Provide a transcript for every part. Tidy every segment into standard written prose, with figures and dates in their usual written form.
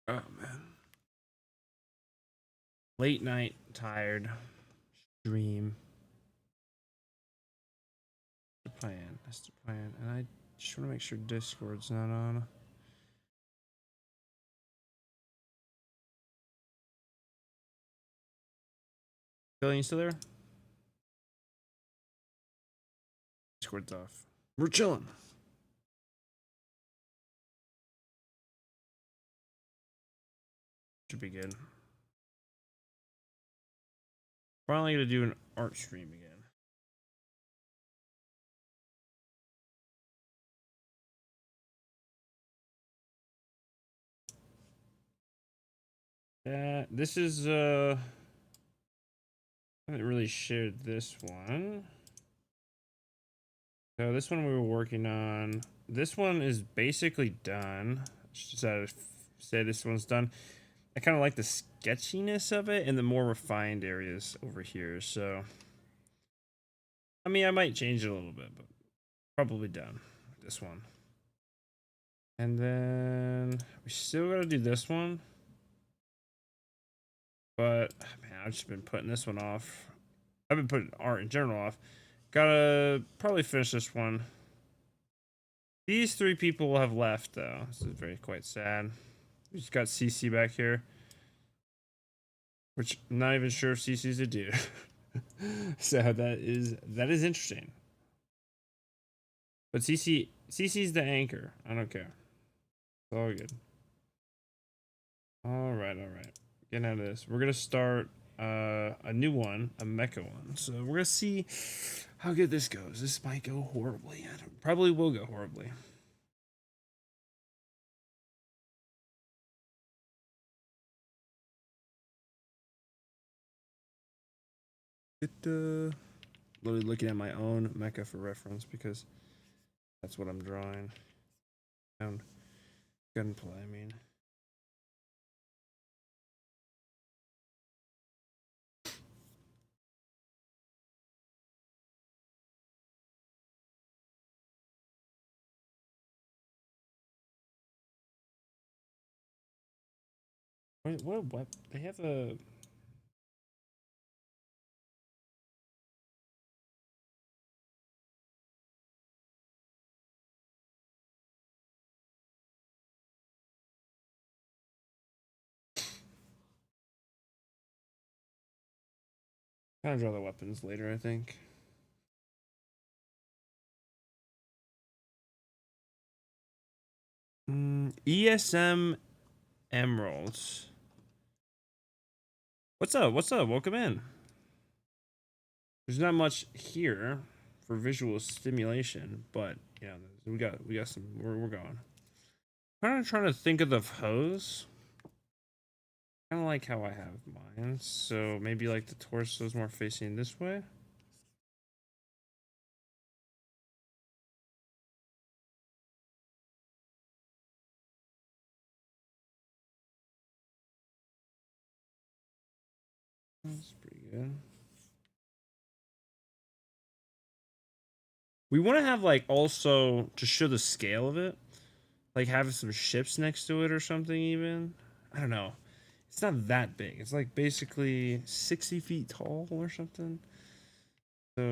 Oh man. Late night, tired, dream. The plan. That's the plan. And I just want to make sure Discord's not on. Billy, you still there? Discord's off. We're chilling. Should be good. Finally gonna do an art stream again. This is I haven't really shared this one. So this one we were working on. This one is basically done. Just to say this one's done. I kind of like the sketchiness of it and the more refined areas over here. So, I mean, I might change it a little bit, but probably done with this one. And then we still got to do this one. But, man, I've just been putting this one off. I've been putting art in general off. Gotta probably finish this one. These three people will have left, though. This is very quite sad. We just got CC back here. Which I'm not even sure if CC's a dude. So that is interesting. But CC's the anchor. I don't care. It's all good. Alright. Getting out of this. We're gonna start a new one, a mecha one. So we're gonna see how good this goes. This might go horribly. Probably will go horribly. Literally looking at my own mecha for reference because that's what I'm drawing. Gunplay, I mean. What? They have a. Kind of draw the weapons later, I think. ESM Emeralds. What's up? Welcome in. There's not much here for visual stimulation, but yeah, we got some. We're going. Kind of trying to think of the pose. Kind of like how I have mine. So maybe like the torso is more facing this way. That's pretty good. We want to have like also to show the scale of it, like have some ships next to it or something. Even I don't know. It's not that big. It's like basically 60 feet tall or something. So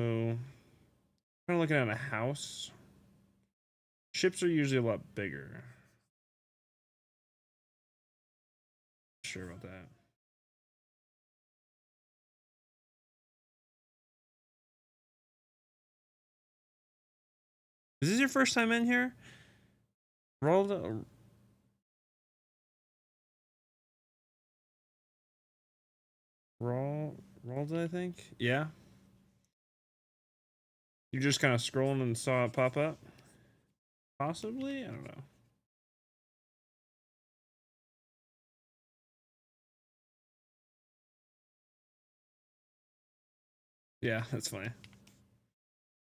kind of looking at a house. Ships are usually a lot bigger. Sure about that. Is this your first time in here? Rolled I think. Yeah. You just kind of scrolling and saw it pop up? Possibly? I don't know. Yeah, that's funny.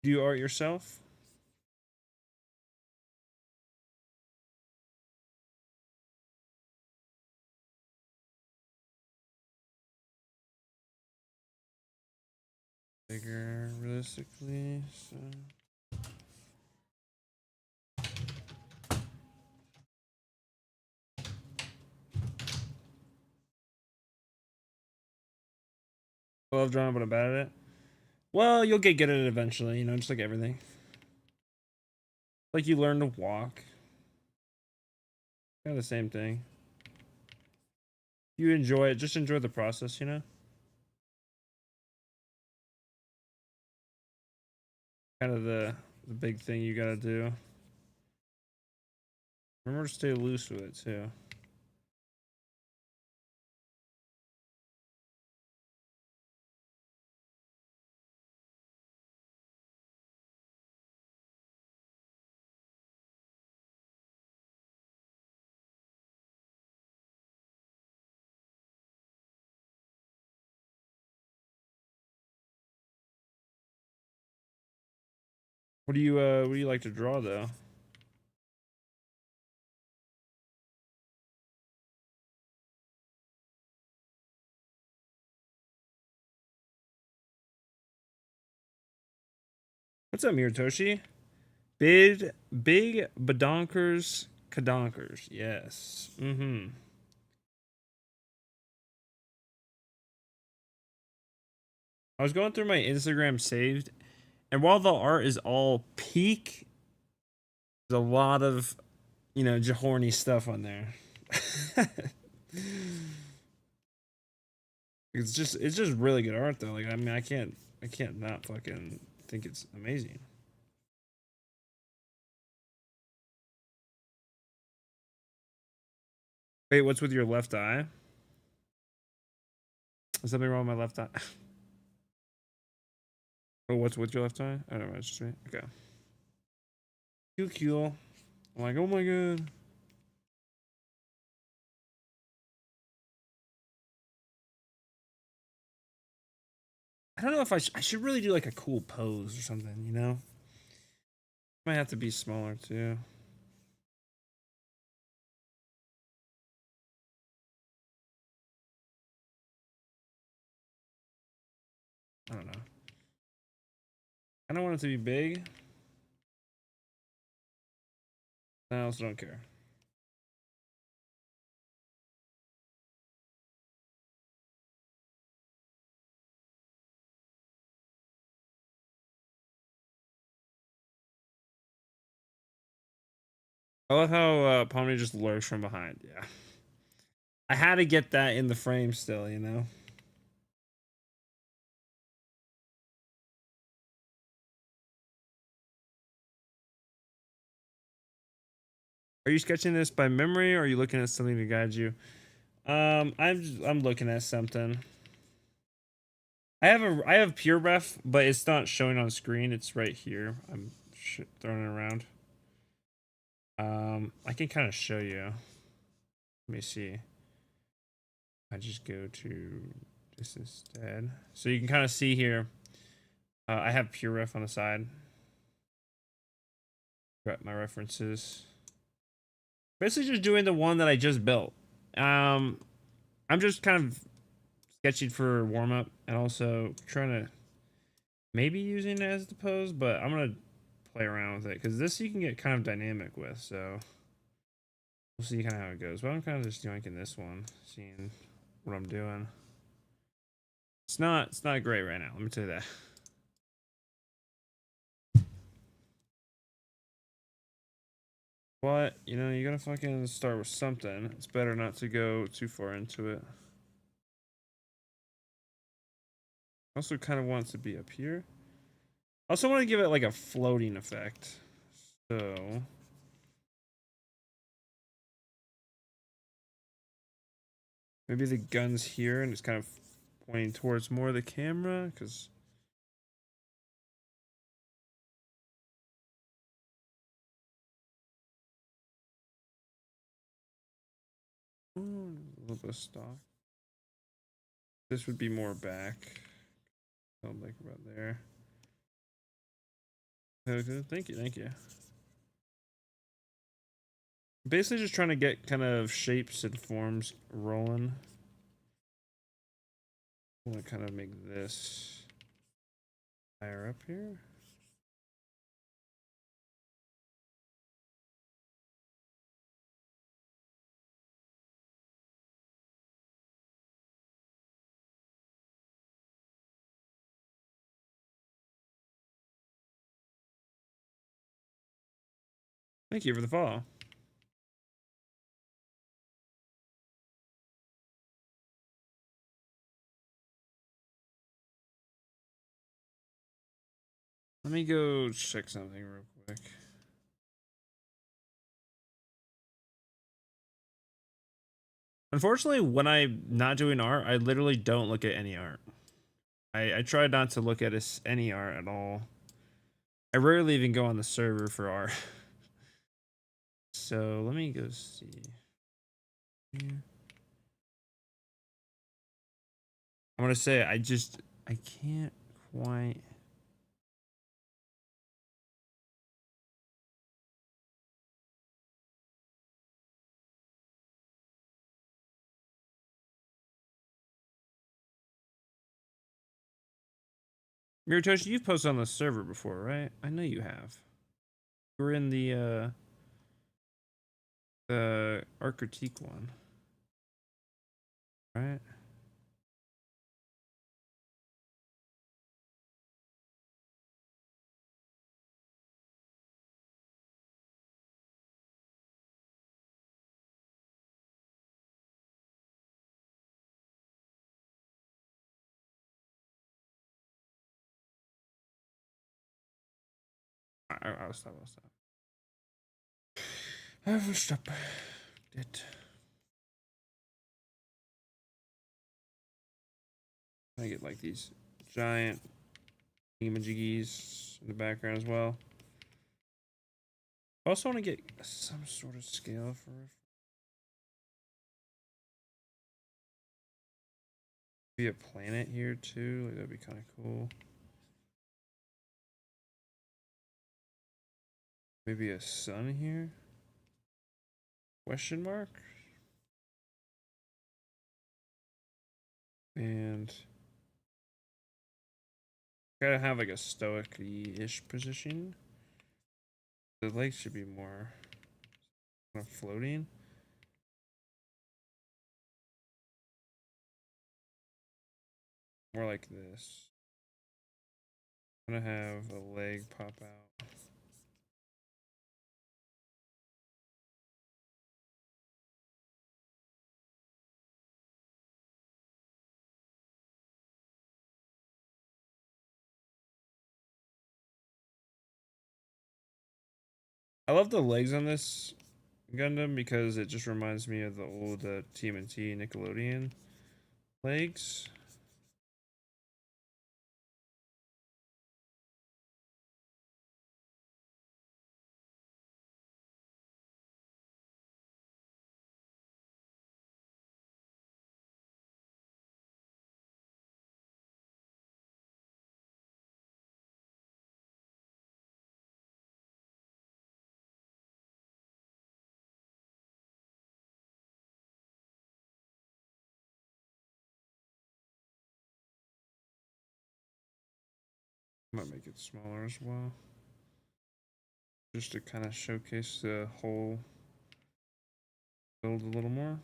Do you art yourself? Bigger, realistically, so. I love drawing, but I'm bad at it. Well, you'll get good at it eventually, you know, just like everything. Like you learn to walk. Kind of the same thing. You enjoy it, just enjoy the process, you know? Kind of the big thing you gotta do. Remember to stay loose with it too. What do you like to draw though? What's up, Miratoshi? Big badonkers kadonkers. Yes. Mm-hmm. I was going through my Instagram saved, and while the art is all peak, there's a lot of, you know, horny stuff on there. It's just really good art though. Like I mean I can't not fucking think it's amazing. Wait, what's with your left eye? Is something wrong with my left eye? Oh, what's with your left eye? I don't know, it's just me. Okay. Cute. I'm like, oh my god. I don't know if I should really do like a cool pose or something, you know? Might have to be smaller too. I don't know. I don't want it to be big. I also don't care. I love how Pomni just lurks from behind. Yeah. I had to get that in the frame still, you know? Are you sketching this by memory or are you looking at something to guide you? I'm looking at something. I have pure ref, but it's not showing on screen. It's right here. I'm throwing it around. I can kind of show you. Let me see. I just go to this instead, so you can kind of see here. I have pure ref on the side. Got my references. Basically, just doing the one that I just built. I'm just kind of sketching for warm up, and also trying to maybe using it as the pose, but I'm gonna play around with it because this you can get kind of dynamic with. So we'll see kind of how it goes. But I'm kind of just yoinking this one, seeing what I'm doing. It's not great right now. Let me tell you that. But you know, you gotta fucking start with something. It's better not to go too far into it. I also kind of want it to be up here. I also want to give it like a floating effect. So maybe the gun's here and it's kind of pointing towards more of the camera because a little bit of stock. This would be more back. Sound like about there. Okay, thank you, thank you. Basically, just trying to get kind of shapes and forms rolling. I want to kind of make this higher up here. Thank you for the follow. Let me go check something real quick. Unfortunately, when I'm not doing art, I literally don't look at any art. I try not to look at any art at all. I rarely even go on the server for art. So let me go see. I'm gonna say I can't quite. Mirutoshi, you've posted on the server before, right? I know you have. You were in the art critique one, right? I'll stop. I will stop it. I get like these giant thingamajiggies in the background as well. I also want to get some sort of scale for maybe a planet here too. Like, that'd be kind of cool. Maybe a sun here? Question mark? And gotta have like a stoic-ish position. The legs should be more kind of floating. More like this. I'm gonna have a leg pop out. I love the legs on this Gundam because it just reminds me of the old TMNT Nickelodeon legs. Might make it smaller as well. Just to kind of showcase the whole build a little more.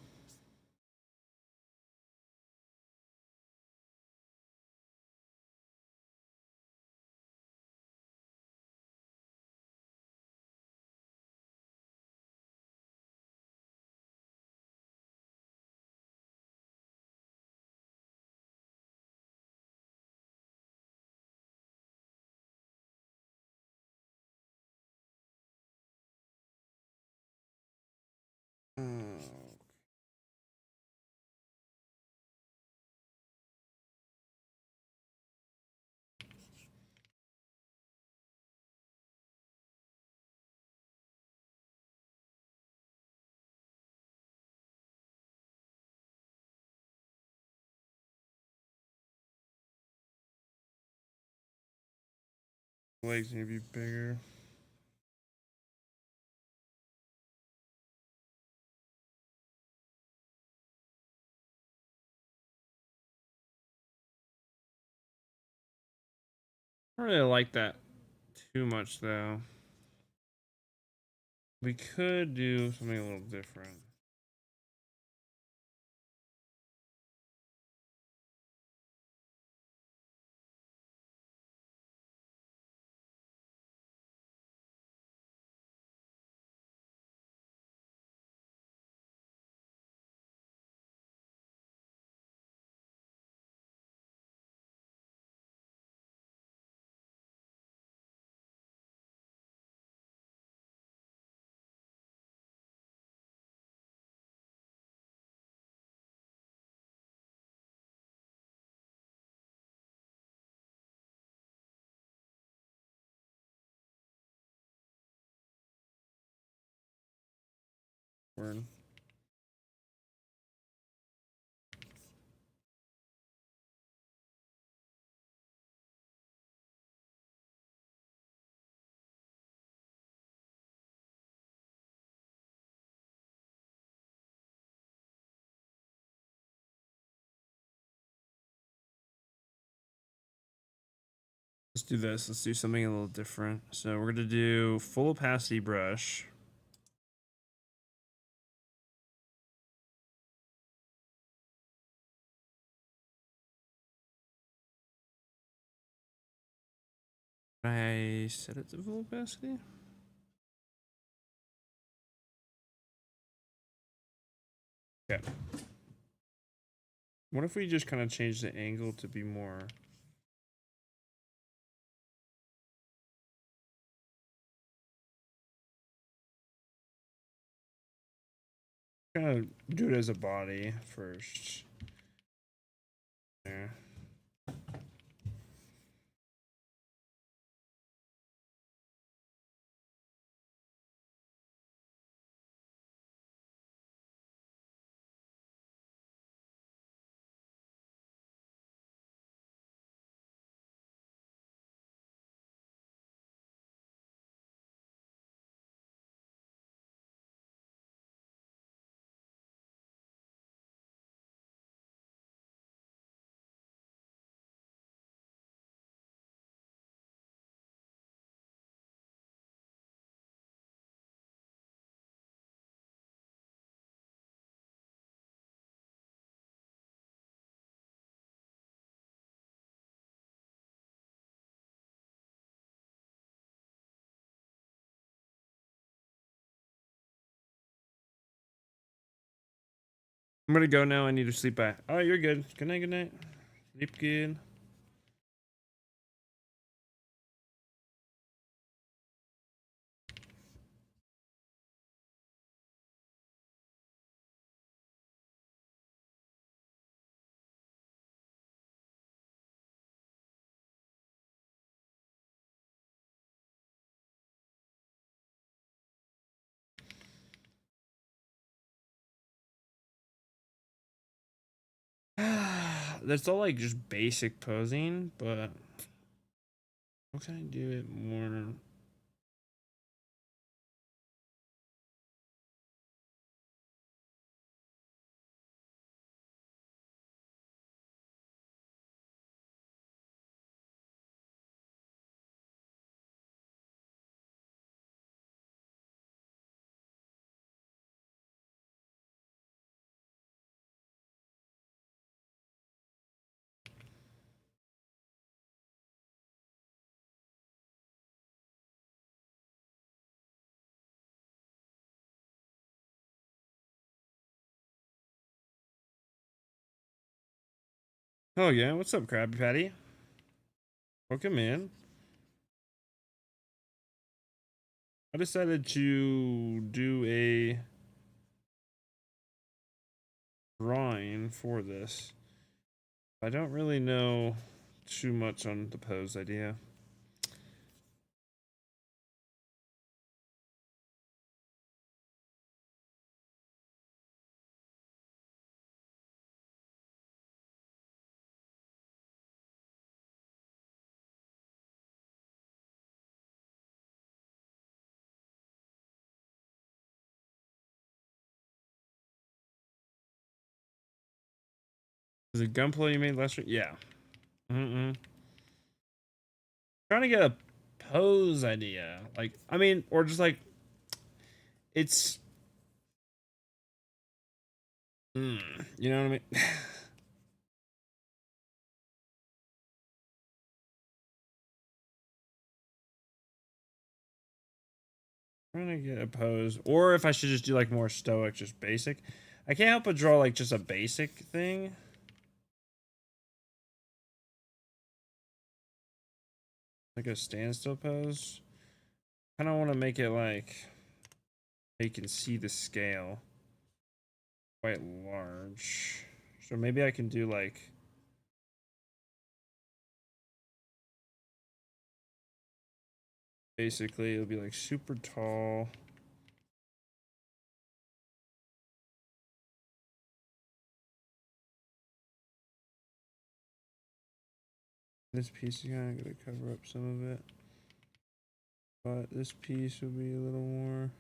Legs need to be bigger. I don't really like that too much though. We could do something a little different. Word. Let's do this. Let's do something a little different. So we're gonna do full opacity brush. I set it to full opacity. Okay. What if we just kind of change the angle to be more? Kind of do it as a body first. There. I'm gonna go now. I need to sleep back. Oh, you're good. Good night. Good night. Sleep good. That's all like just basic posing, but how can I do it more? Oh yeah, what's up, Krabby Patty? Welcome in. I decided to do a drawing for this. I don't really know too much on the pose idea. Is it Gunpla you made last week? Yeah. Trying to get a pose idea. Like, I mean, or just like, it's, you know what I mean? Trying to get a pose, or if I should just do like more stoic, just basic. I can't help but draw like just a basic thing, like a standstill pose. Kind of want to make it like you can see the scale quite large. So maybe I can do like basically it'll be like super tall. This piece is kind of gonna cover up some of it, but this piece will be a little more.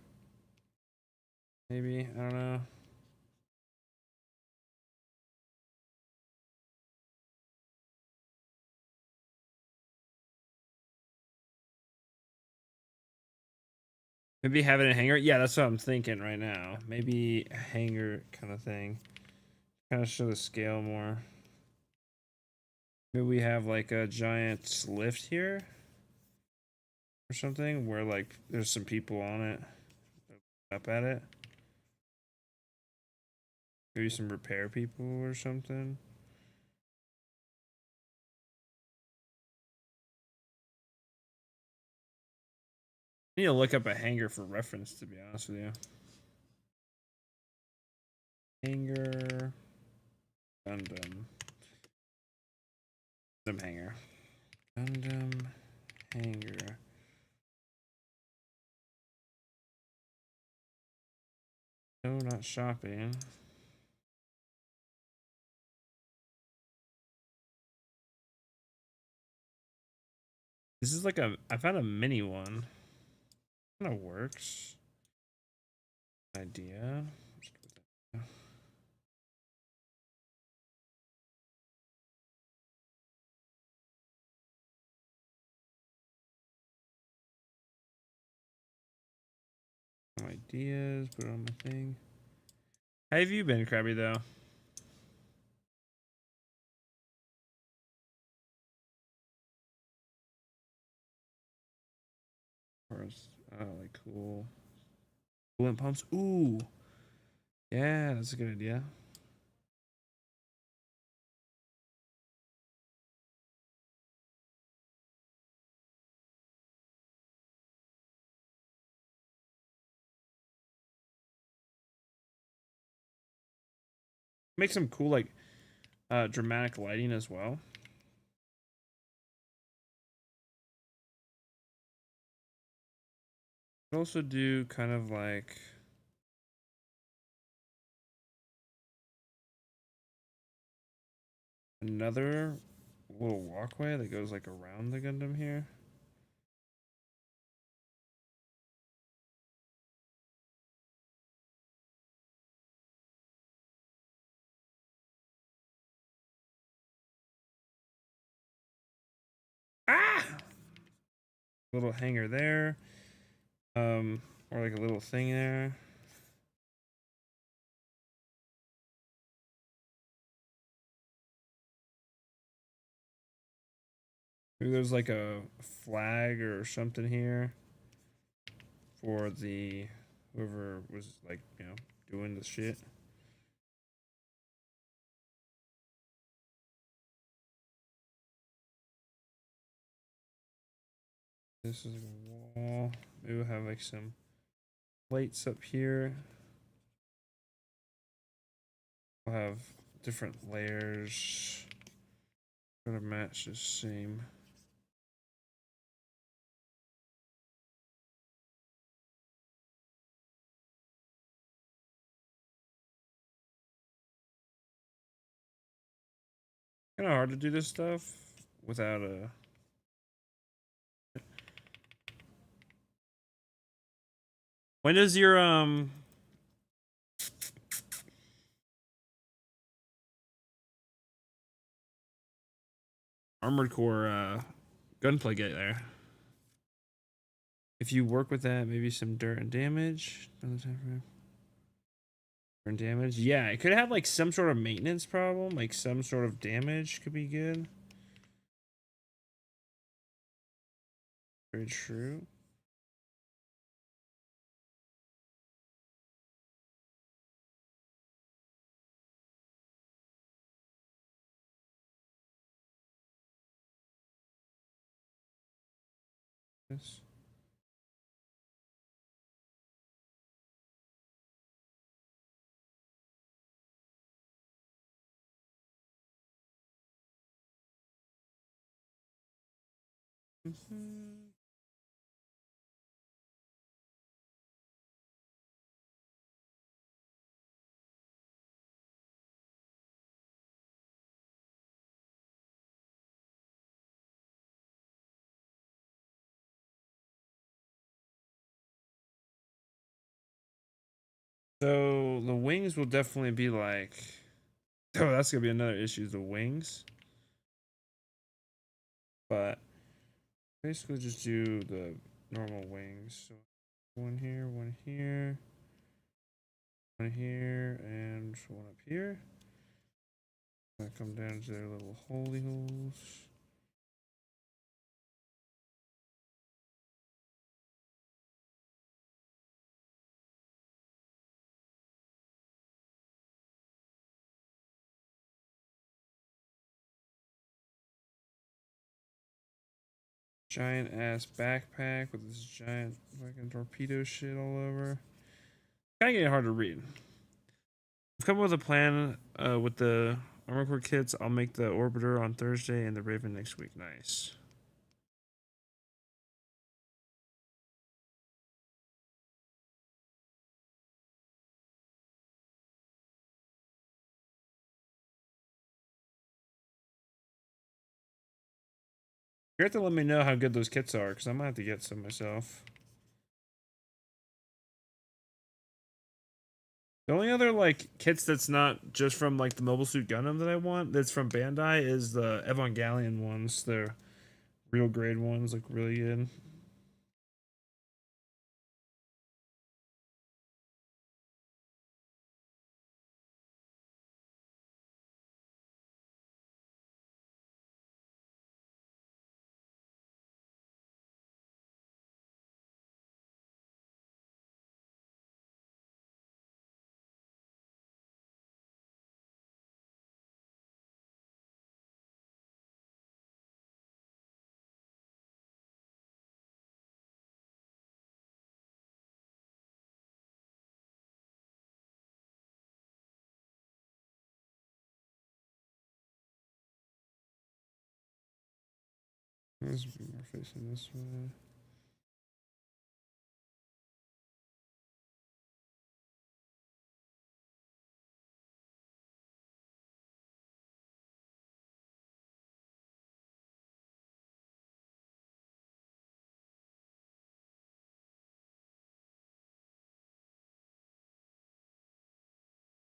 Maybe, I don't know. Maybe have it in a hanger. Yeah, that's what I'm thinking right now. Maybe a hanger kind of thing. Kind of show the scale more. Maybe we have like a giant lift here or something where like there's some people on it up at it. Maybe some repair people or something. I need to look up a hanger for reference, to be honest with you. Hanger. Gundam. Gundam hanger. Gundam hanger. No, not shopping. This is like I found a mini one. Kind of works. Idea. Ideas. Put it on my thing. How have you been, Krabby, though? Like cool. Coolant pumps. Ooh. Yeah, that's a good idea. Make some cool, like, dramatic lighting as well. Could also do kind of like another little walkway that goes like around the Gundam here. Ah! Little hanger there. Or like a little thing there. Maybe there's like a flag or something here for the whoever was like, doing the shit. This is a wall. Maybe we'll have like some plates up here. We'll have different layers. Gonna match the same. Kind of hard to do this stuff without a. When does your Armored Core gunplay get there? If you work with that, maybe some dirt and damage. Another time frame. Dirt and damage. Yeah, it could have like some sort of maintenance problem, like some sort of damage could be good. Very true. Yes. Mm-hmm. wings will definitely be like, oh, that's gonna be another issue, the wings. But basically just do the normal wings. So one here, one here, one here, and one up here. I come down to their little holy holes. Giant ass backpack with this giant fucking torpedo shit all over. Kinda getting hard to read. I've come up with a plan with the armor core kits. I'll make the orbiter on Thursday and the Raven next week. Nice. You have to let me know how good those kits are, because I might have to get some myself. The only other like kits that's not just from like the Mobile Suit Gundam that I want, that's from Bandai, is the Evangelion ones. They're real grade ones, look really good. Let's be more facing this way.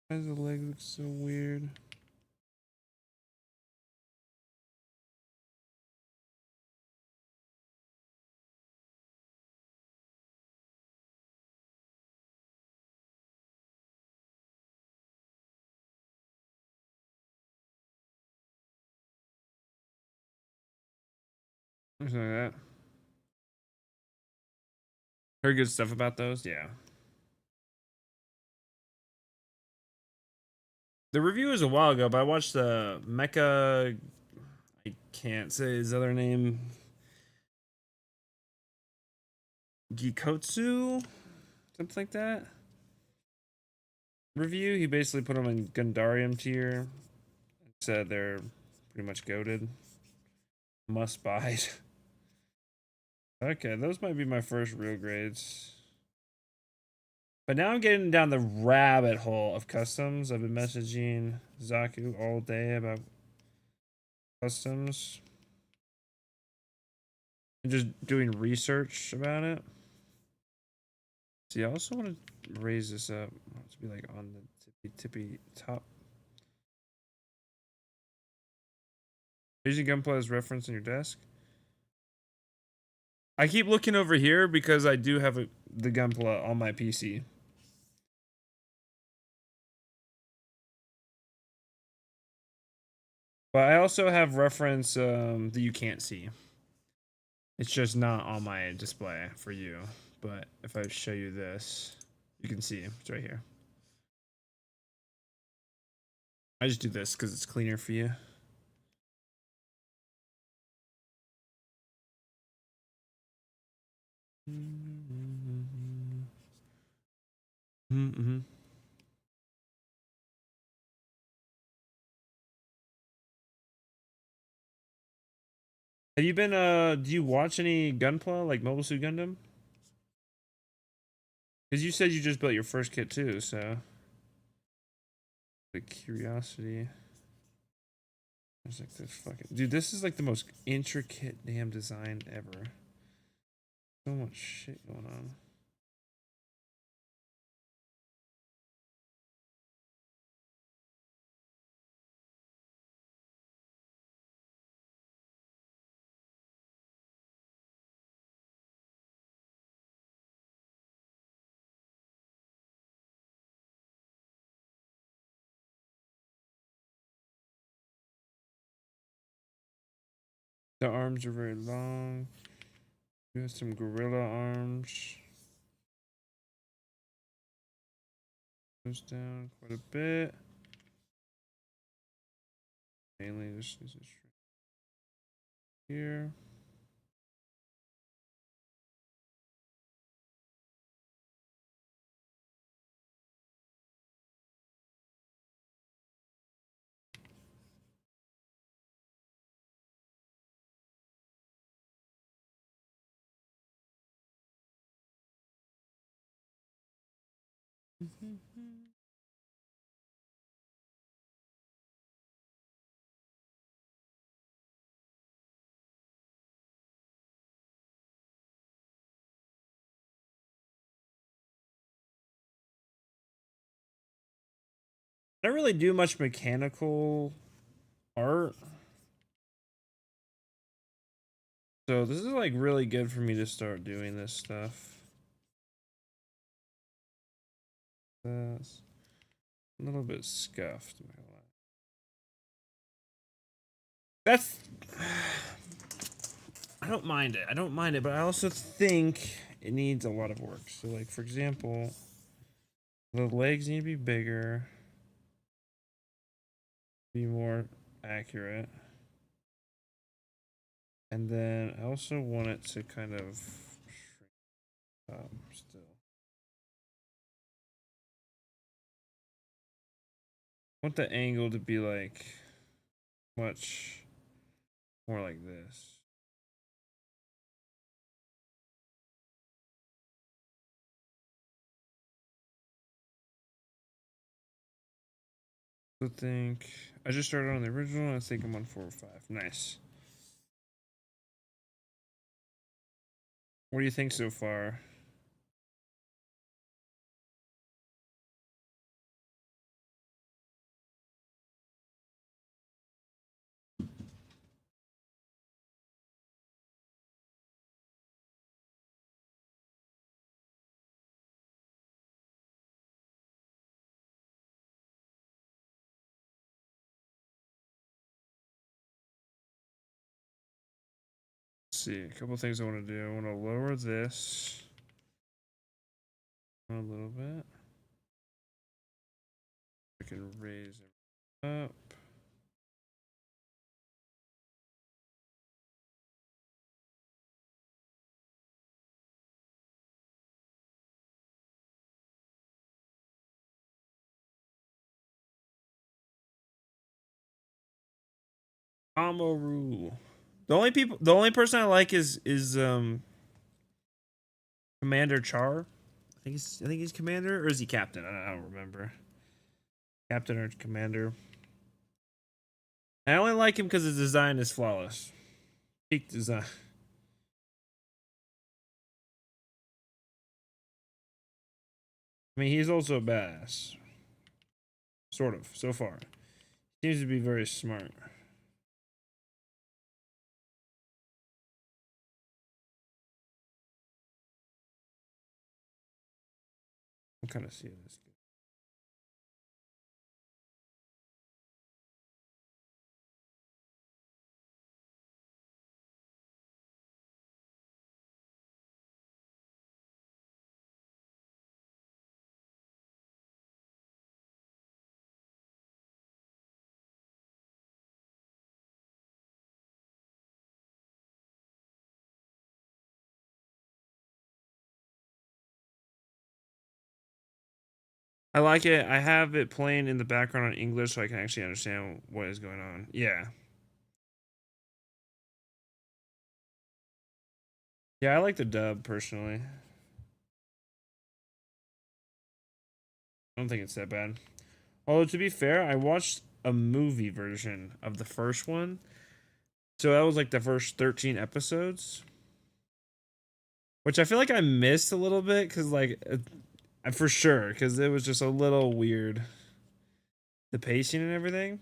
Why does the leg look so weird? Something like that. Heard good stuff about those, yeah. The review was a while ago, but I watched the Mecha. I can't say his other name. Gikotsu, something like that. Review. He basically put them in Gundarium tier. Said they're pretty much goated. Must buy. Okay, those might be my first real grades. But now I'm getting down the rabbit hole of customs. I've been messaging Zaku all day about customs. And just doing research about it. See, I also want to raise this up. I want it to be like on the tippy top. Using Gunpla as reference on your desk. I keep looking over here because I do have the Gunpla on my PC. But I also have reference that you can't see. It's just not on my display for you. But if I show you this, you can see it's right here. I just do this because it's cleaner for you. Mm-hmm. Have you been do you watch any Gunpla, like Mobile Suit Gundam? Because you said you just built your first kit too, so the curiosity. It's like this fucking dude, this is like the most intricate damn design ever. So much shit going on. The arms are very long. We have some gorilla arms. Goes down quite a bit. Mainly this is here. I don't really do much mechanical art. So this is like really good for me to start doing this stuff. That's a little bit scuffed. That's I don't mind it. I don't mind it, but I also think it needs a lot of work. So like for example, the legs need to be bigger, be more accurate. And then I also want it to kind of shrink still. I want the angle to be like much more like this. I think I just started on the original. I think I'm on 4 or 5. Nice. What do you think so far? Let's see, a couple things I want to do. I want to lower this a little bit. I can raise it up. Amaru. The only person I like is Commander Char. I think he's commander, or is he captain? I don't remember. Captain or commander. I only like him because his design is flawless. Peak design. I mean, he's also a badass. Sort of, so far. Seems to be very smart. I'm kind of seeing this. I like it. I have it playing in the background in English so I can actually understand what is going on. Yeah. Yeah, I like the dub personally. I don't think it's that bad. Although to be fair, I watched a movie version of the first one. So that was like the first 13 episodes, which I feel like I missed a little bit cuz like for sure cuz it was just a little weird, the pacing and everything.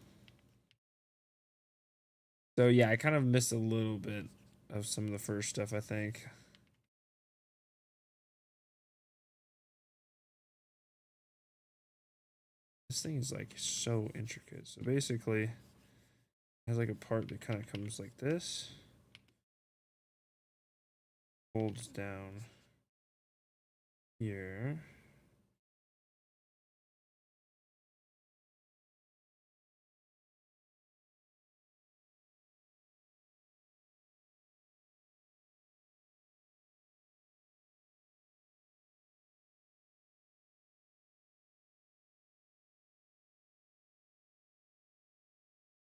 So yeah, I kind of missed a little bit of some of the first stuff, I think. This thing is like so intricate. So basically, it has like a part that kind of comes like this. holds down here.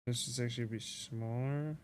This is actually be smaller.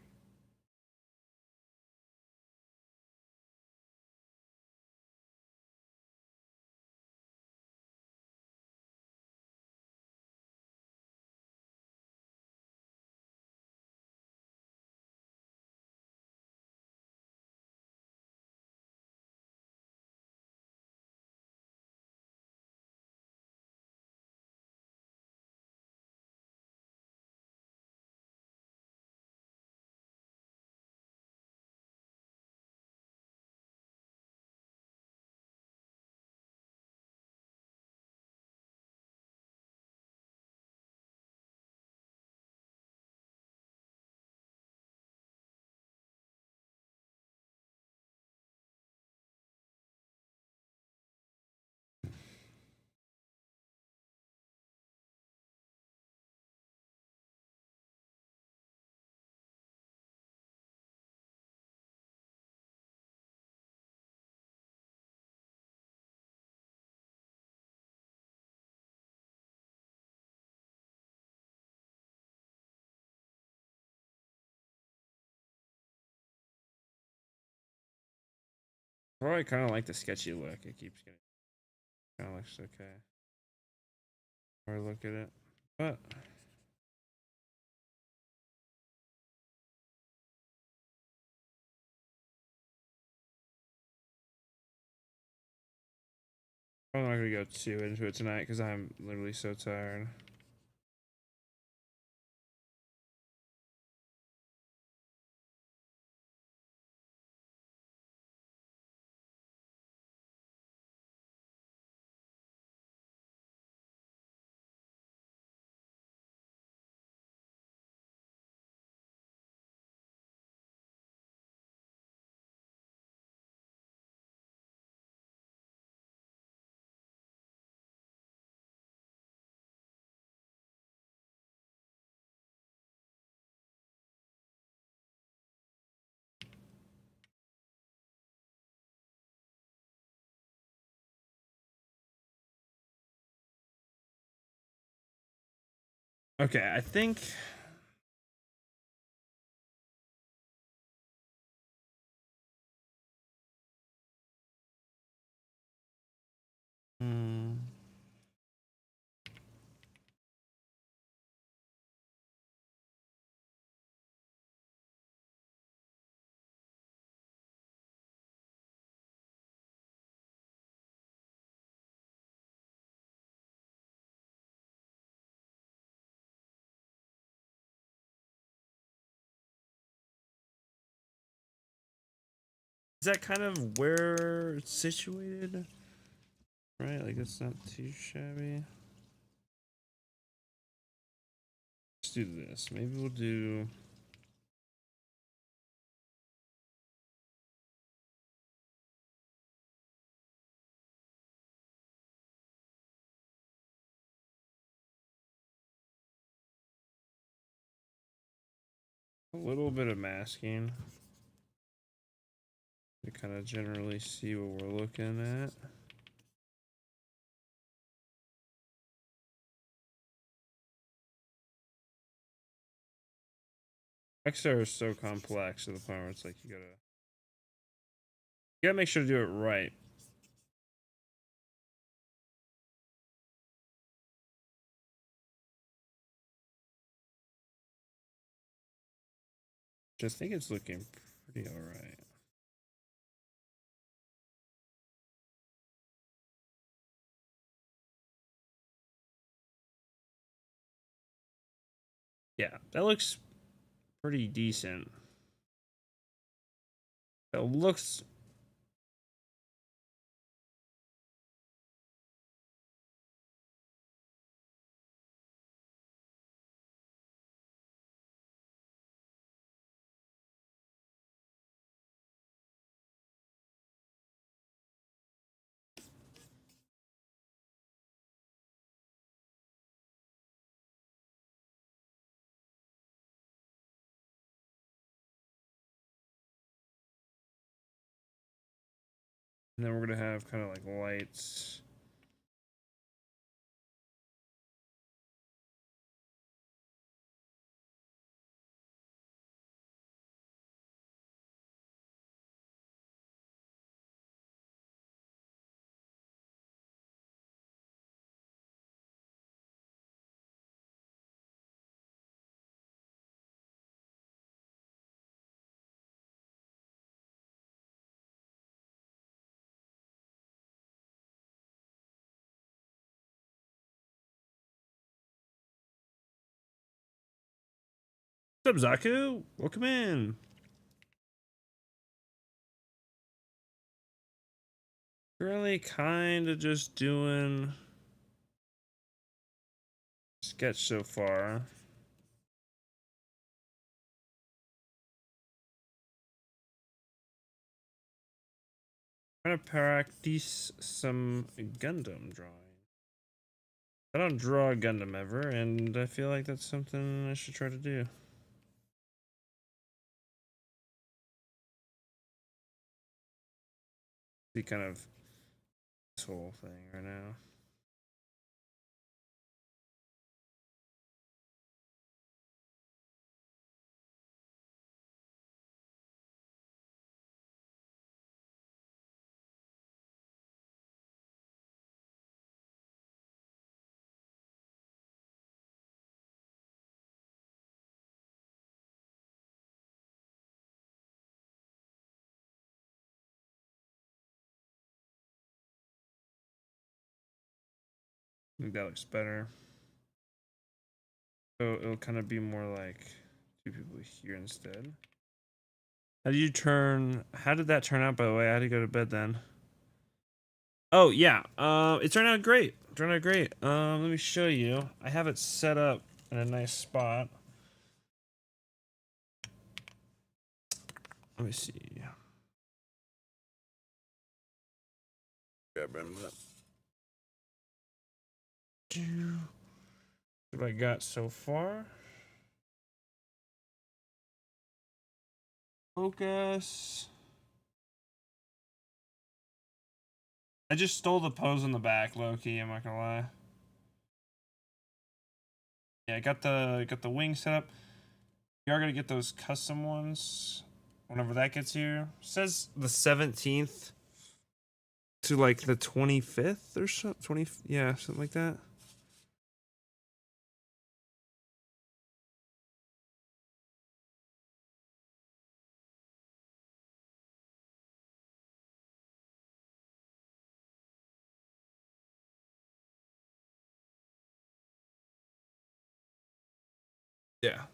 Oh, I kind of like the sketchy look. It keeps getting kind of looks okay. Or look at it, but I'm not gonna go too into it tonight because I'm literally so tired. Okay, I think. Hmm, is that kind of where it's situated? Right, like it's not too shabby. Let's do this. Maybe we'll do. A little bit of masking to kind of generally see what we're looking at. XR is so complex to the point where it's like you gotta make sure to do it right. Just think it's looking pretty alright. Yeah, that looks pretty decent. It looks. And then we're gonna have kind of like lights. What's up, Zaku? Welcome in. Really kind of just doing sketch so far. Trying to practice some Gundam drawing. I don't draw a Gundam ever, and I feel like that's something I should try to do. See kind of this whole thing right now. I think that looks better. So it'll kind of be more like two people here instead. How did that turn out, by the way? I had to go to bed then. Oh yeah, it turned out great. It turned out great. Let me show you. I have it set up in a nice spot. Let me see. Grab him up. What have I got so far? Focus. I just stole the pose in the back, low-key, I'm not gonna lie. Yeah, I got the wing set up. You are gonna get those custom ones whenever that gets here. It says the 17th to like the 25th or so. 20, yeah, something like that. Yeah.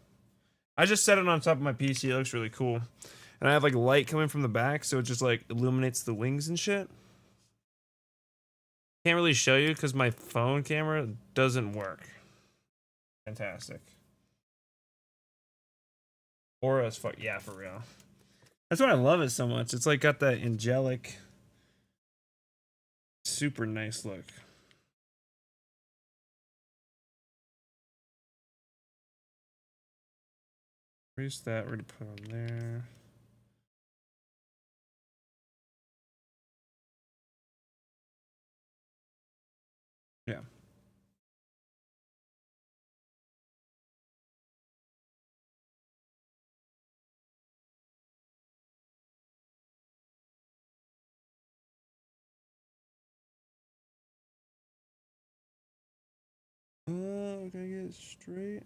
I just set it on top of my PC. It looks really cool. And I have like light coming from the back, so it just like illuminates the wings and shit. Can't really show you because my phone camera doesn't work. Fantastic. Or as fuck, yeah, for real. That's why I love it so much. It's like got that angelic, super nice look. Where's that? We're gonna put on there. Yeah. Can I get it straight?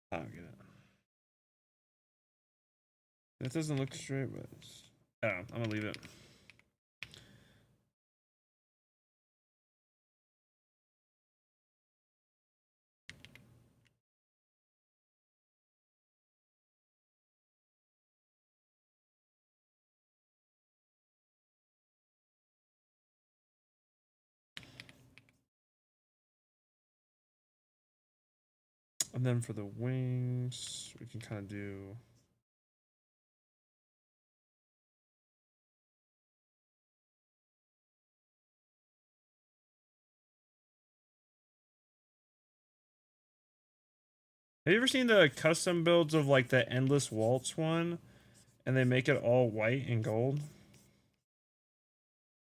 I don't get it. That doesn't look straight, but I don't know. I'm gonna leave it. And then for the wings, we can kind of do. Have you ever seen the custom builds of like the Endless Waltz one? And they make it all white and gold?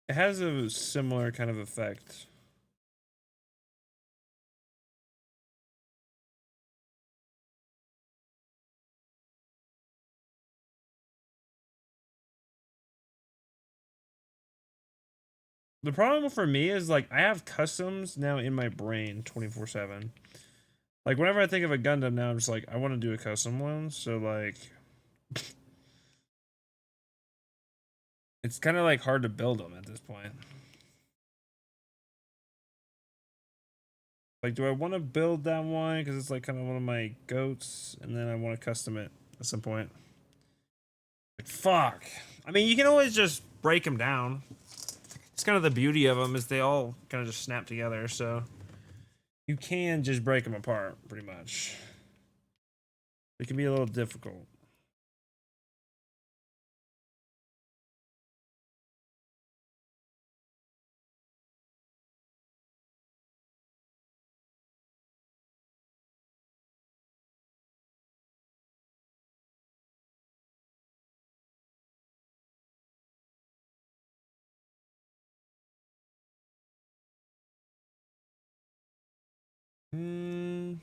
It has a similar kind of effect. The problem for me is like I have customs now in my brain 24/7. Like whenever I think of a Gundam now, I'm just like I want to do a custom one. So like it's kind of like hard to build them at this point. Like, do I want to build that one because it's like kind of one of my goats, and then I want to custom it at some point? Like, fuck. I mean, you can always just break them down. It's kind of the beauty of them is they all kind of just snap together, so you can just break them apart pretty much. It can be a little difficult. Do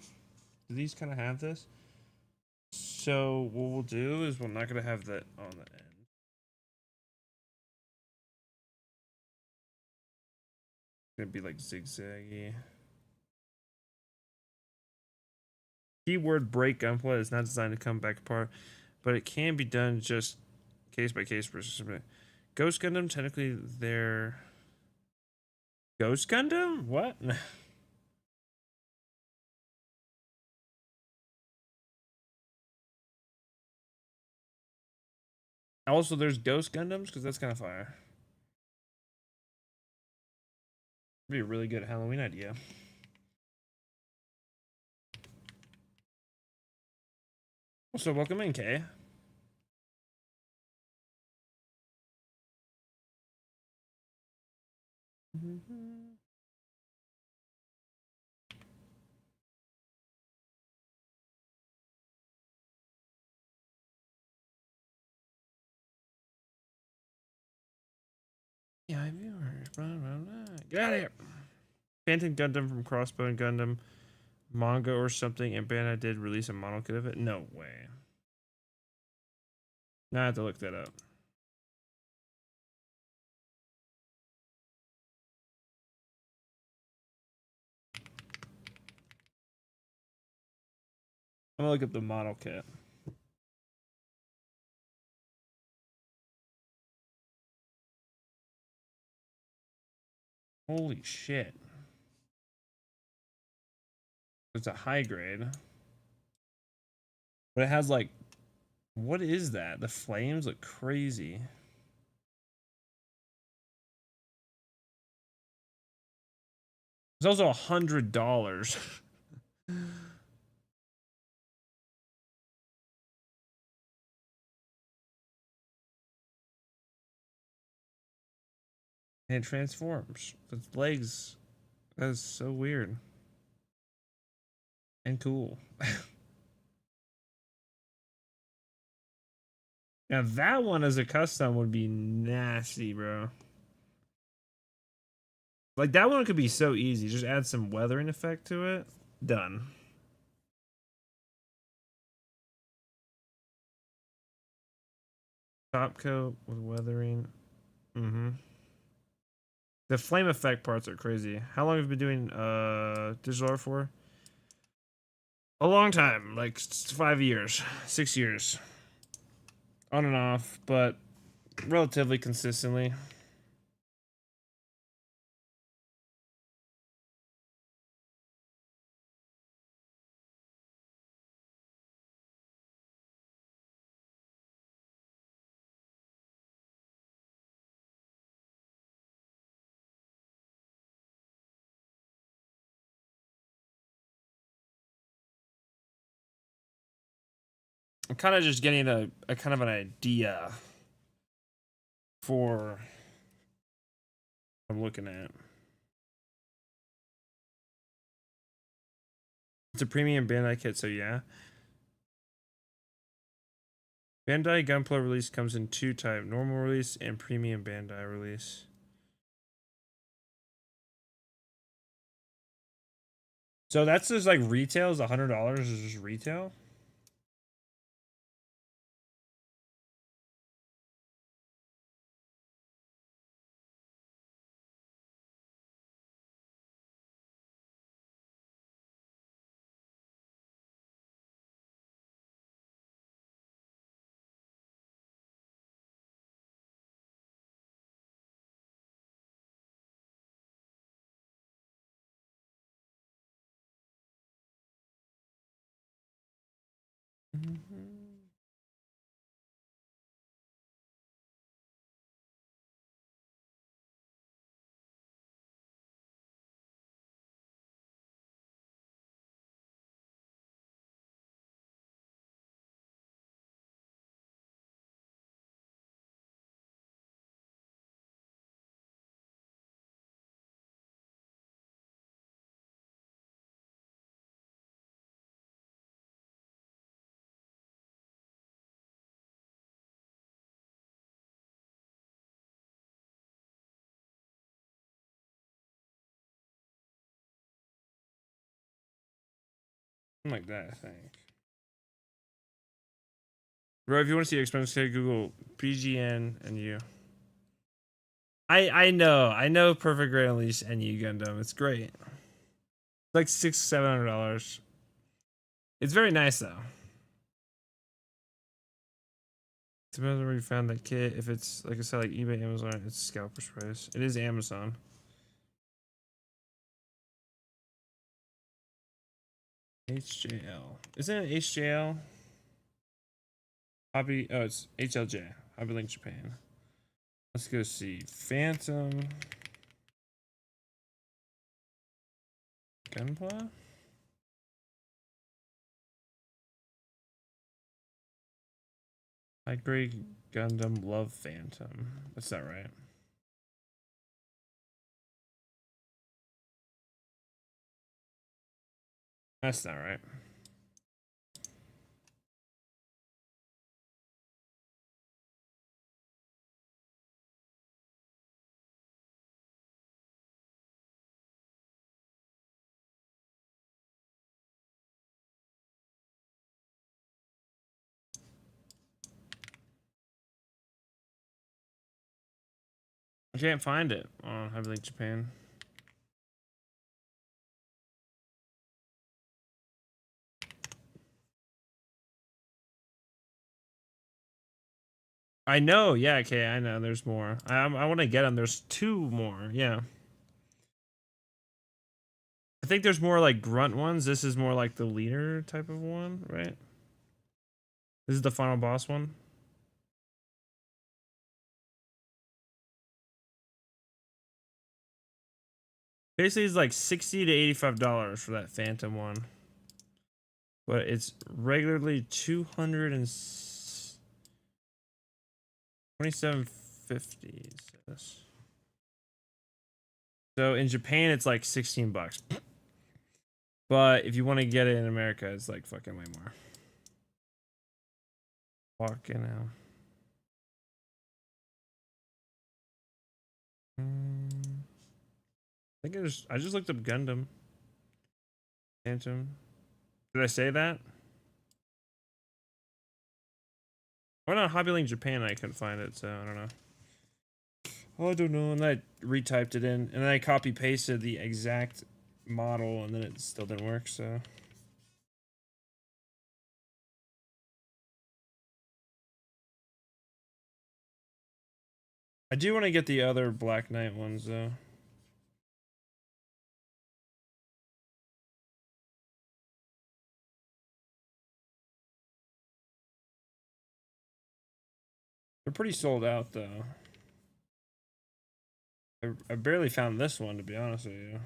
these kind of have this? So what we'll do is we're not gonna have that on the end. It's gonna be like zigzaggy. Keyword break gunpla is not designed to come back apart, but it can be done just case by case versus Ghost Gundam. Technically, they're Ghost Gundam. What? Also, there's Ghost Gundams because that's kind of fire. Be a really good Halloween idea. So welcome in, Kay. Yeah, viewers. Blah, blah, blah. Get out of here. Phantom Gundam from Crossbone Gundam manga or something, and Bandai did release a model kit of it. No way. Now I have to look that up. I'm gonna look up the model kit. Holy shit. It's a high grade. But it has like, what is that? The flames look crazy. It's also $100. And it transforms. Its legs. That is so weird. And cool. Now that one as a custom would be nasty, bro. Like that one could be so easy. Just add some weathering effect to it. Done. Top coat with weathering. Mm-hmm. The flame effect parts are crazy. How long have you been doing digital art for? A long time, like 5 years, 6 years. On and off, but relatively consistently. I'm kind of just getting a kind of an idea for what I'm looking at. It's a premium Bandai kit, so yeah. Bandai Gunpla release comes in two types: normal release and premium Bandai release. So that's just like retail is $100 is just retail. Like that, I think. Bro, if you want to see expensive kit, Google PGN and you. I know Perfect Great Unleashed NU Gundam. It's great. It's like $600-700. It's very nice though. Depends on where you found that kit. If it's like I said, like eBay, Amazon, it's scalper's price. It is Amazon. HJL. Isn't it HJL? Hobby. Oh, it's HLJ. Hobby Link Japan. Let's go see Phantom Gunpla. High grade Gundam Love Phantom. That's not right. That's not right. I can't find it on Hobby Link Japan. I know, yeah, okay, I know. There's more. I want to get them. There's two more, yeah. I think there's more like grunt ones. This is more like the leader type of one, right? This is the final boss one. Basically, it's like $60 to $85 for that Phantom one, but it's regularly $227.50. So in Japan, it's like $16. But if you want to get it in America, it's like fucking way more. Walking now. I think I just looked up Gundam. Phantom. Did I say that? Or not Hobby Link Japan, I couldn't find it, so I don't know. Oh, I don't know. And I retyped it in, and then I copy pasted the exact model, and then it still didn't work, so. I do want to get the other Black Knight ones, though. They're pretty sold out, though. I barely found this one, to be honest with you.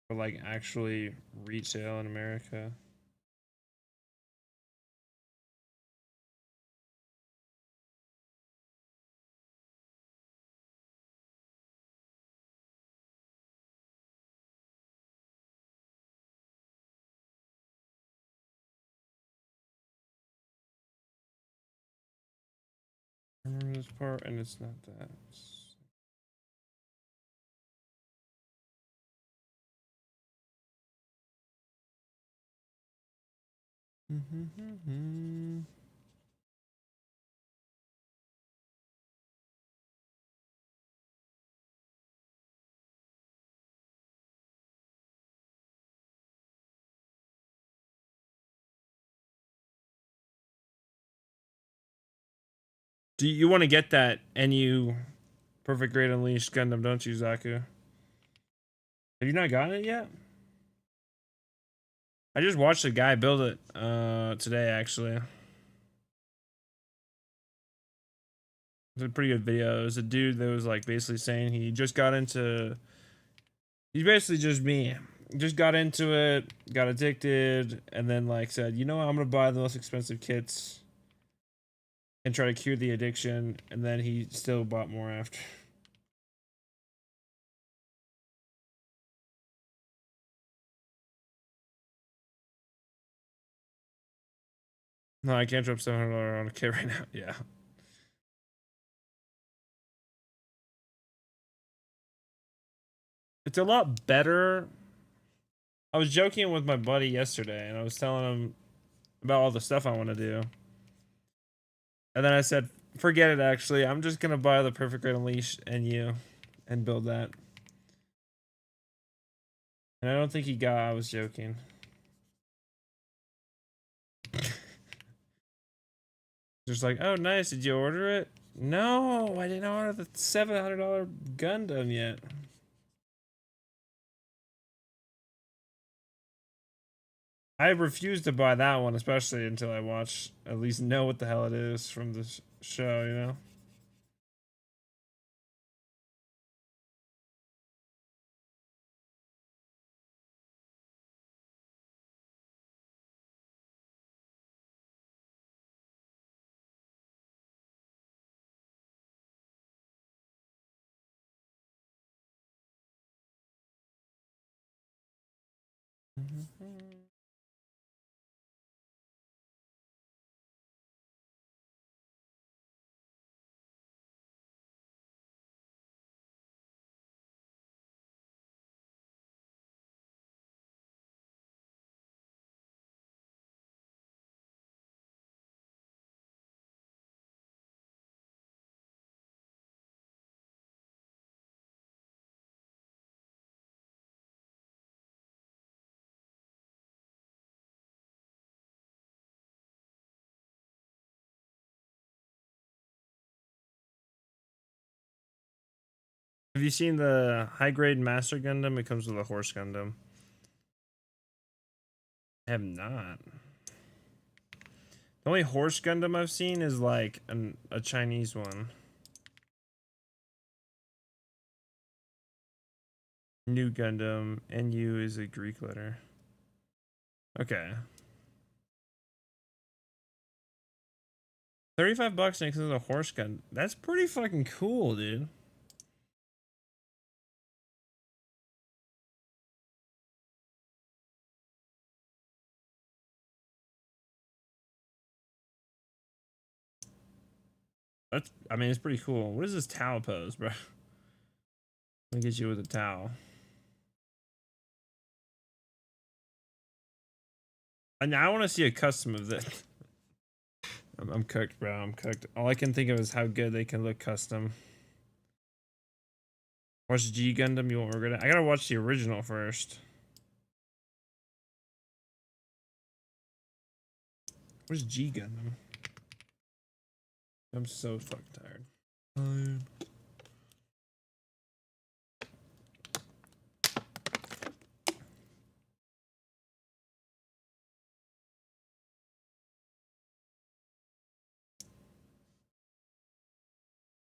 For, like, actually retail in America. this part, and it's not that. Do you want to get that NU Perfect Grade Unleashed Gundam, don't you, Zaku? Have you not gotten it yet? I just watched a guy build it today, actually. It's a pretty good video. It was a dude that was like basically saying he just got into. He's basically just me. Just got into it, got addicted, and then like said, you know what, I'm gonna buy the most expensive kits and try to cure the addiction, and then he still bought more after. No, I can't drop $700 on a kit right now. Yeah. It's a lot better. I was joking with my buddy yesterday, and I was telling him about all the stuff I want to do. And then I said, forget it, actually. I'm just going to buy the Perfect Grade Unleashed NU and build that. And I don't think he got, I was joking. Just like, oh, nice. Did you order it? No, I didn't order the $700 Gundam yet. I refuse to buy that one, especially until I watch, at least know what the hell it is from this show, you know? Have you seen the high grade Master Gundam? It comes with a horse Gundam. I have not. The only horse Gundam I've seen is like a Chinese one. New Gundam. NU is a Greek letter. Okay. $35 next to the horse gun. That's pretty fucking cool, dude. That's, I mean, it's pretty cool. What is this towel pose, bro? Let me get you with a towel. And I want to see a custom of this. I'm cooked, bro. I'm cooked. All I can think of is how good they can look custom. Watch G Gundam. You won't regret it. I gotta watch the original first. Where's G Gundam? I'm so fucking tired.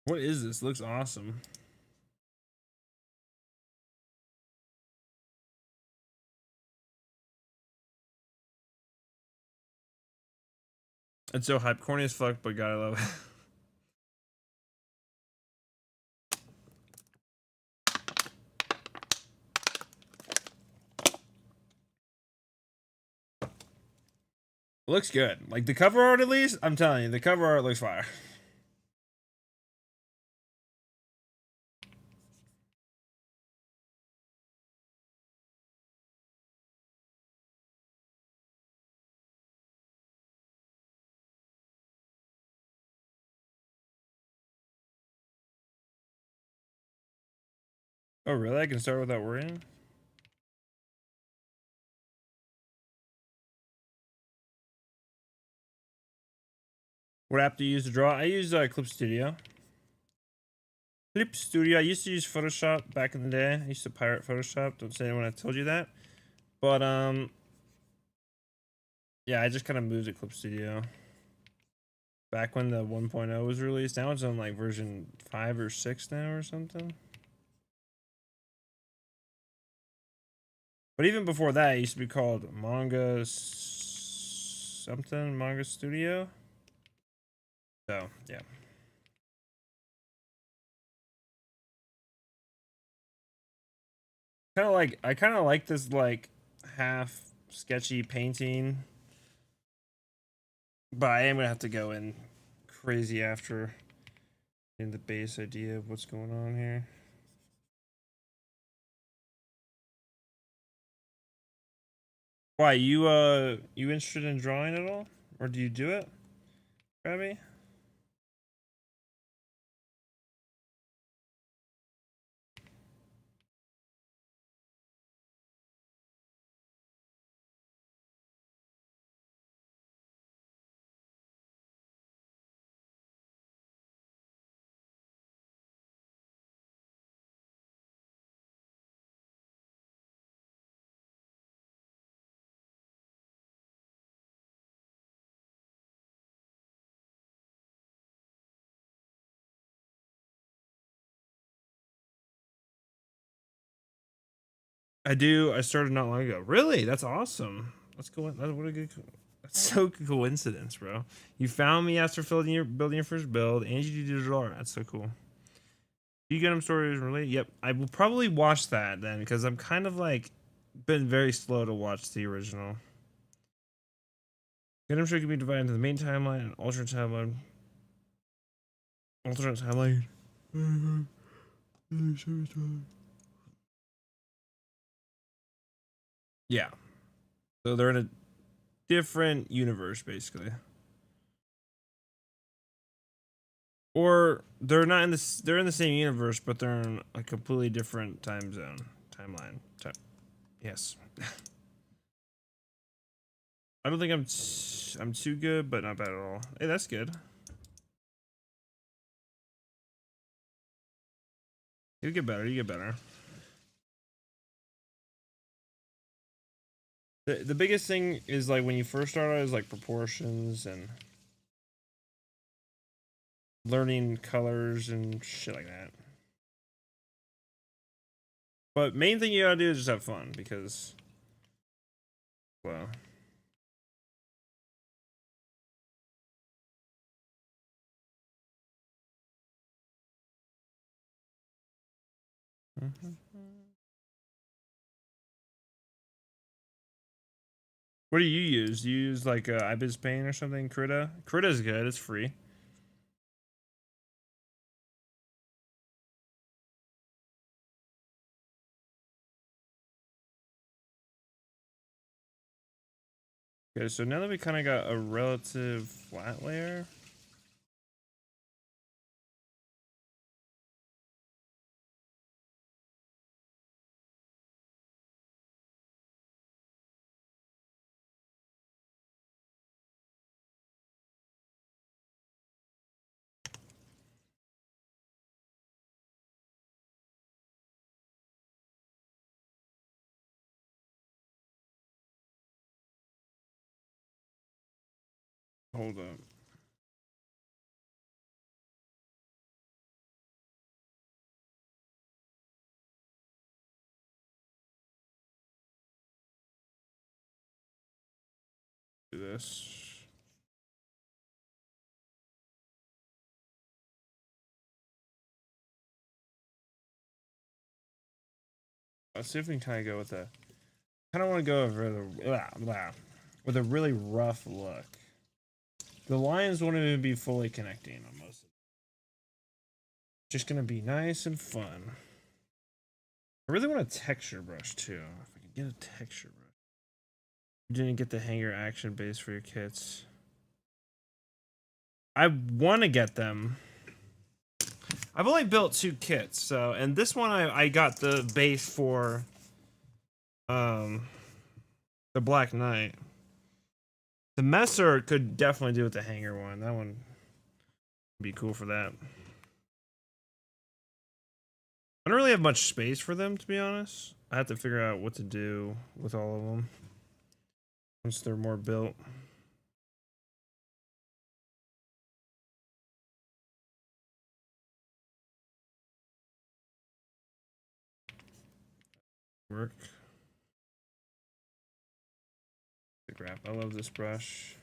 What is this? Looks awesome. It's so hype, corny as fuck, but God, I love it. Looks good. Like the cover art, at least. I'm telling you, the cover art looks fire. Oh, really? I can start without worrying? What app do you use to draw? I use Clip Studio. Clip Studio. I used to use Photoshop back in the day. I used to pirate Photoshop. Don't say anyone I told you that. But yeah, I just kind of moved to Clip Studio. Back when the 1.0 was released. Now it's on like version 5 or 6 now or something. But even before that, it used to be called Manga something, Manga Studio. So, yeah. I kind of like this like half sketchy painting. But I am gonna have to go in crazy after in the base idea of what's going on here. Why, you interested in drawing at all? Or do you do it, Rabbi? I do. I started not long ago. Really? That's awesome. That's cool. What a good. That's so coincidence, bro. You found me after building your first build, and you did draw. That's so cool. Do you Gundam stories related? Yep. I will probably watch that then, because I'm kind of like been very slow to watch the original. Gundam show can be divided into the main timeline and alternate timeline. Alternate timeline. Yeah. So they're in a different universe, basically. Or they're not in this. They're in the same universe, but they're in a completely different time zone, timeline. Yes. I don't think I'm too good, but not bad at all. Hey, that's good. You get better. You get better. The biggest thing is like when you first start out is like proportions and learning colors and shit like that. But main thing you gotta do is just have fun because, well. What do you use? Do you use like Ibis Paint or something? Krita? Krita's good. It's free. Okay, so now that we kind of got a relative flat layer. Hold up. Do this. Let's see if we can kind of go with a. Kind of want to go with a really rough look. The lines won't even be fully connecting on most of it. Just gonna be nice and fun. I really want a texture brush too. If I can get a texture brush. You didn't get the hanger action base for your kits. I want to get them. I've only built 2 kits, so and this one I got the base for the Black Knight. The Messer could definitely do with the hanger one. That one would be cool for that. I don't really have much space for them, to be honest. I have to figure out what to do with all of them once they're more built. Work. The crap. I love this brush.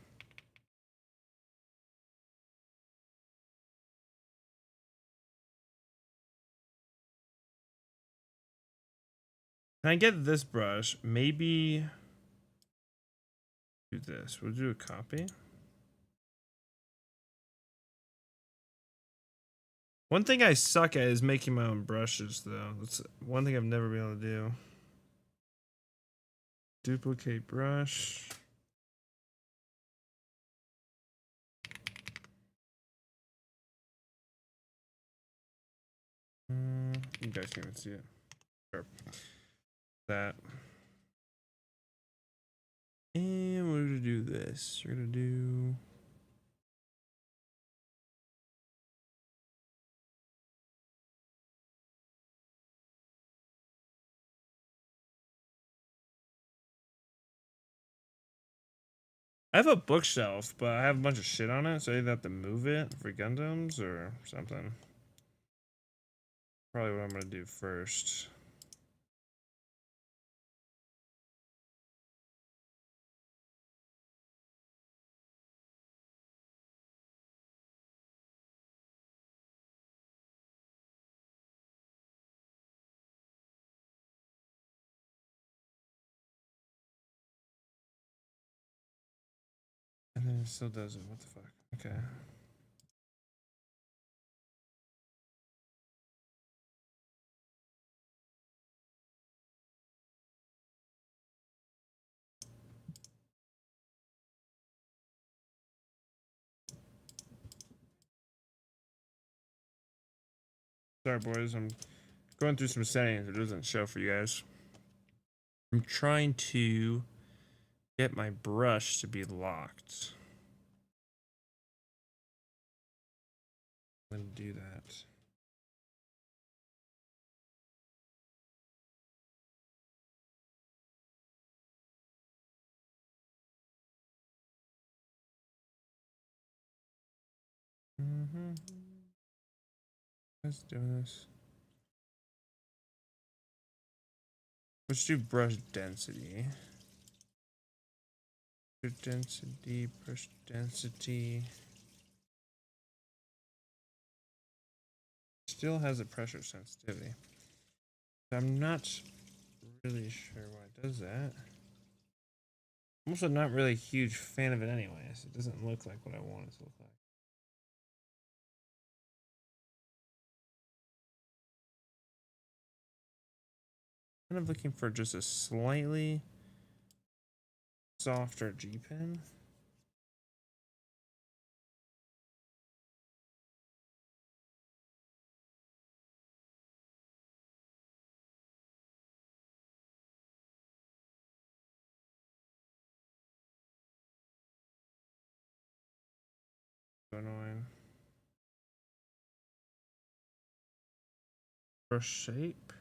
Can I get this brush? Maybe do this. We'll do a copy. One thing I suck at is making my own brushes, though. That's one thing I've never been able to do. Duplicate brush. You guys can't even see it. Sure. That. And we're gonna do this. We're gonna do. I have a bookshelf, but I have a bunch of shit on it, so I either have to move it for Gundams or something. Probably what I'm gonna do first. And then it still doesn't. What the fuck? Okay. Sorry, boys. I'm going through some settings. It doesn't show for you guys. I'm trying to get my brush to be locked. I'm gonna do that. Let's do this. Let's do brush density. Brush density. Still has a pressure sensitivity. I'm not really sure why it does that. I'm also not really a huge fan of it anyways. It doesn't look like what I want it to look like. Kind of looking for just a slightly softer G pen. So annoying. Brush shape.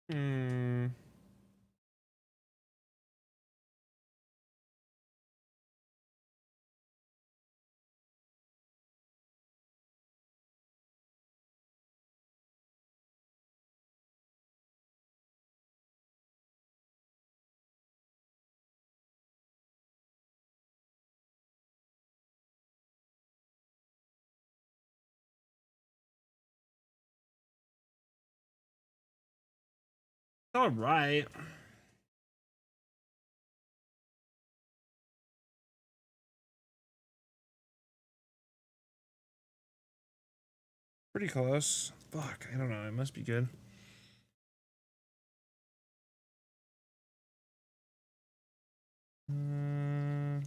Hmm. All right. Pretty close. Fuck, I don't know. It must be good.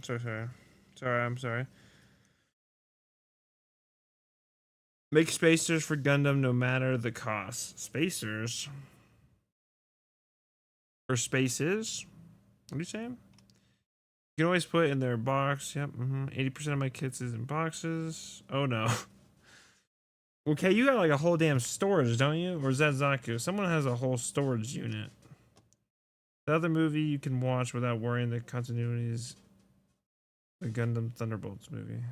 Sorry. I'm sorry. Make spacers for Gundam no matter the cost. Spacers? Or spaces? What are you saying? You can always put in their box. Yep. 80% of my kits is in boxes. Oh no. Okay, you got like a whole damn storage, don't you? Or is that Zaku? Someone has a whole storage unit. The other movie you can watch without worrying the continuity is the Gundam Thunderbolts movie.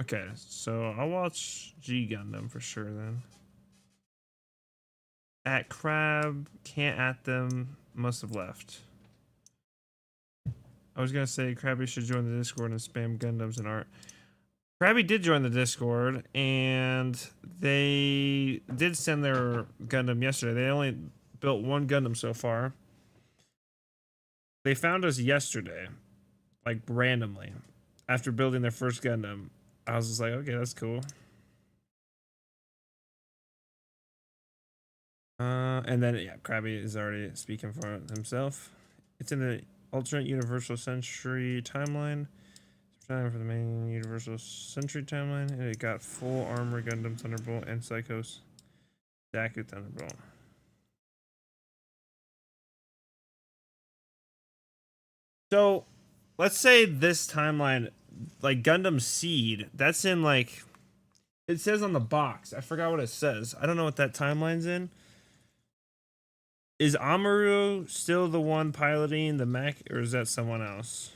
Okay, so I'll watch G Gundam for sure then. At Crab, can't at them, must have left. I was gonna say Krabby should join the Discord and spam Gundams and art. Krabby did join the Discord, and they did send their Gundam yesterday. They only built one Gundam so far. They found us yesterday, like randomly, after building their first Gundam. I was just like, okay, that's cool. And then, yeah, Krabby is already speaking for himself. It's in the alternate Universal Century timeline. For the main Universal Century timeline, and it got full armor Gundam Thunderbolt and Psycho's Zaku Thunderbolt. So, let's say this timeline, like Gundam Seed, that's in like, it says on the box. I forgot what it says. I don't know what that timeline's in. Is Amaru still the one piloting the mech, or is that someone else?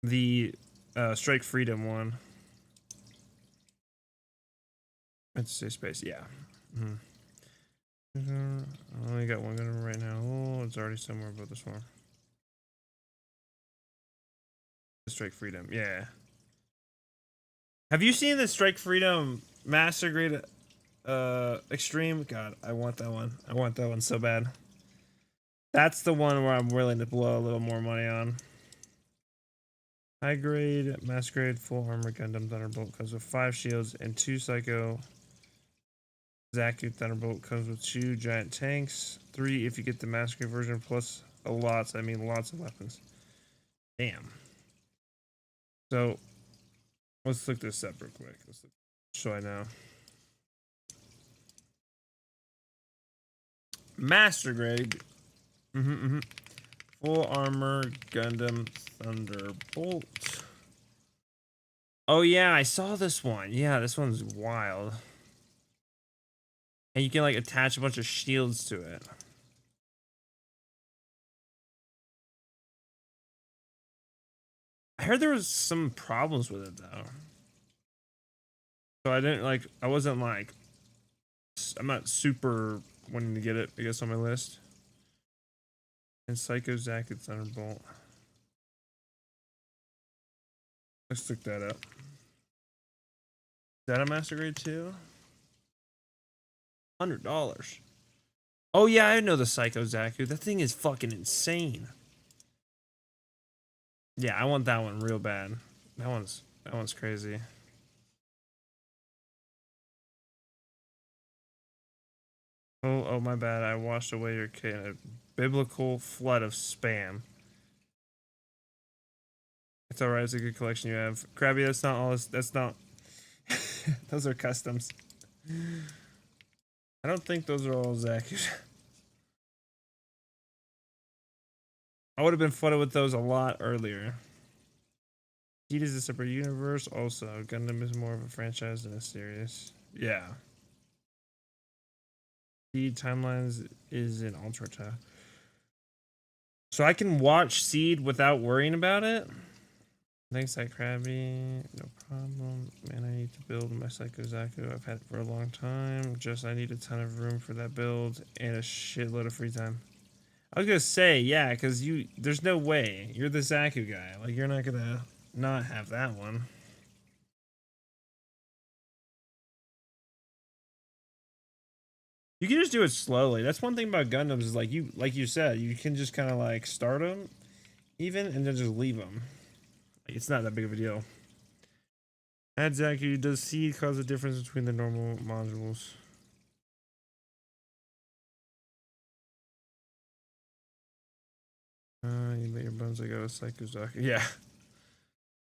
The Strike Freedom one. Let's say space, yeah. I only got one gun right now. Oh, it's already somewhere about this one. The Strike Freedom, yeah. Have you seen the Strike Freedom Master Grade Extreme? God, I want that one. I want that one so bad. That's the one where I'm willing to blow a little more money on. High grade, mass grade, full armor Gundam Thunderbolt comes with 5 shields and 2 Psycho. Zaku Thunderbolt comes with 2 giant tanks. 3 if you get the mass grade version, plus lots of weapons. Damn. So, let's look this up real quick. So I know. Master grade. Full armor Gundam Thunderbolt. Oh yeah, I saw this one. Yeah, this one's wild. And you can like attach a bunch of shields to it. I heard there was some problems with it though. So I wasn't like, I'm not super wanting to get it, I guess, on my list. And Psycho Zaku Thunderbolt. Let's look that up. Is that a master grade too? $100. Oh yeah, I know the Psycho Zaku. That thing is fucking insane. Yeah, I want that one real bad. That one's crazy. Oh my bad. I washed away your kit in a biblical flood of spam. It's alright, it's a good collection you have. Krabby, that's not all that's not those are customs. I don't think those are all Zaku's. I would have been flooded with those a lot earlier. Heat is a separate universe. Also, Gundam is more of a franchise than a series. Yeah. Seed timelines is in Ultra. So I can watch Seed without worrying about it? Thanks, like Krabby. No problem. Man, I need to build my Psycho Zaku. I've had it for a long time. Just I need a ton of room for that build and a shitload of free time. I was gonna say, yeah, because there's no way. You're the Zaku guy. Like, you're not gonna not have that one. You can just do it slowly. That's one thing about Gundams is like you said, you can just kind of like start them even and then just leave them. Like, it's not that big of a deal. Add Zaku, does seed cause a difference between the normal modules? You bet your bones I got a Psycho Zaku. Yeah.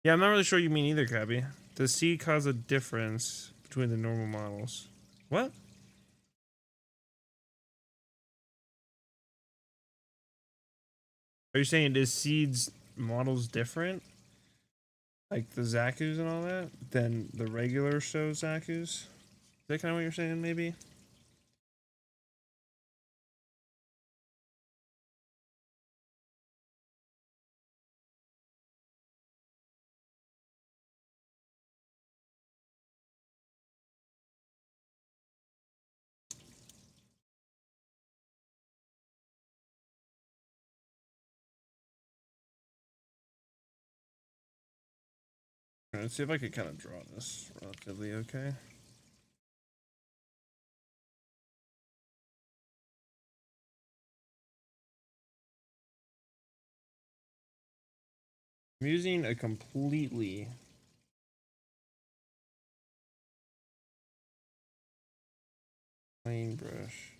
Yeah, I'm not really sure you mean either, Cabby. Does seed cause a difference between the normal models? What? Are you saying is seeds models different? Like the Zaku's and all that than the regular show Zaku's? Is that kind of what you're saying, maybe? Let's see if I could kind of draw this relatively okay. I'm using a completely plain brush.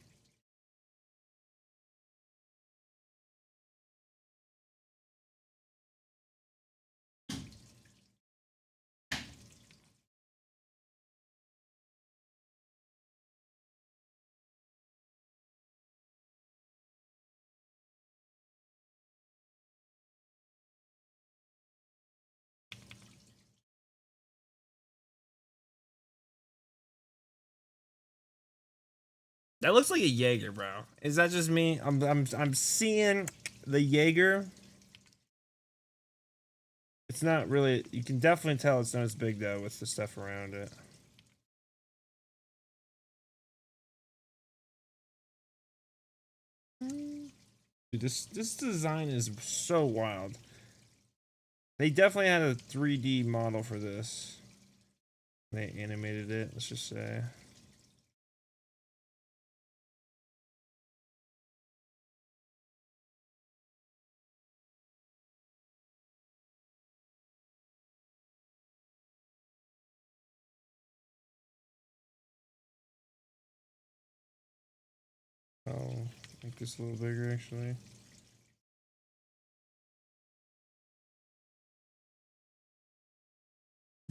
That looks like a Jaeger, bro. Is that just me? I'm seeing the Jaeger. It's not really. You can definitely tell it's not as big though with the stuff around it. Dude, this design is so wild. They definitely had a 3D model for this. They animated it. Let's just say. Oh, make this a little bigger actually.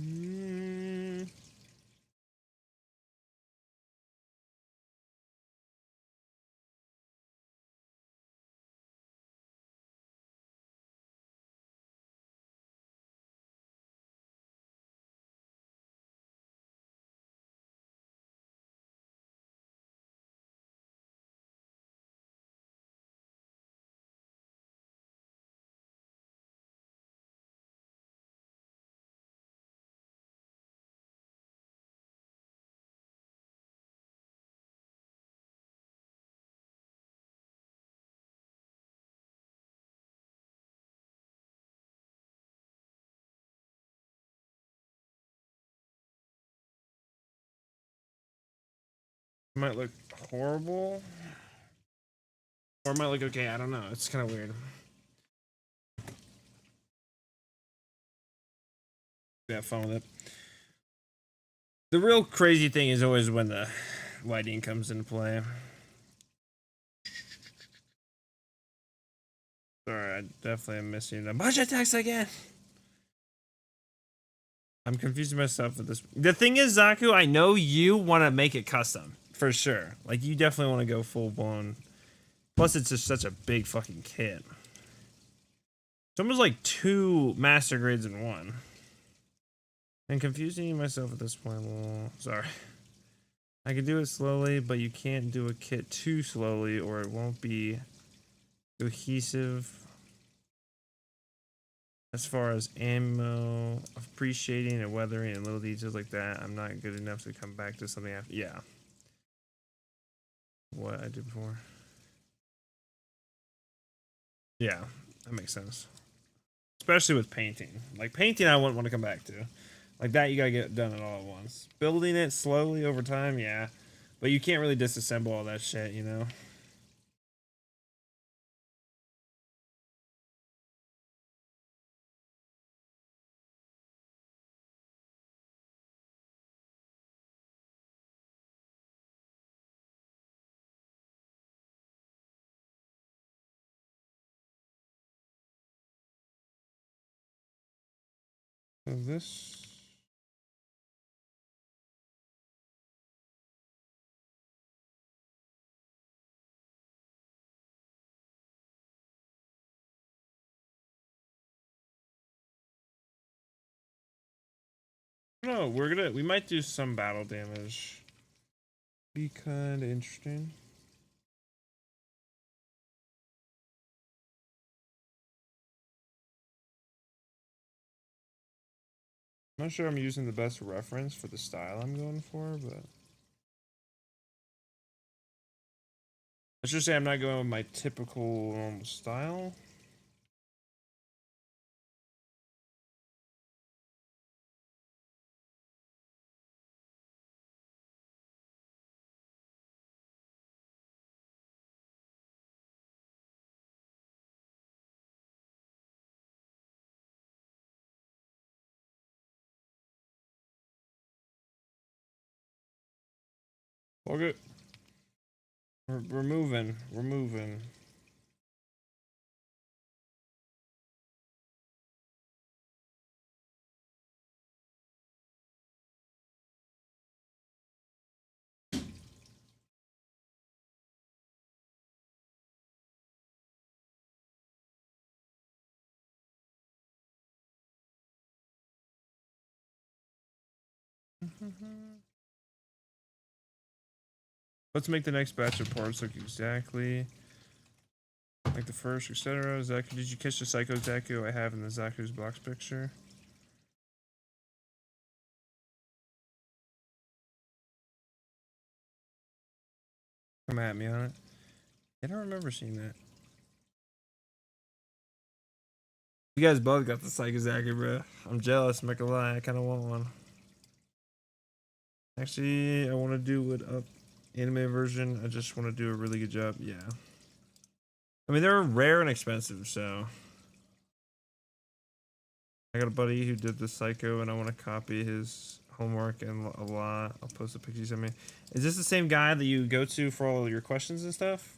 Mm. Might look horrible. Or it might look okay. I don't know. It's kind of weird. Have fun with it. The real crazy thing is always when the lighting comes into play. Sorry, I definitely am missing a bunch of text again. I'm confusing myself with this. The thing is, Zaku, I know you want to make it custom for sure. Like you definitely want to go full blown. Plus, it's just such a big fucking kit. It's almost like 2 master grades in one. I'm confusing myself at this point. Well, sorry. I can do it slowly, but you can't do a kit too slowly or it won't be cohesive. As far as ammo, appreciating and weathering and little details like that, I'm not good enough to come back to something after. Yeah. What I did before. Yeah, that makes sense. Especially with painting. Like painting, I wouldn't want to come back to. Like that, you gotta get done it all at once. Building it slowly over time, yeah. But you can't really disassemble all that shit, you know? So this... No, we might do some battle damage. Be kind of interesting. I'm not sure I'm using the best reference for the style I'm going for, but let's just say I'm not going with my typical normal style. Okay. We're moving. We're moving. Let's make the next batch of parts look exactly like the first, etc. Zaku, did you catch the Psycho Zaku I have in the Zaku's box picture? Come at me on it. I don't remember seeing that. You guys both got the Psycho Zaku, bro. I'm jealous, I'm not gonna lie. I kind of want one. Actually, I want to do it up anime version. I just want to do a really good job. Yeah. I mean, they're rare and expensive, so. I got a buddy who did the Psycho, and I want to copy his homework and a lot. I'll post the pictures of me. Is this the same guy that you go to for all your questions and stuff?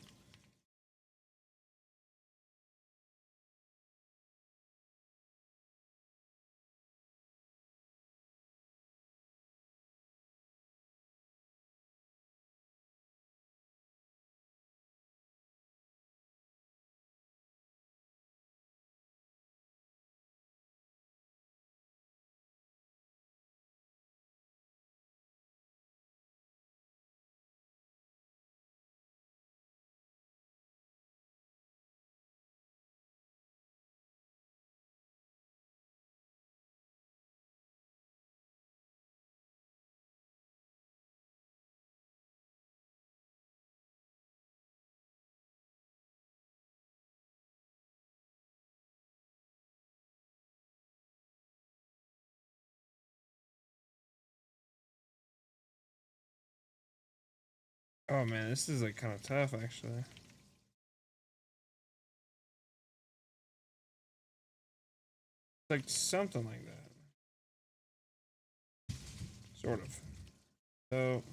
Oh man, this is like kind of tough actually. Like something like that. Sort of. So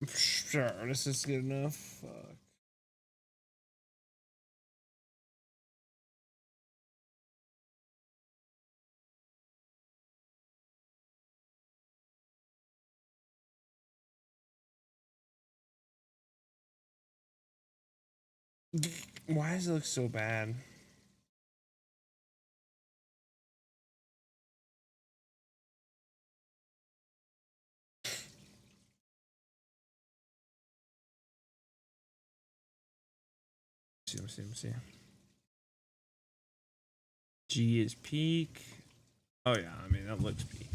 sure, this is good enough. Fuck. Why does it look so bad? Let me see. Let me see. G is peak. Oh yeah, I mean that looks peak.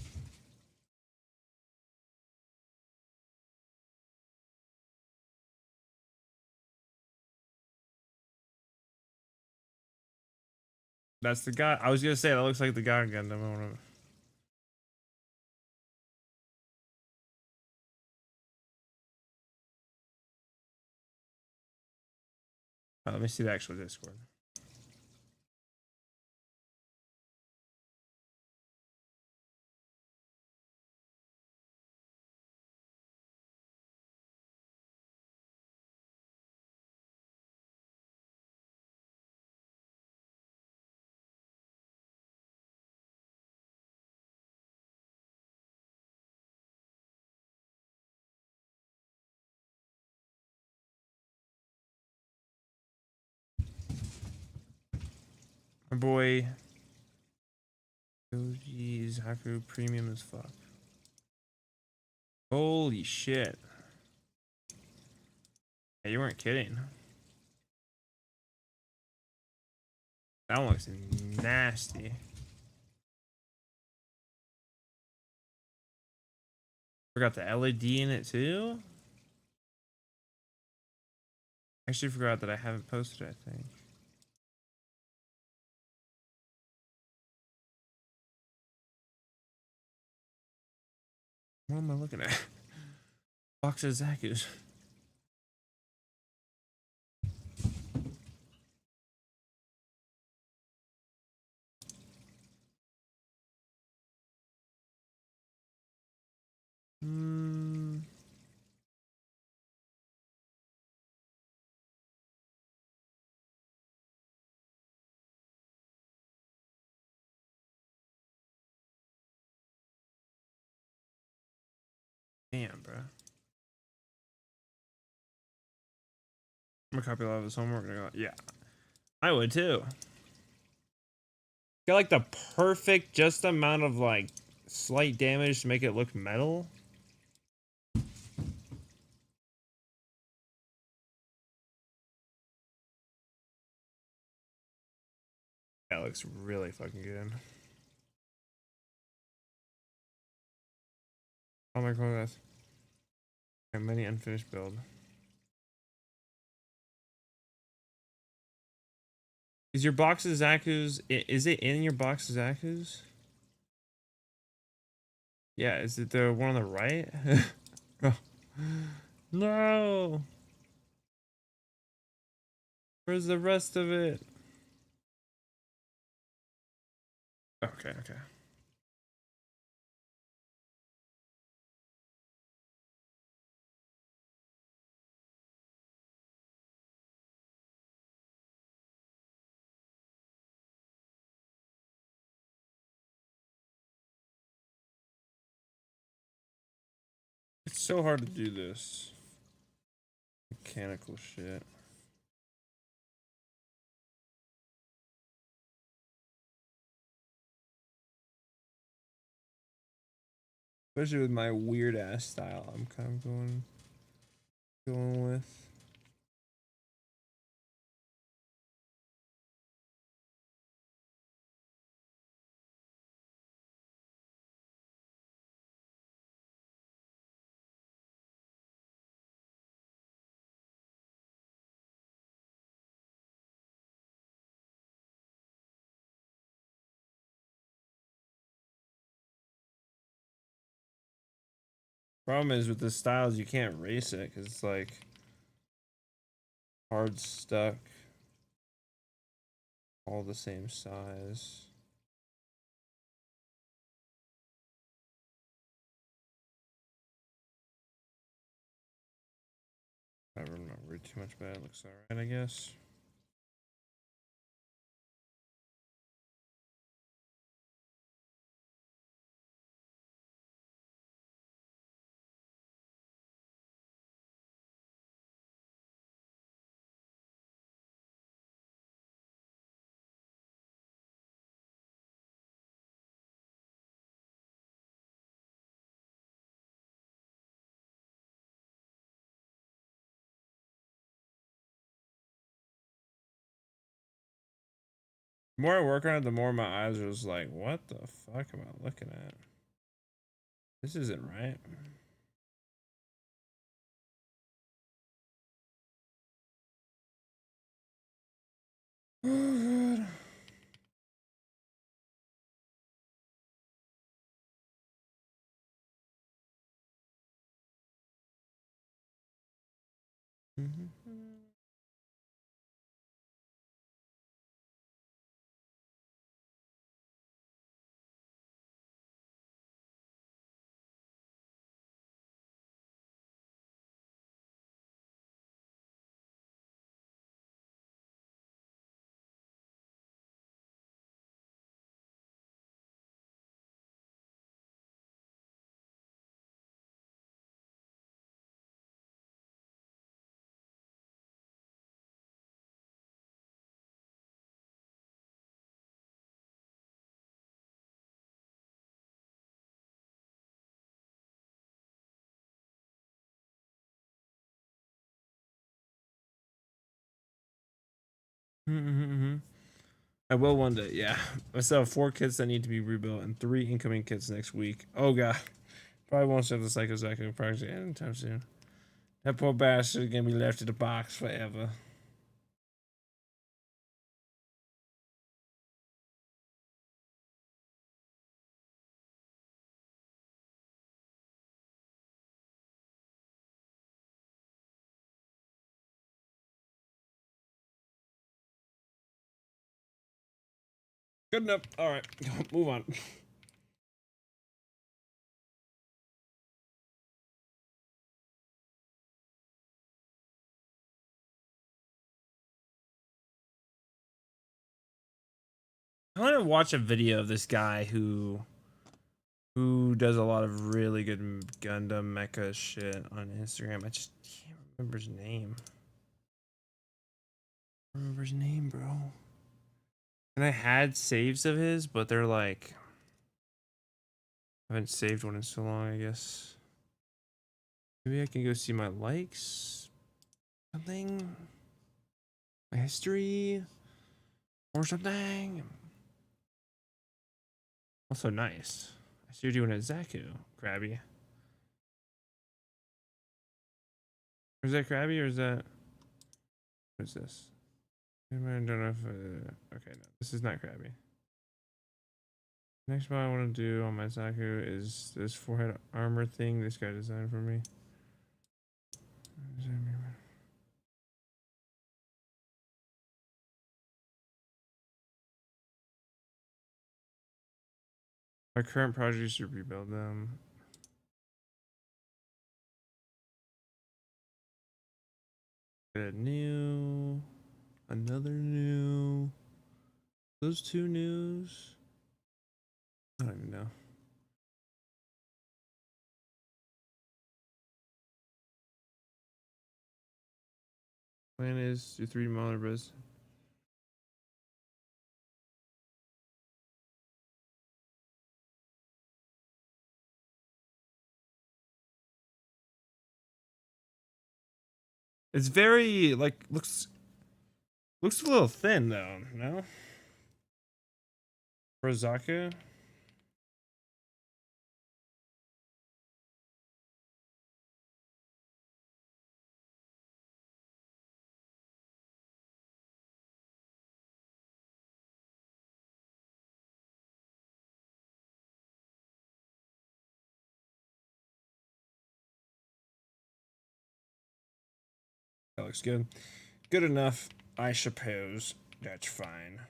That's the guy. I was gonna say that looks like the guy Gundam. Let me see the actual Discord. My boy Goji's Haku premium as fuck. Holy shit. Hey, you weren't kidding. That one looks nasty. Forgot the LED in it too. Actually forgot that I haven't posted it, I think. What am I looking at? Box of Zaku's. Damn, bro. I'm gonna copy a lot of this homework. Yeah, I would too. Got like the perfect just amount of like slight damage to make it look metal. That looks really fucking good. Oh my god, many unfinished build. Is your box of Zaku's? Is it in your box of Zaku's? Yeah, is it the one on the right? Oh. No. Where's the rest of it? Okay, okay. It's so hard to do this mechanical shit. Especially with my weird ass style, I'm kind of going with. Problem is with the styles, you can't race it because it's like hard stuck, all the same size. I'm not worried too much about it. Looks alright, I guess. The more I work on it, the more my eyes are just like, what the fuck am I looking at? This isn't right. Oh god. I will one day, yeah. I still have 4 kits that need to be rebuilt and 3 incoming kits next week. Oh god. Probably won't start the Psycho Psycho project anytime soon. That poor bastard is gonna be left in the box forever. Good enough. Alright, move on. I want to watch a video of this guy who does a lot of really good Gundam mecha shit on Instagram. I just can't remember his name. I don't remember his name, bro. And I had saves of his, but they're like I haven't saved one in so long, I guess. Maybe I can go see my likes. Something. My history. Or something. Also nice. I see you're doing a Zaku, Krabby. Is that Krabby or is that... What is this? I don't know if... okay, no. This is not Krabby. Next one I want to do on my Zaku is this forehead armor thing this guy designed for me. My current project is to rebuild them. Get a new... Another new... Those 2 news? I don't even know. Plan is do 3 monobres. It's very like looks a little thin though, no? For Zaku? That looks good. Good enough, I suppose. That's fine.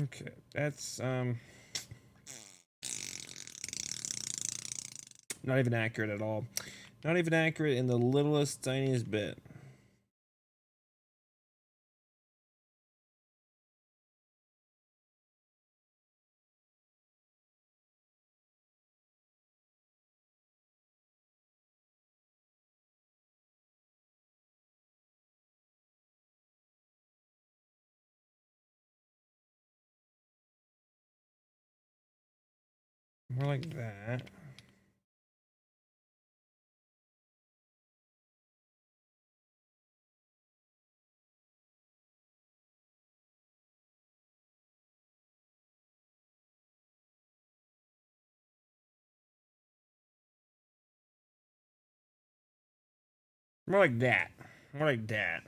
Okay, that's not even accurate at all. Not even accurate in the littlest, tiniest bit. More like that. More like that. More like that.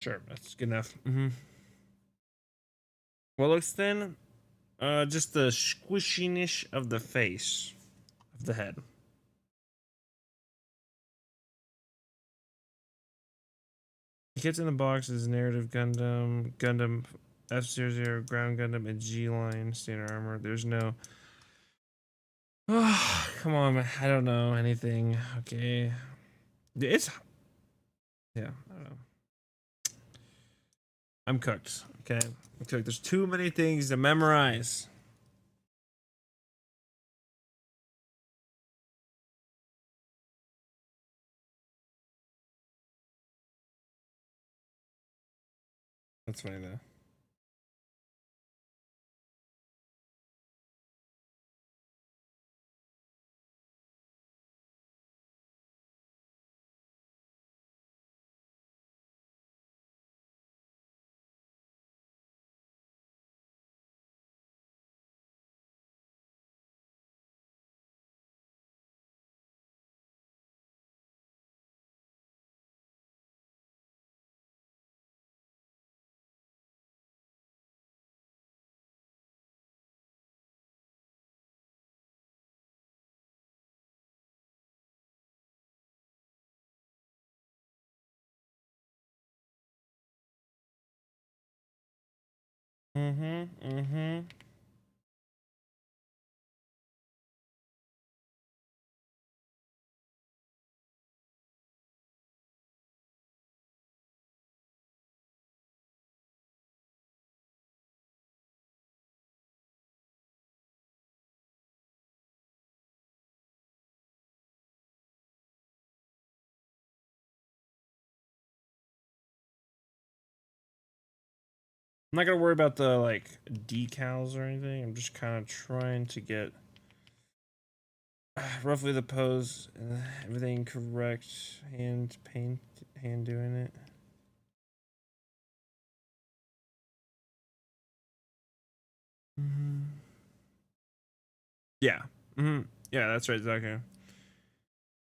Sure, that's good enough. What looks thin? Just the squishiness of the face, of the head. Kids in the Box is narrative Gundam, Gundam F00, Ground Gundam, and G Line standard armor. There's no. Oh, come on, man. I don't know anything. Okay, it's yeah. I don't know. I'm cooked. Okay, I'm cooked. There's too many things to memorize. That's funny though. Mm-hmm. I'm not gonna worry about the like decals or anything. I'm just kind of trying to get roughly the pose, everything correct. Hand paint, hand doing it. Mm-hmm. Yeah. Yeah, that's right. Okay.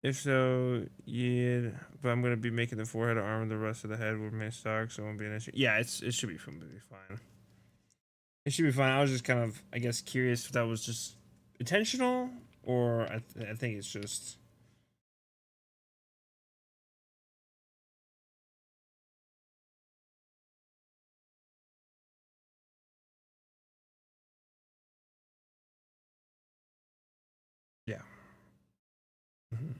If so, yeah. But I'm gonna be making the forehead, arm, and the rest of the head with my stock, so it won't be an issue. Yeah, it should be completely fine. It should be fine. I was just kind of, I guess, curious if that was just intentional or I think it's just. Yeah. Mhm.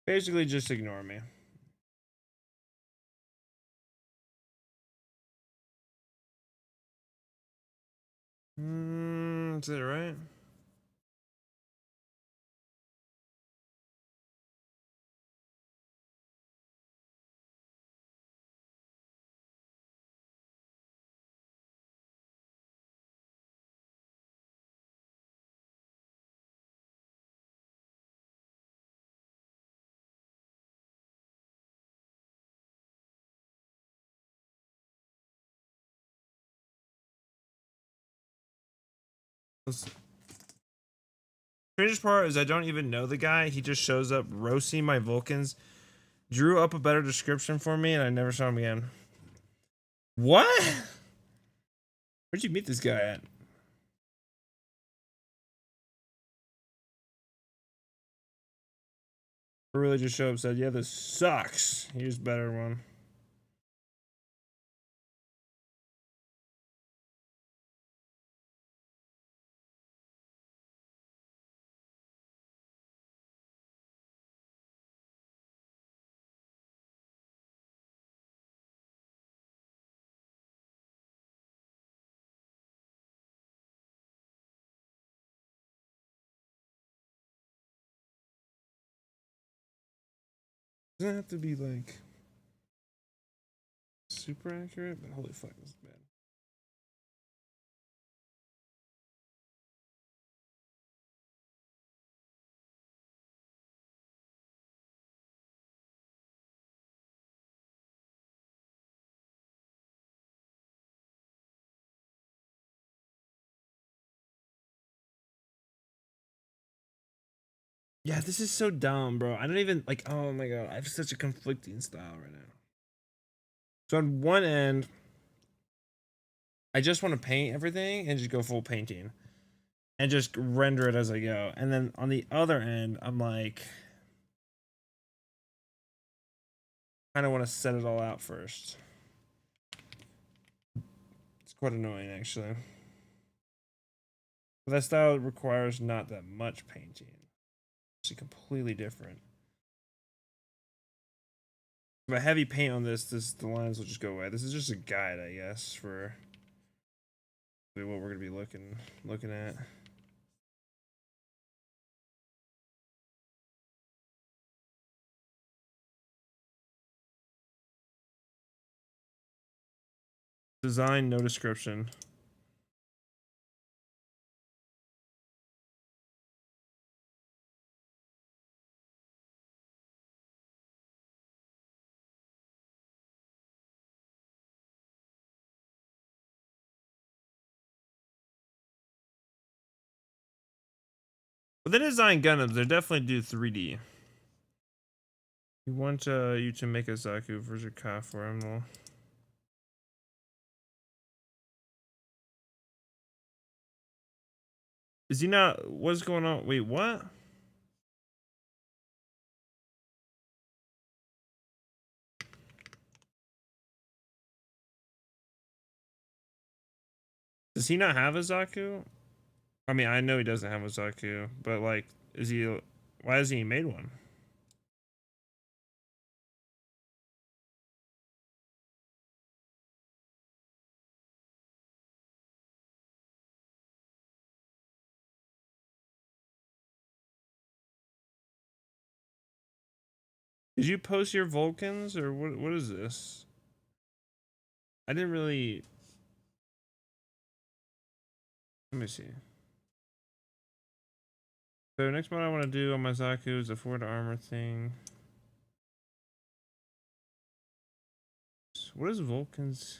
Basically, just ignore me. Is that right? Strangest part is I don't even know the guy. He just shows up roasting my Vulcans. Drew up a better description for me, and I never saw him again. What? Where'd you meet this guy at? Or really just showed up and said, "Yeah, this sucks. Here's a better one." Doesn't have to be like super accurate, but holy fuck, this is bad. Yeah, this is so dumb, bro. I don't even like. Oh my god, I have such a conflicting style right now. So on one end, I just want to paint everything and just go full painting, and just render it as I go. And then on the other end, I'm like, kind of want to set it all out first. It's quite annoying, actually. But that style requires not that much painting. It's completely different. If I heavy paint on this, the lines will just go away. This is just a guide, I guess, for what we're gonna be looking at. Design, no description. But they design Gundams. They definitely do 3D. We want you to make a Zaku versus Ka for him. Is he not? What's going on? Wait, what? Does he not have a Zaku? I mean, I know he doesn't have a Zaku, but like, is he? Why hasn't he made one? Did you post your Vulcans or what? What is this? I didn't really. Let me see. So next one I want to do on my Zaku is the forward armor thing. What is Vulcans?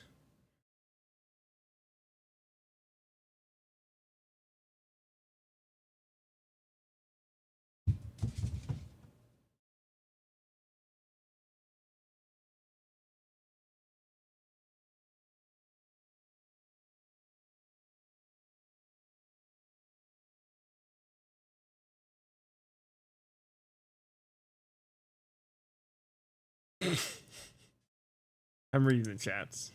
I'm reading the chats.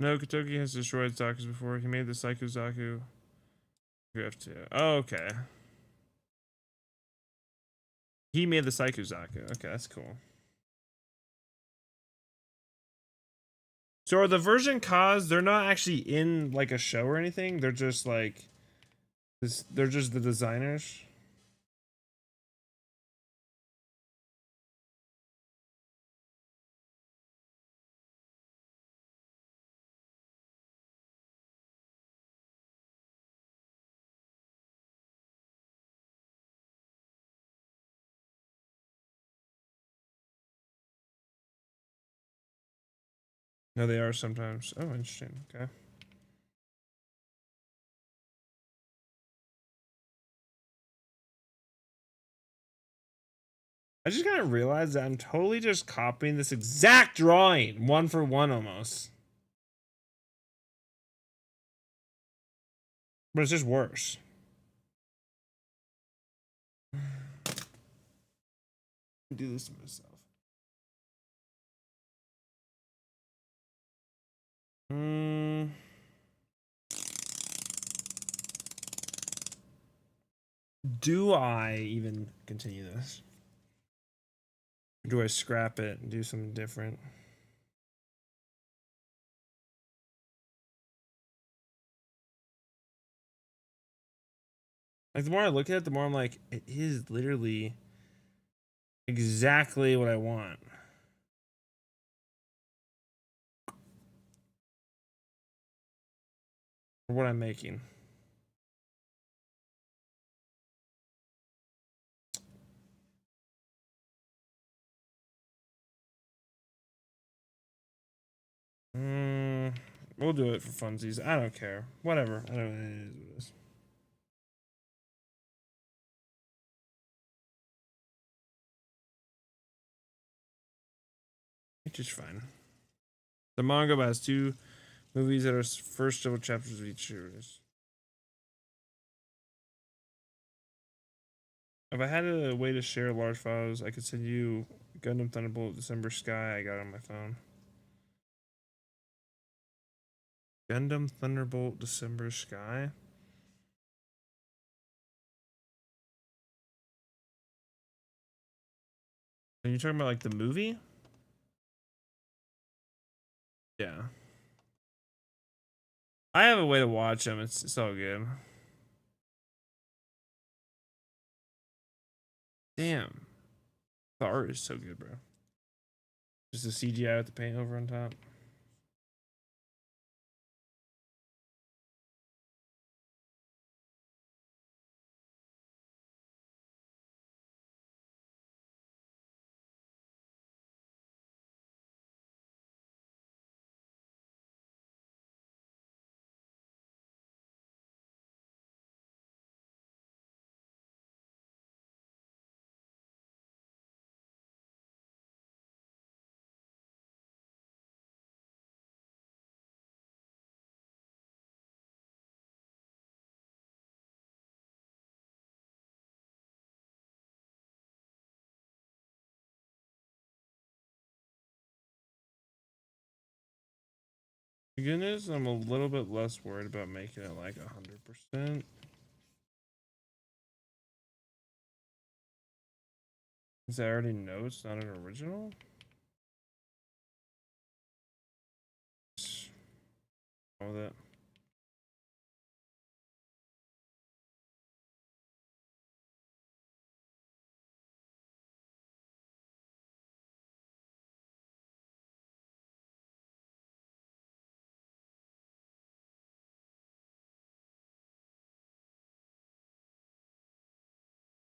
No, Kotoki has destroyed Zakus before. He made the Psycho Zaku. You have to. Oh, okay. He made the Psycho Zaku. Okay, that's cool. So are the version Kas, they're not actually in like a show or anything? They're just like this, they're just the designers. No, they are sometimes. Oh, interesting. Okay. I just kind of realized that I'm totally just copying this exact drawing, one for one almost. But it's just worse. Do this to myself. Do I even continue this? Or do I scrap it and do something different? Like the more I look at it, the more I'm like, it is literally exactly what I want. For what I'm making. We'll do it for funsies. I don't care. Whatever. I don't know. It is what it is. Which is fine. The manga has 2 movies that are first several chapters of each series. If I had a way to share large files, I could send you Gundam Thunderbolt December Sky. I got on my phone. Gundam Thunderbolt December Sky. Are you talking about like the movie? Yeah. I have a way to watch them. It's all good. Damn. The art is so good, bro. Just a CGI with the paint over on top. The good news, I'm a little bit less worried about making it like 100%. Because I already know it's not an original. What's wrong with it?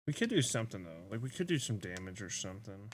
We could do something though. Like we could do some damage or something.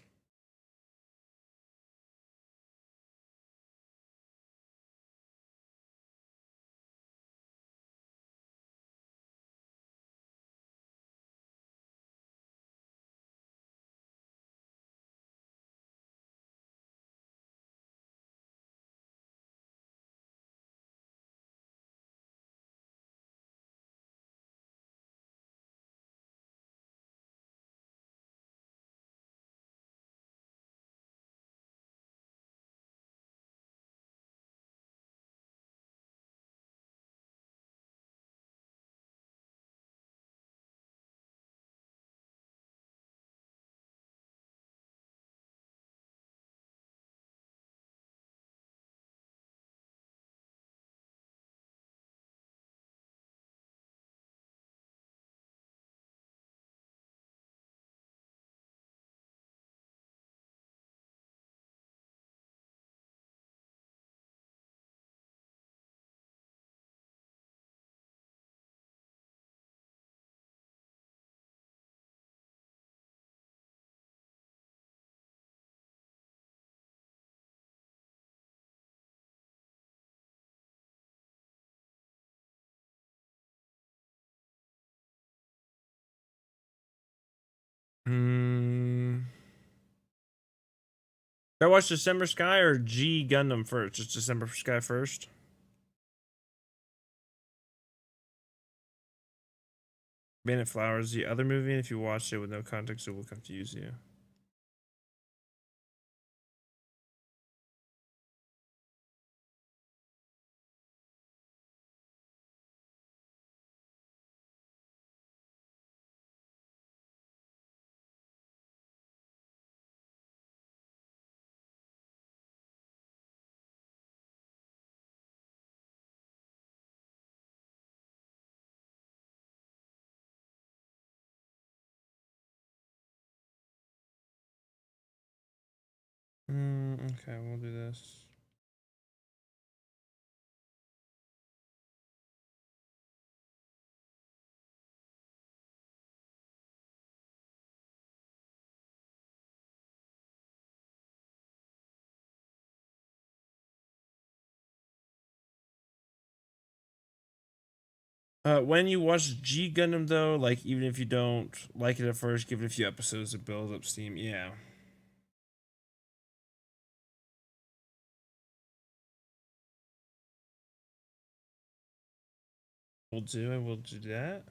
Hmm. Should I watch December Sky or G Gundam first? Just December Sky first. Bandit Flowers, the other movie, and if you watch it with no context, it will confuse you. Okay, we'll do this. When you watch G Gundam though, like even if you don't like it at first, give it a few episodes to build up steam. Yeah. We'll do that.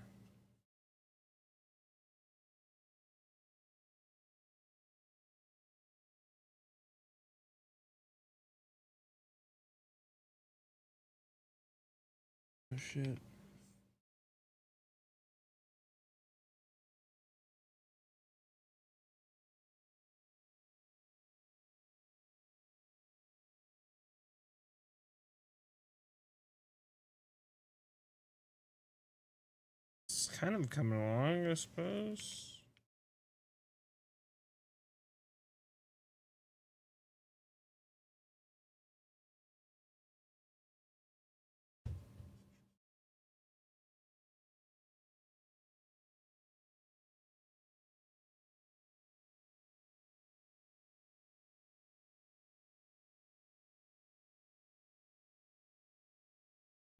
Oh shit. It's kind of coming along, I suppose.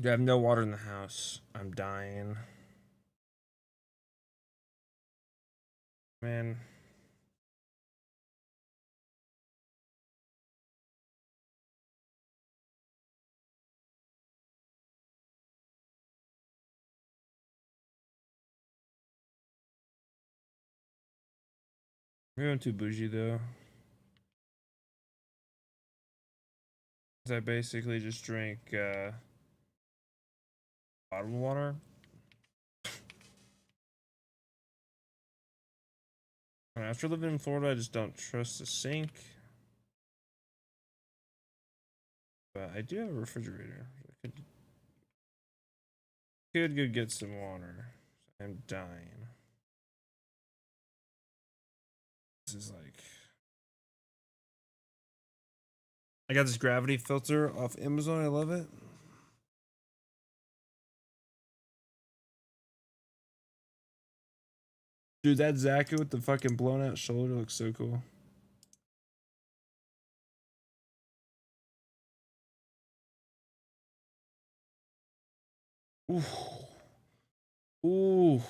I have no water in the house. I'm dying. Man. Maybe I'm too bougie though. 'Cause I basically just drink bottled water. And after living in Florida, I just don't trust the sink. But I do have a refrigerator. I could go get some water. I'm dying. This is like, I got this gravity filter off Amazon. I love it. Dude, that Zaku with the fucking blown out shoulder looks so cool. Ooh. Ooh.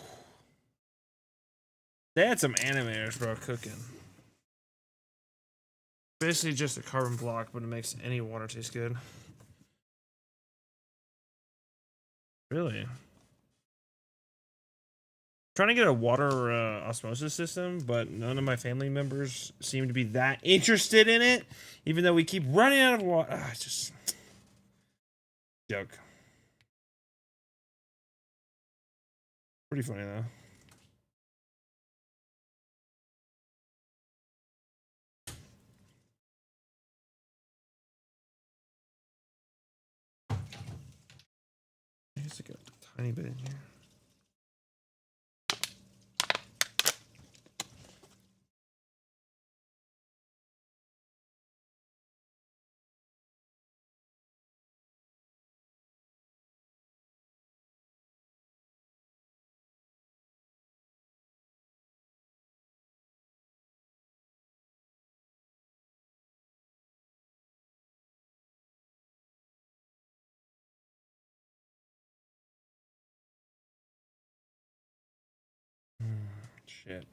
They had some animators, bro, cooking. Basically just a carbon block, but it makes any water taste good. Really? Trying to get a water osmosis system, but none of my family members seem to be that interested in it, even though we keep running out of water. Ah, it's just joke. Pretty funny though. I guess I got a tiny bit in here. Shit.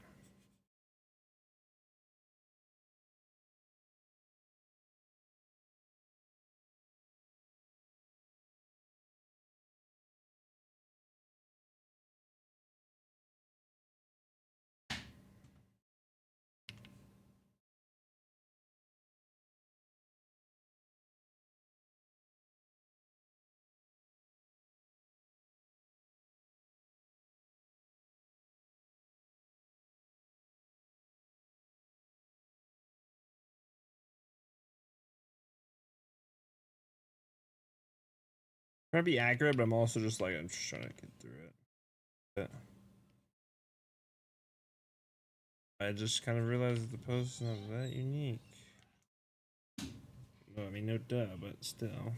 Trying to be accurate, but I'm also just like, I'm just trying to get through it. But I just kind of realized that the post is not that unique. Well, I mean, no duh, but still.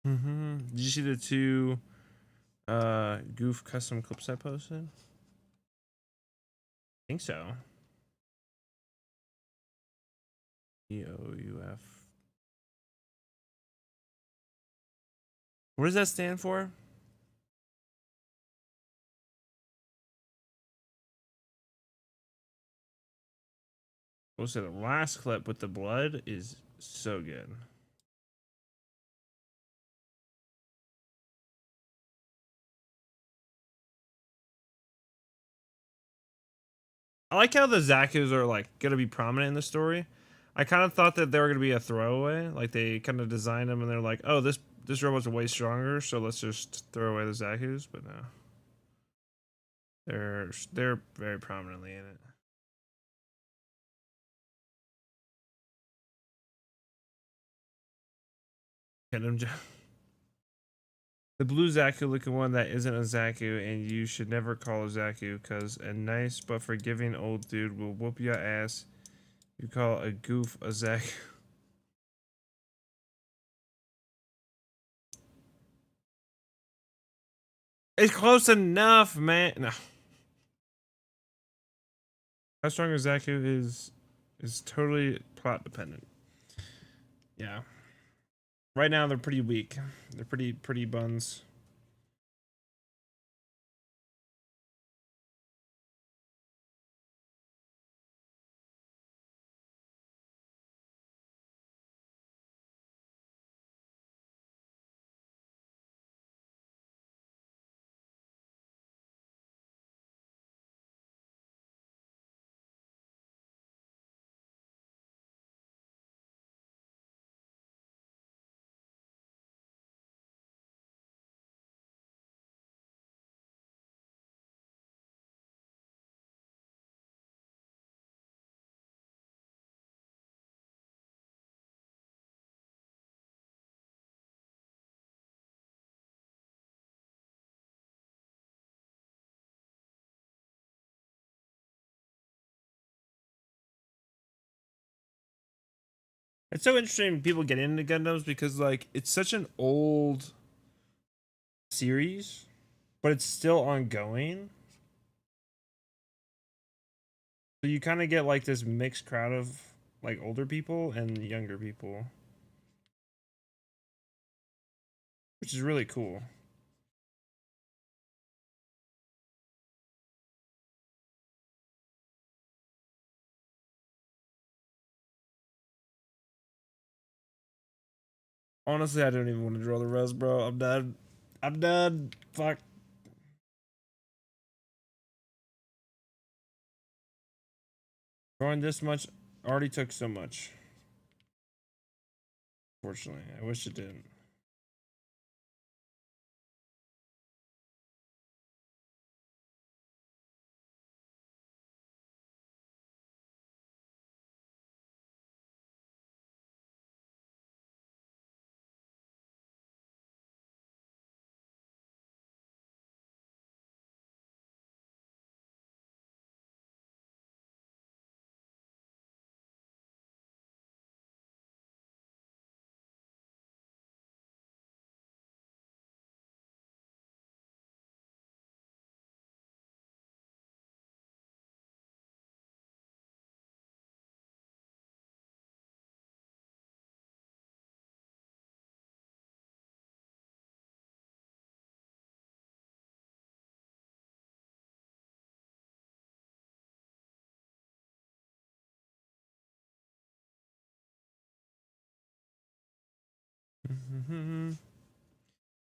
Did you see the two goof custom clips I posted? I think so. EOUF. What does that stand for? Also, the last clip with the blood is so good. I like how the Zakus are like gonna be prominent in the story. I kind of thought that they were gonna be a throwaway. Like they kind of designed them and they're like, oh, this robot's way stronger, so let's just throw away the Zakus. But no, they're very prominently in it. Gundam the blue Zaku looking one that isn't a Zaku, and you should never call a Zaku, because a nice but forgiving old dude will whoop your ass. You call a goof a Zaku. It's close enough, man. No. How strong a Zaku is totally plot dependent. Yeah. Right now they're pretty weak. They're pretty buns. It's so interesting people get into Gundams because like it's such an old series, but it's still ongoing. So you kind of get like this mixed crowd of like older people and younger people, which is really cool. Honestly, I don't even want to draw the rest, bro. I'm done. I'm done. Fuck. Drawing this much already took so much. Fortunately, I wish it didn't.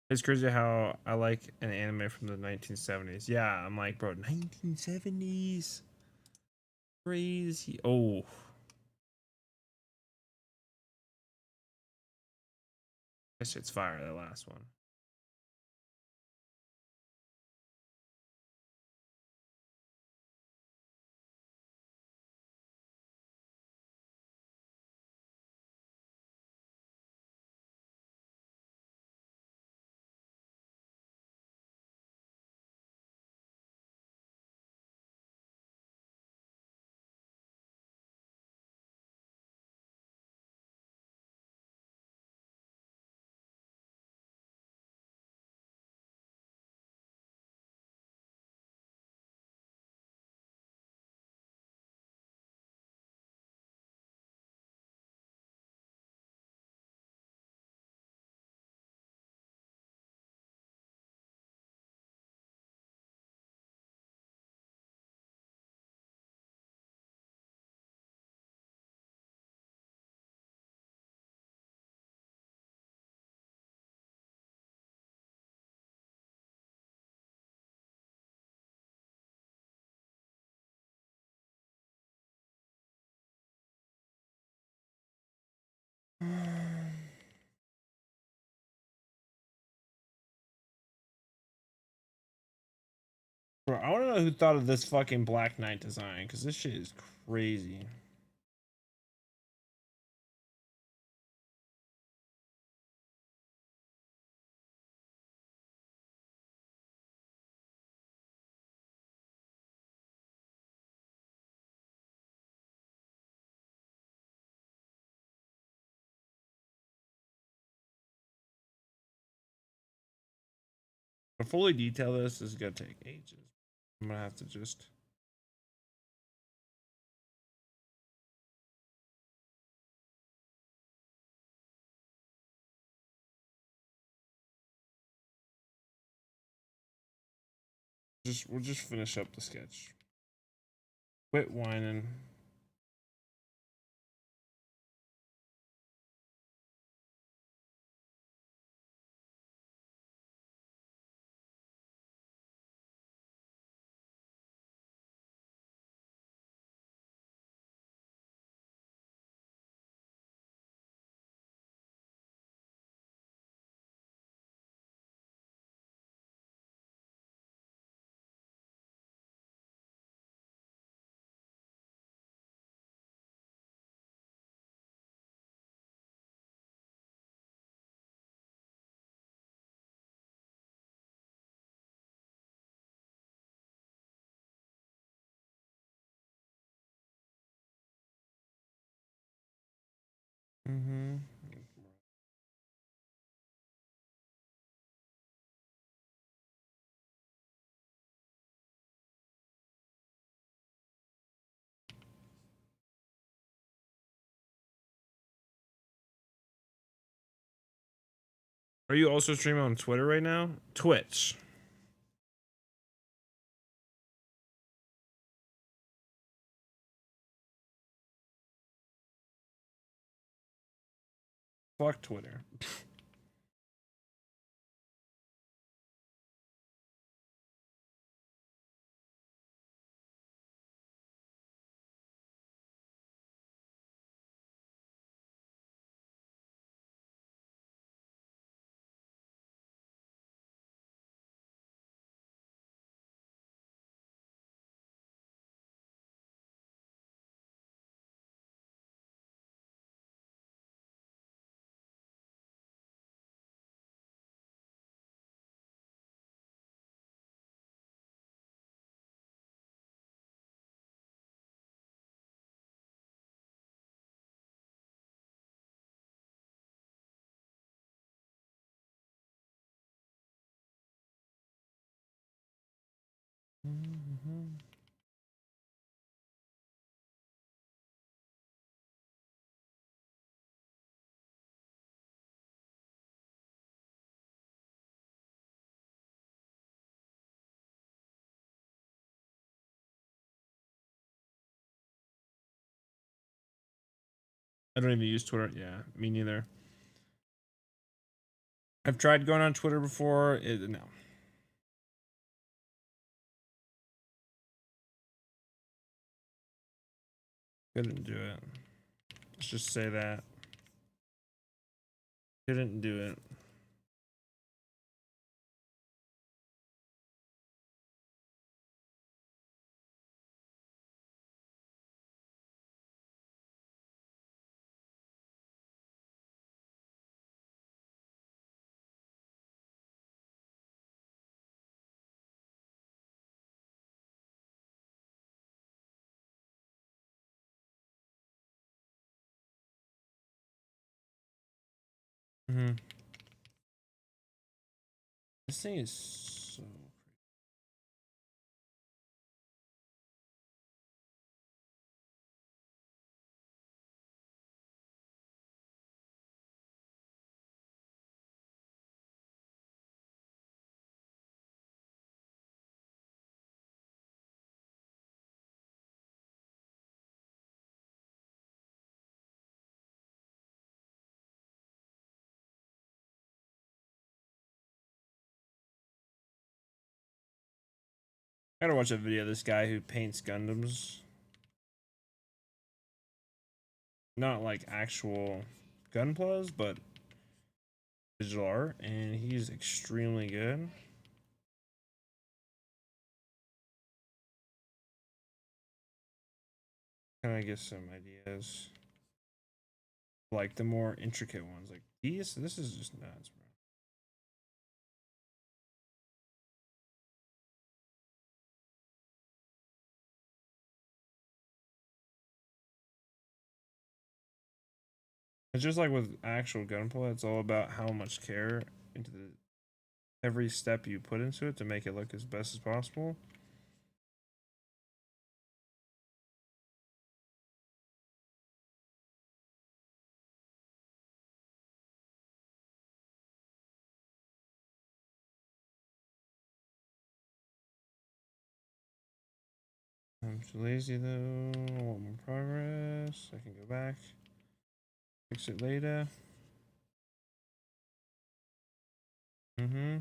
It's crazy how I like an anime from the 1970s. Yeah, I'm like, bro, 1970s. Crazy. Oh, that shit's fire, that last one. Bro, I want to know who thought of this fucking Black Knight design, because this shit is crazy. To fully detail this is gonna take ages. I'm gonna have to just we'll just finish up the sketch. Quit whining. Mm-hmm. Are you also streaming on Twitter right now? Twitch. Fuck Twitter. Mm-hmm. I don't even use Twitter. Yeah, me neither. I've tried going on Twitter before. No. Couldn't do it. Let's just say that. Couldn't do it. This thing is so. I gotta watch a video of this guy who paints Gundams. Not like actual Gunplas, but digital art, and he's extremely good. Kind of get some ideas, like the more intricate ones, like these. This is just nuts, bro. It's just like with actual Gunpla, it's all about how much care into every step you put into it to make it look as best as possible. I'm too lazy though. I want more progress. I can go back. Fix it later. Mm-hmm.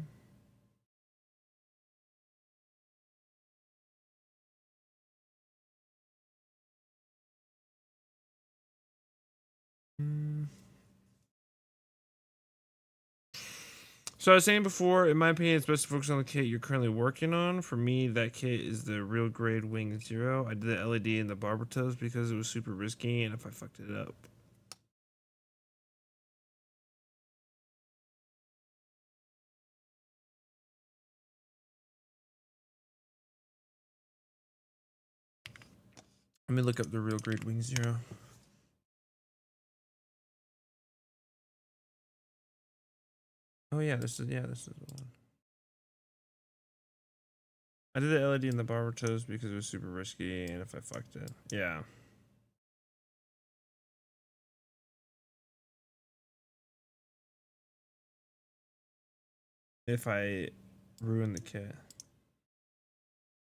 So I was saying before, in my opinion, it's best to focus on the kit you're currently working on. For me, that kit is the real grade Wing Zero. I did the LED and the barber toes because it was super risky, and if I fucked it up. Let me look up the real grade Wing Zero. Oh yeah, this is the one. I did the LED and the barber toes because it was super risky, and if I fucked it, yeah. If I ruin the kit.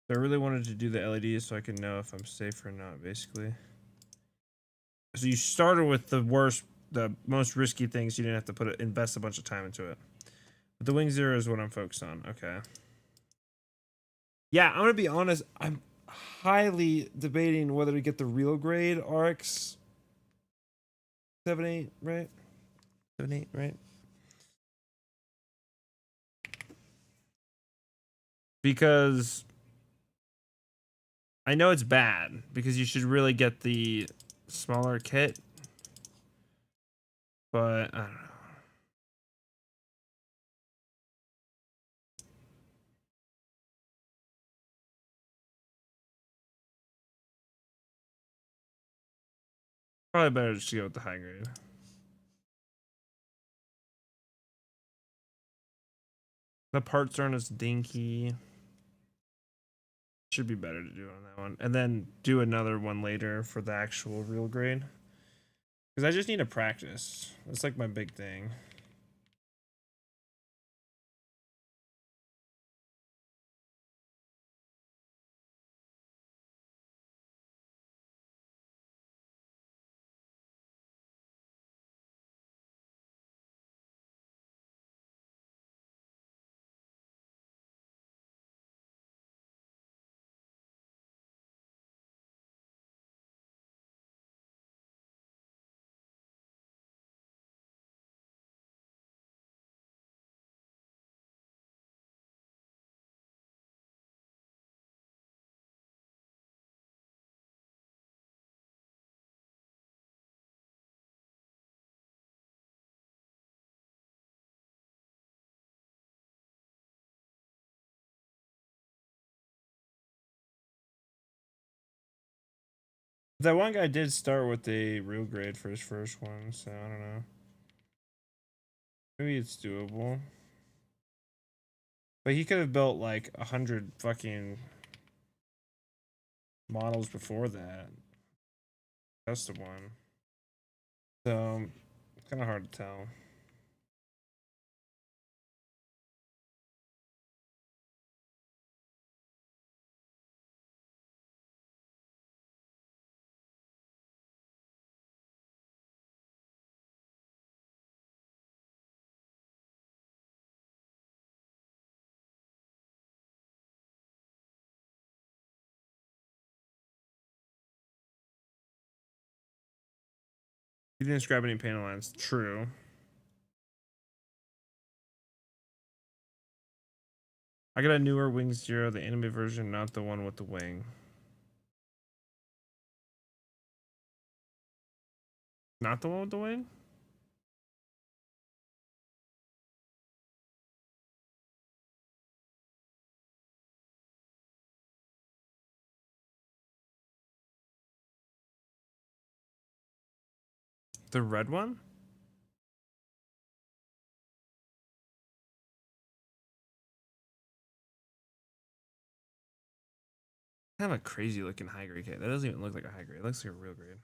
So I really wanted to do the LEDs so I can know if I'm safe or not, basically. So you started with the most risky things. You didn't have to invest a bunch of time into it. But the Wing Zero is what I'm focused on. Okay. Yeah, I'm gonna be honest. I'm highly debating whether to get the real grade RX 78, right? 78, right? Because I know it's bad because you should really get the smaller kit, but I don't know. Probably better just to go with the high grade. The parts aren't as dinky. Should be better to do on that one, and then do another one later for the actual real grade. Because I just need to practice. That's like my big thing. That one guy did start with a real grade for his first one, so I don't know. Maybe it's doable. But he could have built like 100 fucking models before that. That's the one. So it's kind of hard to tell. He didn't scrap any panel lines. True. I got a newer Wing Zero, the anime version, not the one with the wing. Not the one with the wing? The red one? Kind of a crazy looking high grade kit. That doesn't even look like a high grade. It looks like a real grade.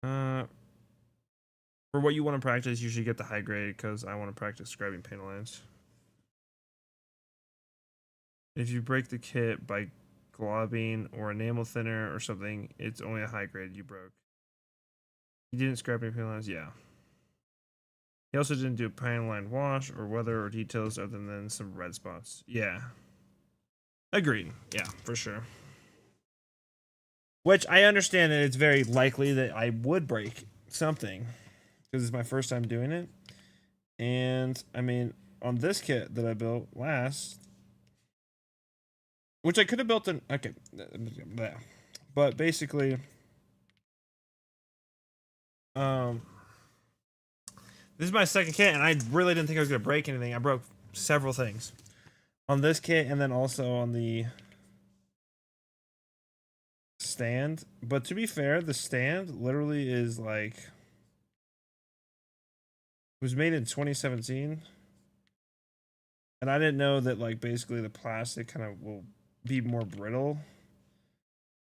For what you want to practice, you should get the high grade because I want to practice scribing panel lines. If you break the kit by globbing or enamel thinner or something, it's only a high grade you broke. You didn't scrap any panel lines? Yeah. He also didn't do a panel line wash or weather or details other than some red spots. Yeah. Agreed. Yeah, for sure. Which I understand that it's very likely that I would break something because it's my first time doing it. And I mean, on this kit that I built last, which I could have built in, okay, but basically, this is my second kit, and I really didn't think I was gonna break anything. I broke several things on this kit, and then also on the stand. But to be fair, the stand literally is like was made in 2017, and I didn't know that like basically the plastic kind of will be more brittle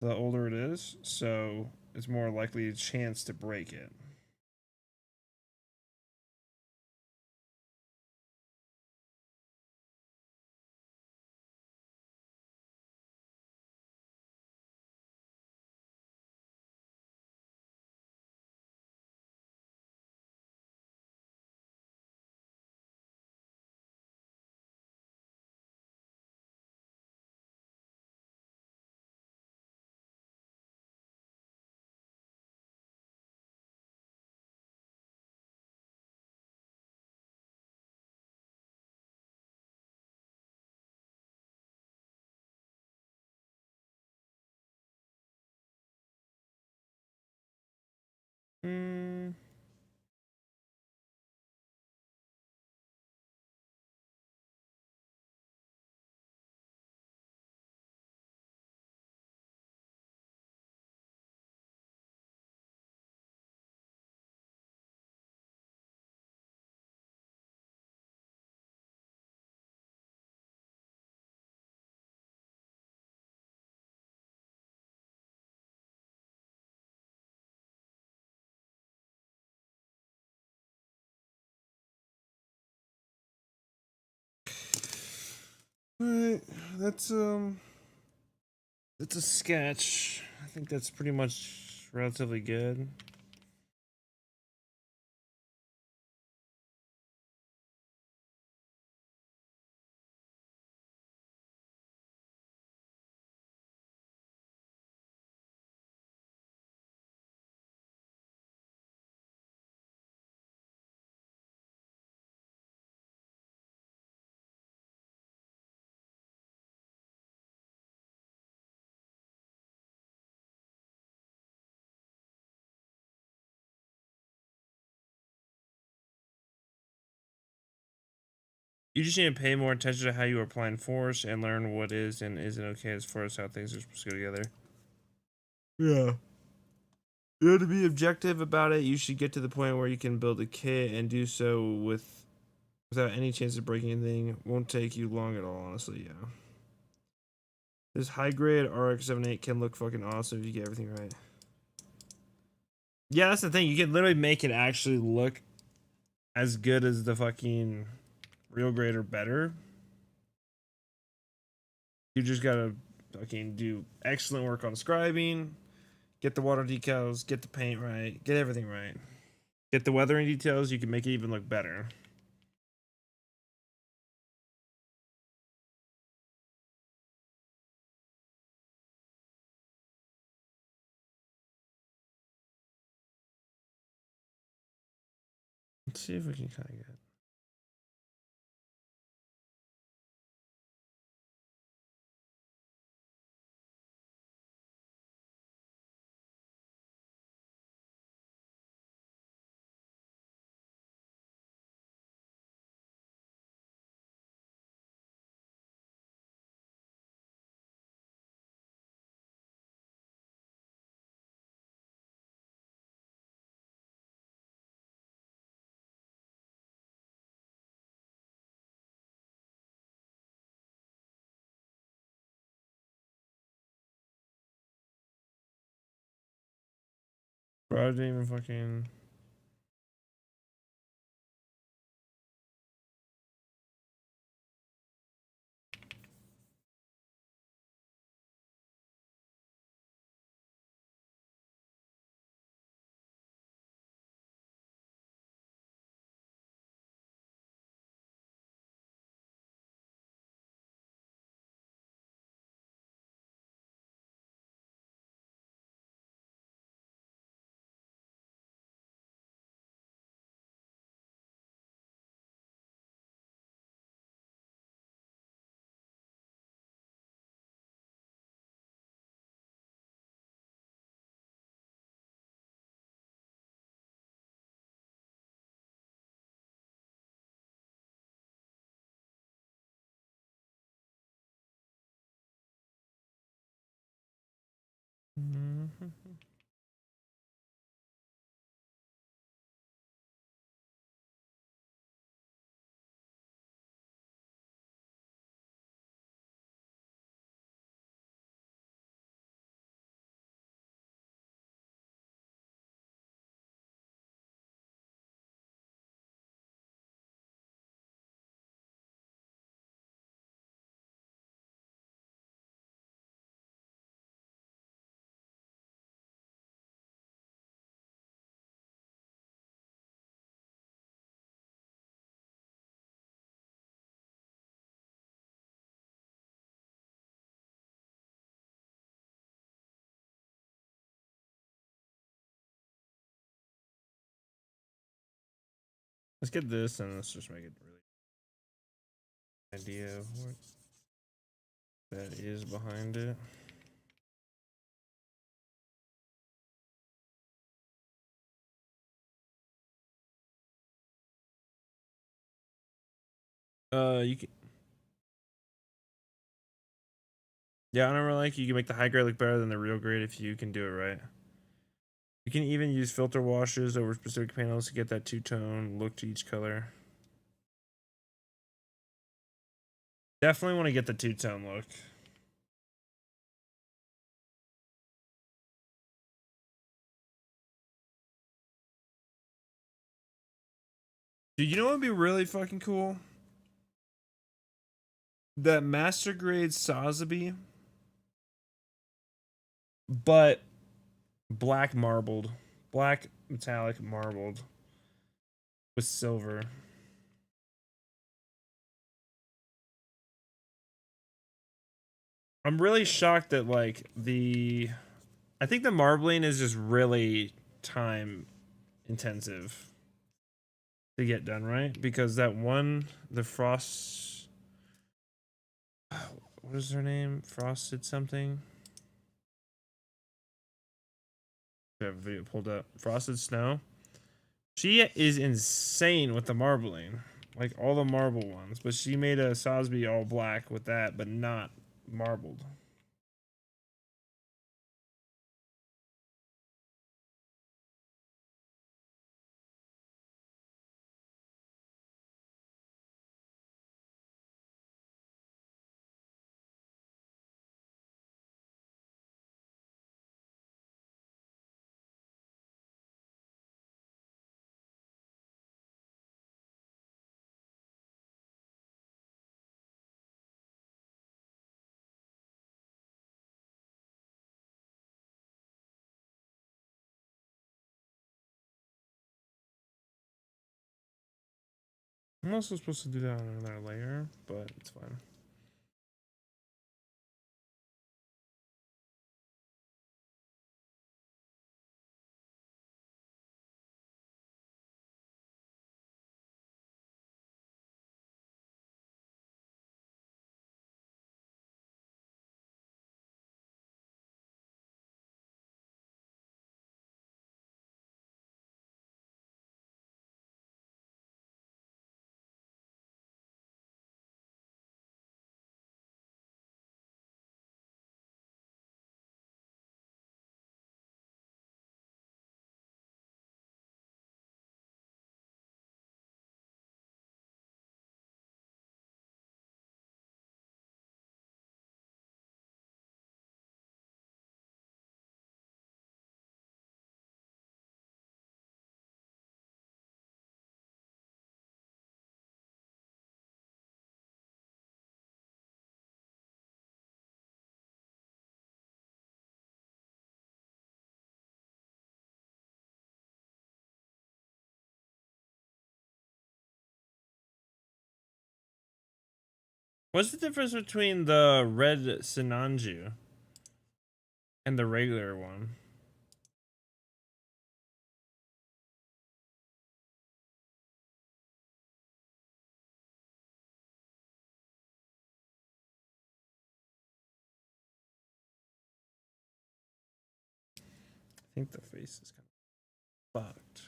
the older it is, so it's more likely a chance to break it. Hmm. Alright, that's a sketch. I think that's pretty much relatively good. You just need to pay more attention to how you are applying force and learn what is and isn't okay as far as how things are supposed to go together. Yeah. You have to be objective about it. You should get to the point where you can build a kit and do so without any chance of breaking anything. It won't take you long at all, honestly, yeah. This high grade RX-78 can look fucking awesome if you get everything right. Yeah, that's the thing. You can literally make it actually look as good as the fucking real grade or better. You just gotta fucking do excellent work on scribing, get the water decals, get the paint right, get everything right. Get the weathering details, you can make it even look better. Let's see if we can kind of get. Bro, I didn't even fucking. Let's get this and let's just make it really idea of what that is behind it. You can. Yeah, I don't really like you can make the high grade look better than the real grade if you can do it right. You can even use filter washes over specific panels to get that two-tone look to each color. Definitely want to get the two-tone look. Dude, you know what would be really fucking cool? That master grade Sotheby, but black marbled. Black metallic marbled with silver. I'm really shocked that like I think the marbling is just really time intensive to get done, right? Because that one, the Frost, what is her name? Frosted something. I have a video pulled up. Frosted Snow. She is insane with the marbling, like all the marble ones. But she made a Sosby all black with that, but not marbled. I'm also supposed to do that on another layer, but it's fine. What's the difference between the red Sinanju and the regular one? I think the face is kind of fucked.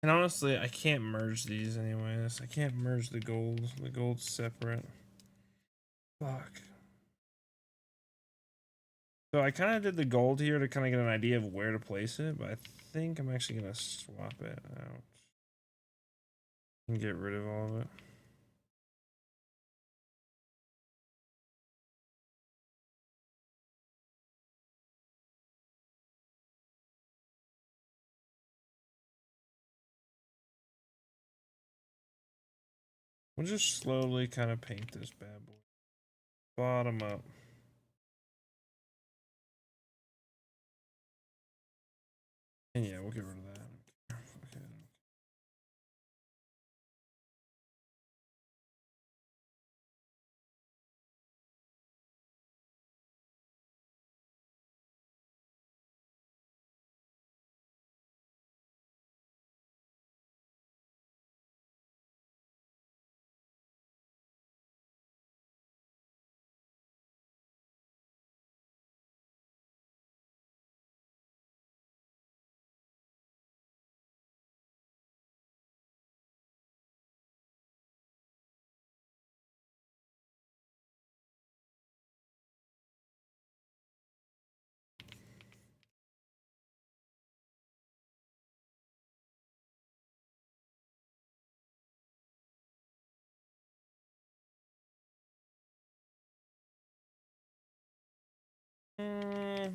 And honestly, I can't merge these anyways. I can't merge the gold. The gold's separate. Fuck. So I kind of did the gold here to kind of get an idea of where to place it, but I think I'm actually gonna swap it out and get rid of all of it. We'll just slowly kind of paint this bad boy bottom up. And yeah, we'll get rid of that. Okay.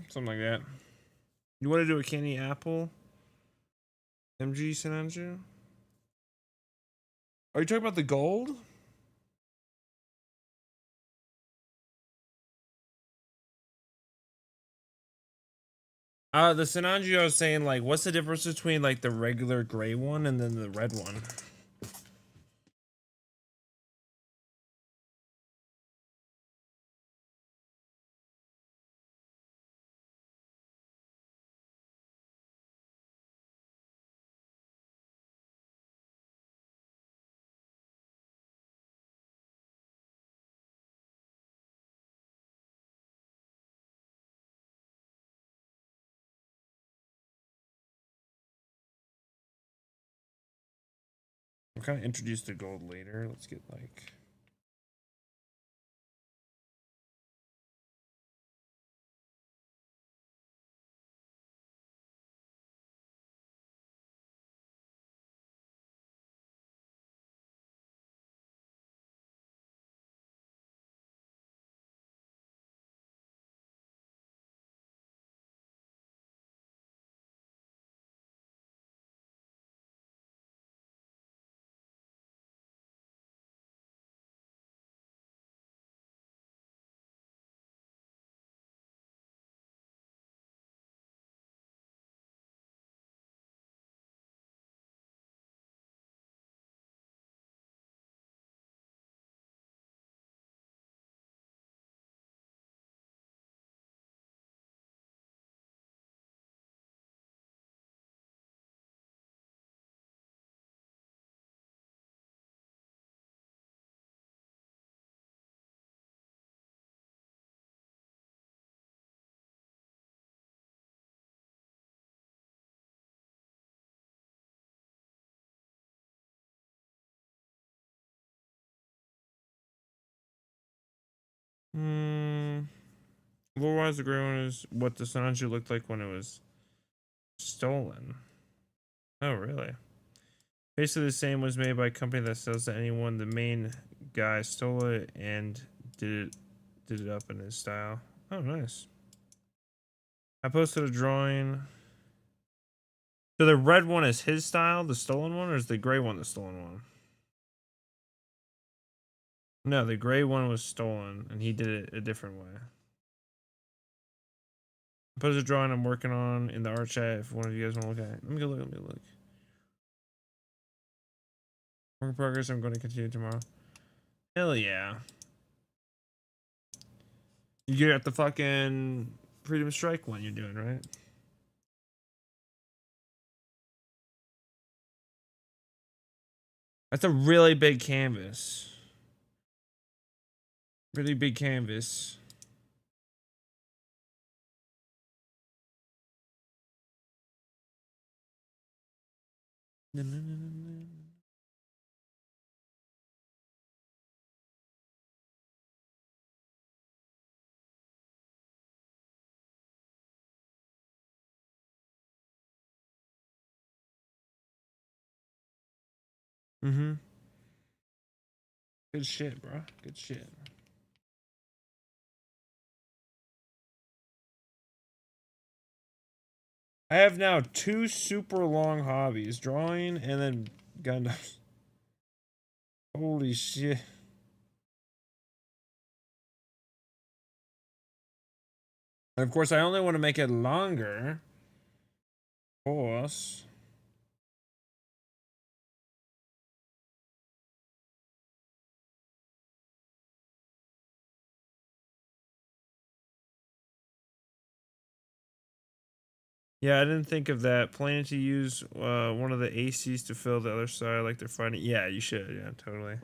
Something like that. You want to do a candy apple? MG Sinanju? Are you talking about the gold? The Sinanju I was saying, like, what's the difference between like the regular gray one and then the red one? I'm kind of introduced to gold later. Let's get like. Hmm. Lore-wise, the gray one is what the Sanji looked like when it was stolen. Oh, really? Basically, the same was made by a company that sells to anyone. The main guy stole it and did it up in his style. Oh, nice. I posted a drawing. So the red one is his style, the stolen one, or is the gray one the stolen one? No, the gray one was stolen, and he did it a different way. I posted a drawing I'm working on in the art chat if one of you guys want to look at it. Let me go look. Let me look. Work in progress. I'm going to continue tomorrow. Hell yeah. You got the fucking Freedom Strike one you're doing, right? That's a really big canvas. Really big canvas. Mm-hmm. Good shit, bro. Good shit. I have now 2 super long hobbies: drawing and then Gundam. Holy shit. And of course, I only want to make it longer. Of course. Yeah, I didn't think of that. Planning to use one of the ACs to fill the other side like they're fighting. Yeah, you should. Yeah, totally.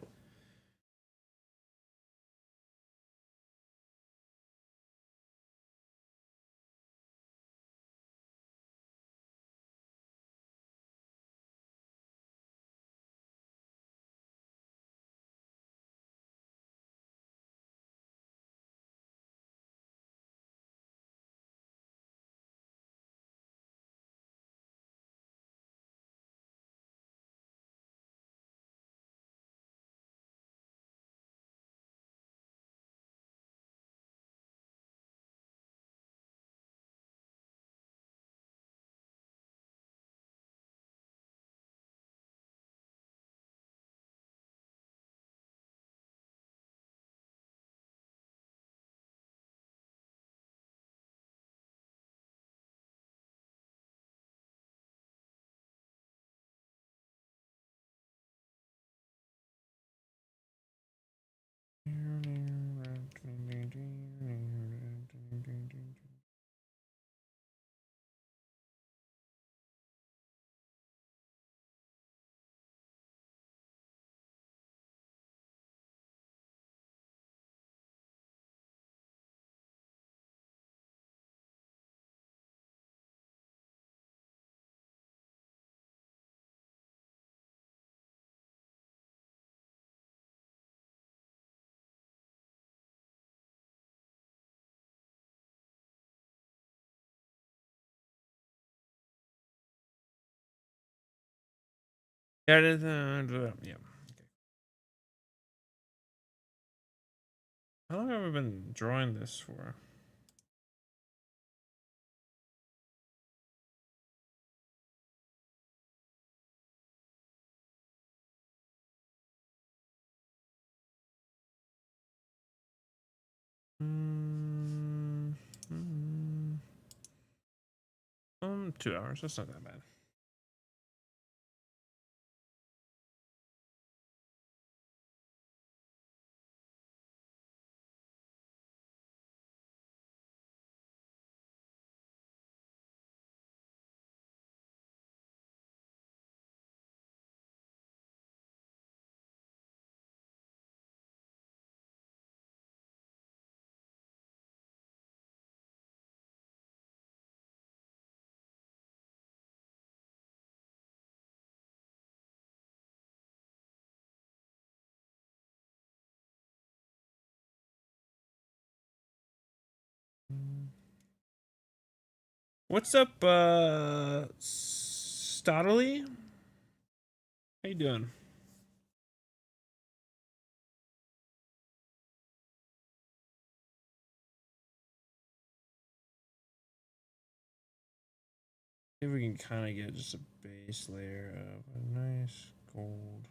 Yeah, yeah. How long have I been drawing this for? Mm, mm, 2 hours. That's not that bad. What's up, Stoddly? How you doing? See if we can kind of get just a base layer of a nice gold.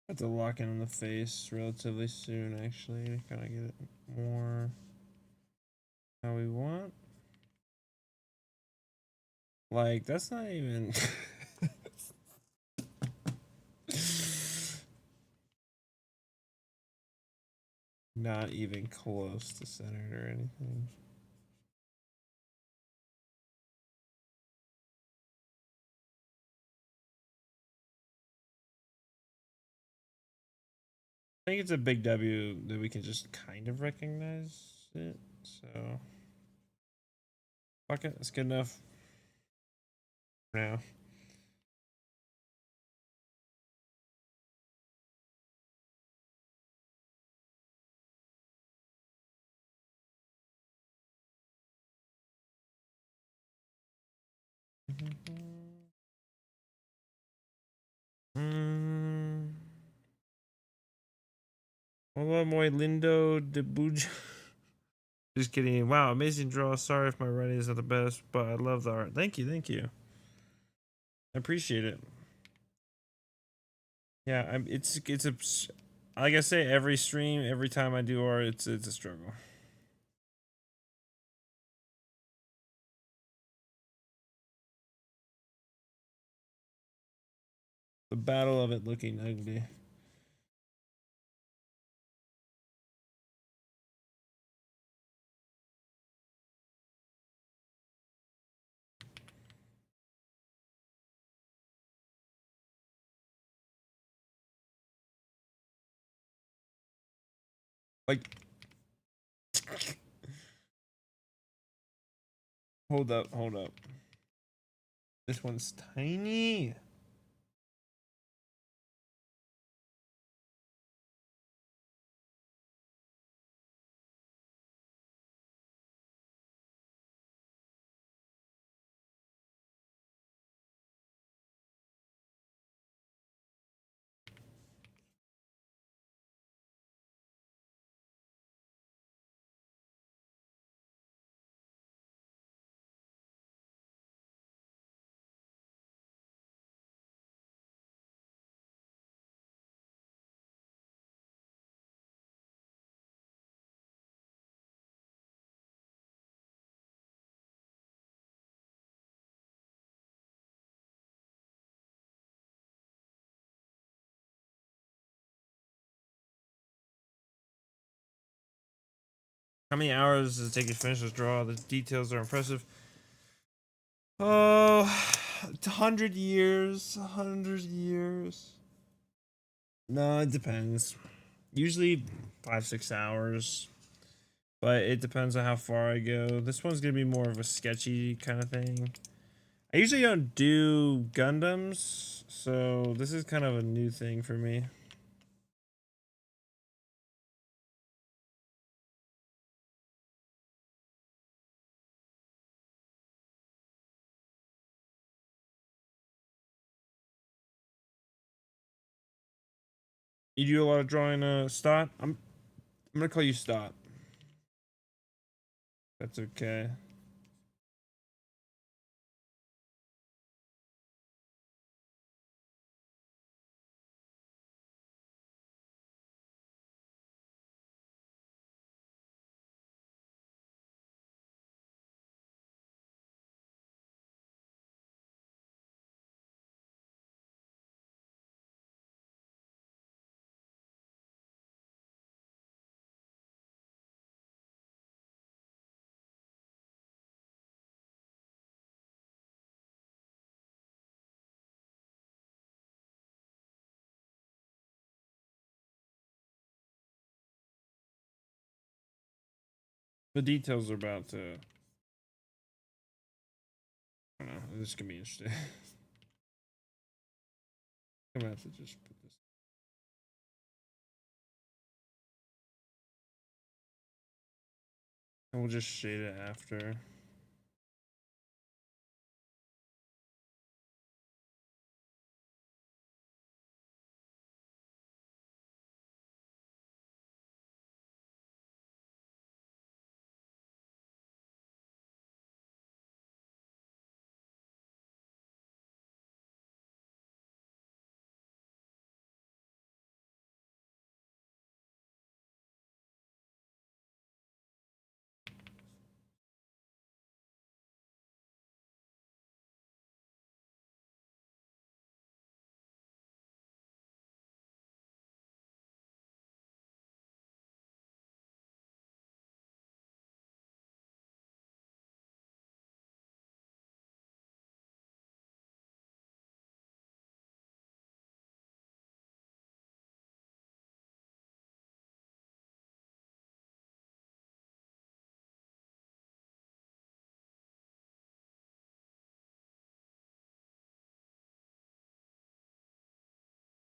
Have to lock in on the face relatively soon, actually, to kind of get it more how we want. Like, that's not even. Not even close to centered or anything. I think it's a big W that we can just kind of recognize it. So, fuck it, that's good enough for now. Mm. Hola, muy lindo de buja. Just kidding. Wow, amazing draw. Sorry if my writing is not the best, but I love the art. Thank you, thank you. I appreciate it. Yeah, it's a like I say every stream, every time I do art, it's a struggle. The battle of it looking ugly. Like, hold up, hold up. This one's tiny. How many hours does it take you to finish this draw? The details are impressive. Oh, 100 years. 100 years. No, it depends. Usually 5-6 hours, but it depends on how far I go. This one's gonna be more of a sketchy kind of thing. I usually don't do Gundams, so this is kind of a new thing for me. You do a lot of drawing, Stott? I'm gonna call you Stott. That's okay. The details are about to. I don't know. This can be interesting. I'm gonna have to just put this. And we'll just shade it after.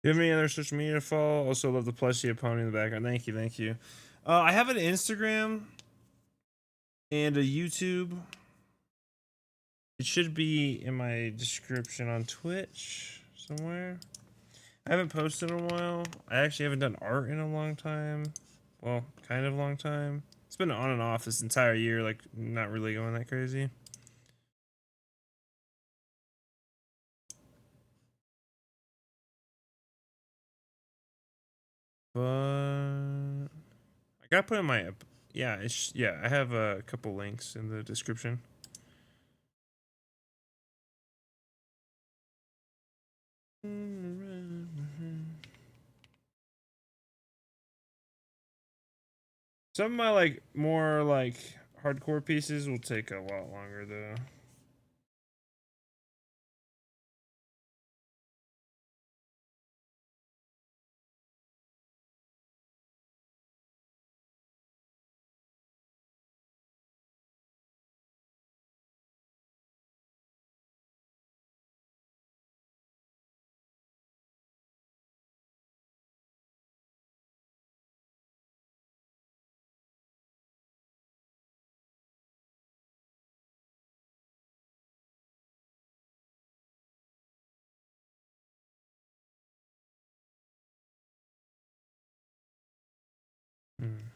Do you have any other social media to follow? Also, love the plushie pony in the background. Thank you, thank you. I have an Instagram and a YouTube. It should be in my description on Twitch somewhere. I haven't posted in a while. I actually haven't done art in a long time. Well, kind of long time. It's been on and off this entire year, like not really going that crazy. But I gotta put in my yeah, yeah, I have a couple links in the description. Some of my like more like hardcore pieces will take a lot longer though. Hmm.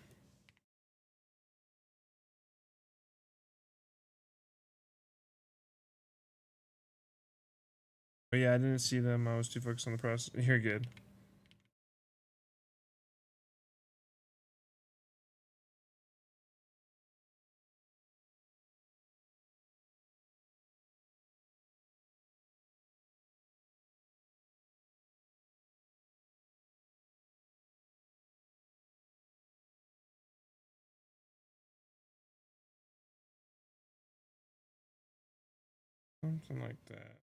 But yeah, I didn't see them. I was too focused on the process. You're good. Something like that.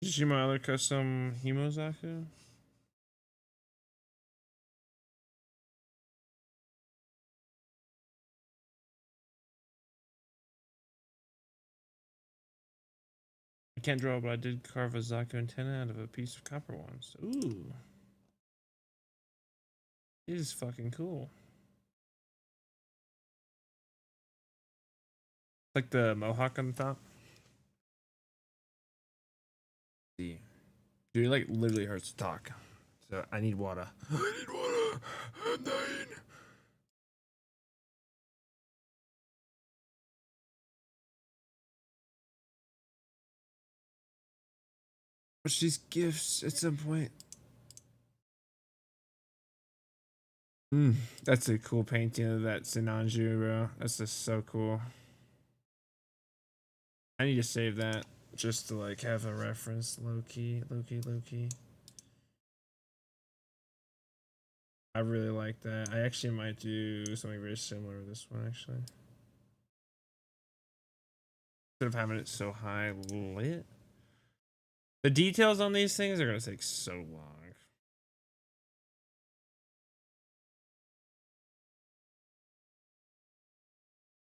Did you see my other custom Himozaku? can't draw, but I did carve a Zaku antenna out of a piece of copper once. Ooh. It is fucking cool. Like the mohawk on the top. See. Dude, it like literally hurts to talk. So I need water. I need water. I'm dying. Watch these gifts at some point. That's a cool painting of that Sinanju, bro. That's just so cool. I need to save that just to like have a reference. Low key. I really like that. I actually might do something very similar to this one, actually. Instead of having it so high lit. The details on these things are going to take so long.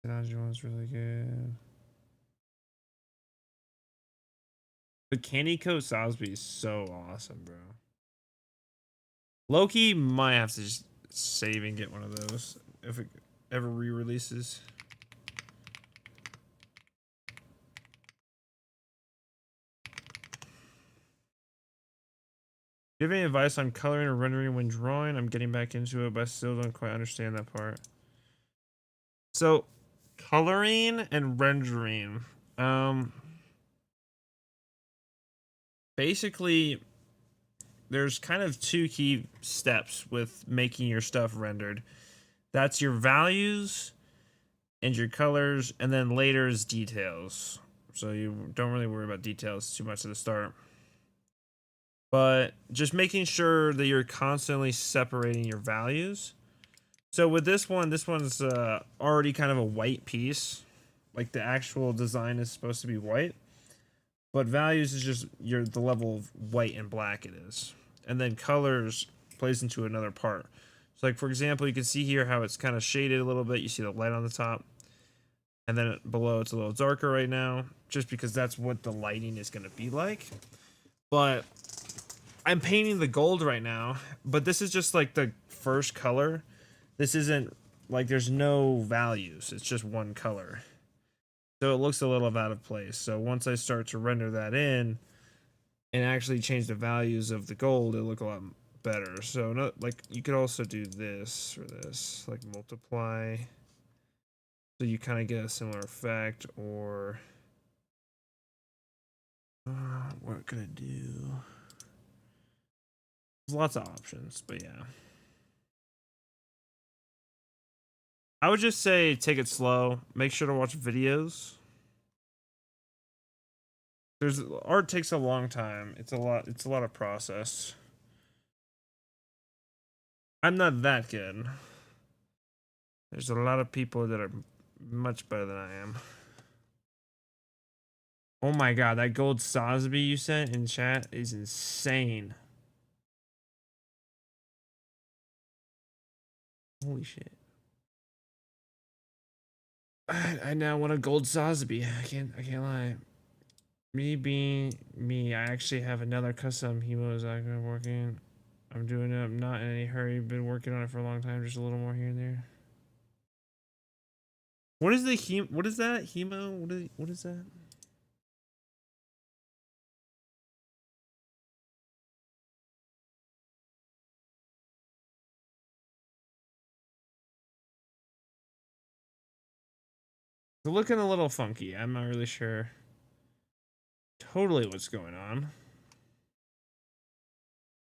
The Nazi one's really good. The Candy Coat Sosby is so awesome, bro. Loki might have to just save and get one of those if it ever re-releases. Do you have any advice on coloring or rendering when drawing? I'm getting back into it, but I still don't quite understand that part. So, coloring and rendering. Basically, there's kind of two key steps with making your stuff rendered. That's your values and your colors, and then later is details. So you don't really worry about details too much at the start. But just making sure that you're constantly separating your values. So with this one's already kind of a white piece. Like the actual design is supposed to be white. But values is just the level of white and black it is. And then colors plays into another part. So like for example, you can see here how it's kind of shaded a little bit. You see the light on the top. And then below it's a little darker right now. Just because that's what the lighting is going to be like. But I'm painting the gold right now. But this is just like the first color. This isn't like there's no values. It's just one color. So it looks a little out of place. So once I start to render that in and actually change the values of the gold, it'll look a lot better. So not like you could also do this or this, like multiply. So you kind of get a similar effect, or what could I do? There's lots of options, but yeah. I would just say take it slow. Make sure to watch videos. Art takes a long time. It's a lot of process. I'm not that good. There's a lot of people that are much better than I am. Oh my god, that gold Sosby you sent in chat is insane. Holy shit. I now want a gold Sosby. I can't lie. Me being me, I actually have another custom Hemos I've been working. I'm doing it. I'm not in any hurry. Been working on it for a long time. Just a little more here and there. What is the what is that? Hemo? What is that? They're looking a little funky. I'm not really sure totally what's going on.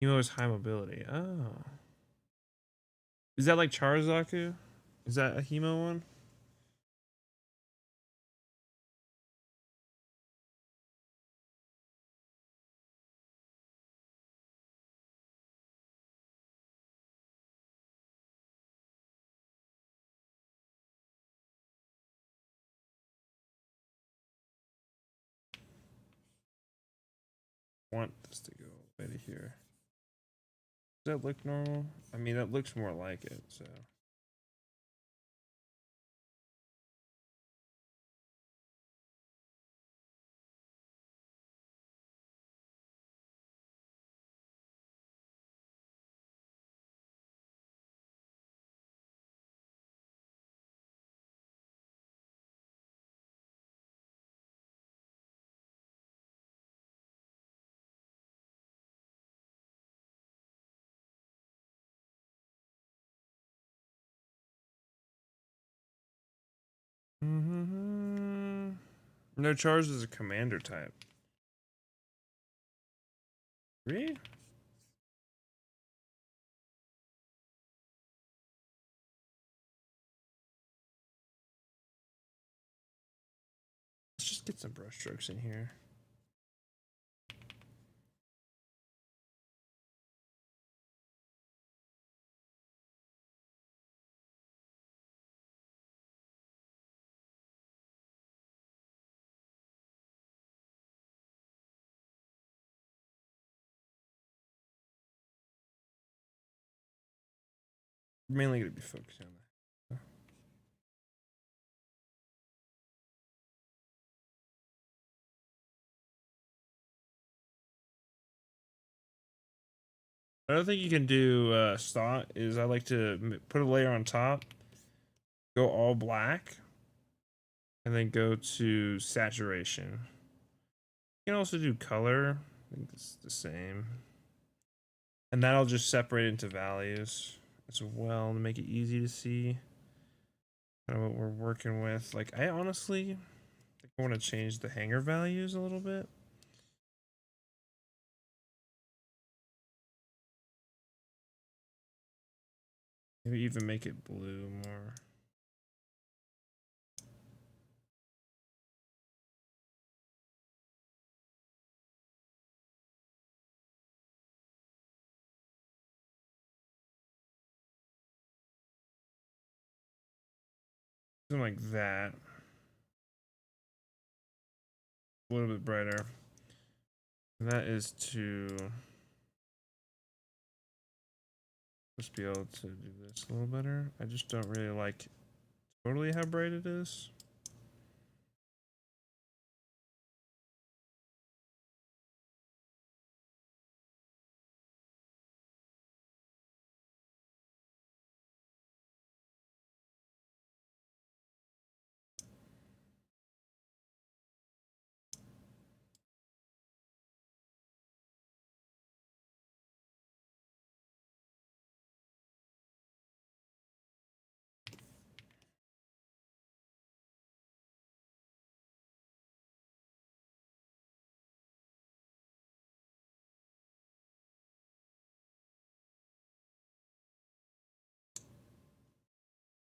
Hemo is high mobility. Oh. Is that like Charzaku? Is that a Hemo one? Want this to go right here. Does that look normal? I mean, that looks more like it, so. No charge is a commander type. Really? Let's just get some brush strokes in here. Mainly going to be focusing on that. Another thing you can do stock is I like to put a layer on top, go all black, and then go to saturation. You can also do color. I think it's the same. And that'll just separate into values as well to make it easy to see kind of what we're working with. Like, I honestly think I want to change the hanger values a little bit. Maybe even make it blue more. Something like that. A little bit brighter. And that is to just be able to do this a little better. I just don't really like totally how bright it is.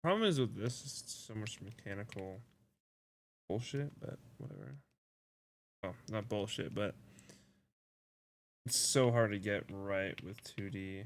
Problem is with this is so much mechanical bullshit, but whatever. Oh, not bullshit, but it's so hard to get right with 2D.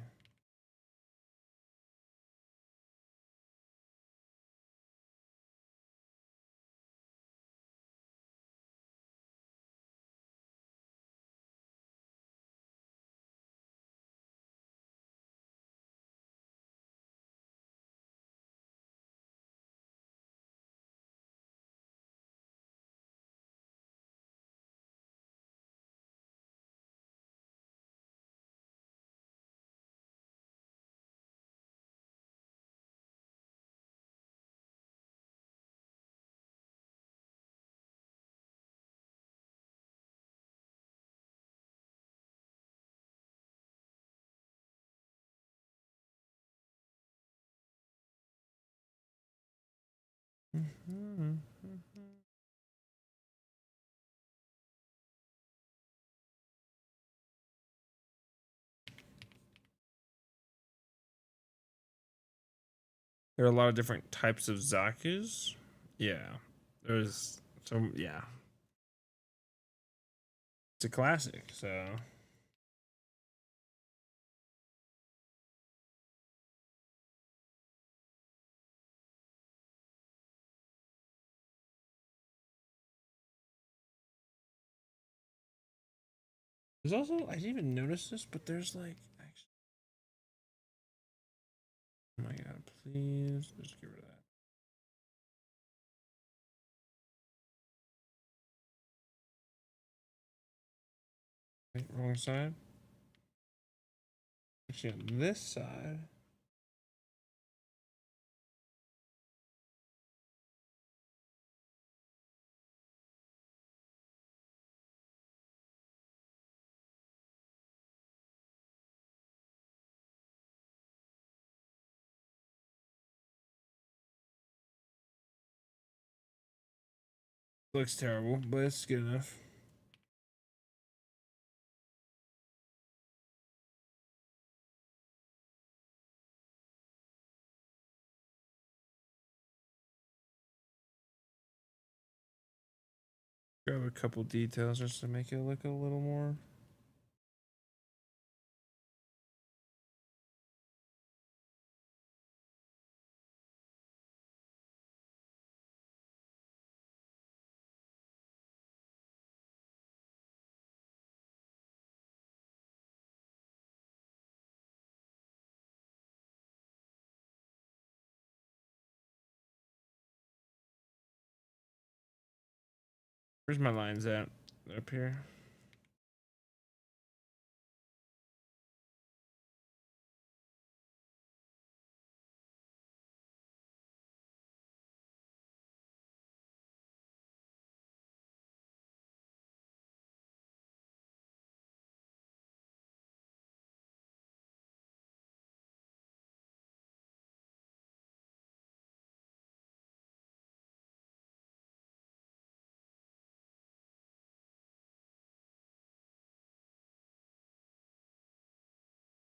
There are a lot of different types of Zakus. Yeah. There's some, yeah. It's a classic, so. There's also, I didn't even notice this, but there's like, actually, oh my god, please, just get rid of that. Wait, wrong side. Actually, on this side. Looks terrible, but it's good enough. Grab a couple details just to make it look a little more. Where's my lines at? Up here.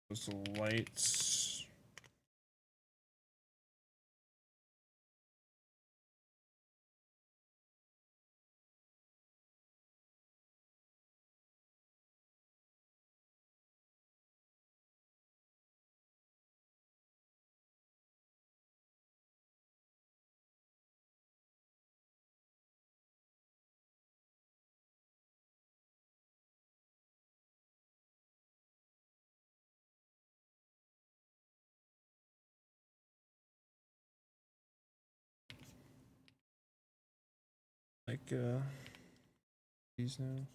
Those lights. Like these now.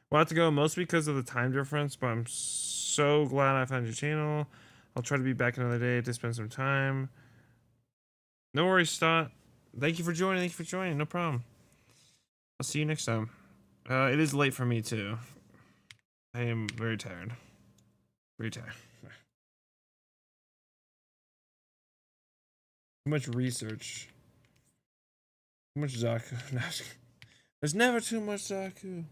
We'll have to go mostly because of the time difference, but I'm so glad I found your channel. I'll try to be back another day to spend some time. No worries, Stott. Thank you for joining. Thank you for joining. No problem. I'll see you next time. It is late for me too. I am very tired. Very tired. Too much research. Too much Zaku. There's never too much Zaku.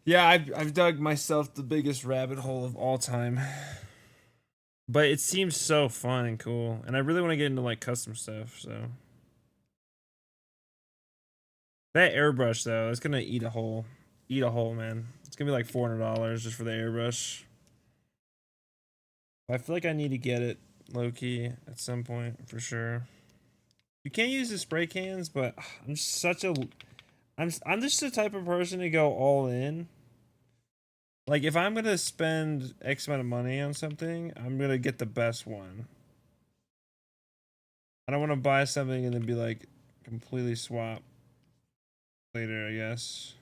Yeah, I've dug myself the biggest rabbit hole of all time. But it seems so fun and cool, and I really want to get into like custom stuff, so. That airbrush though, it's gonna eat a hole. Eat a hole, man. It's gonna be like $400 just for the airbrush. I feel like I need to get it low key at some point for sure. You can't use the spray cans, but I'm such a I'm just the type of person to go all in. Like if I'm gonna spend X amount of money on something, I'm gonna get the best one. I don't want to buy something and then be like completely swap later, I guess.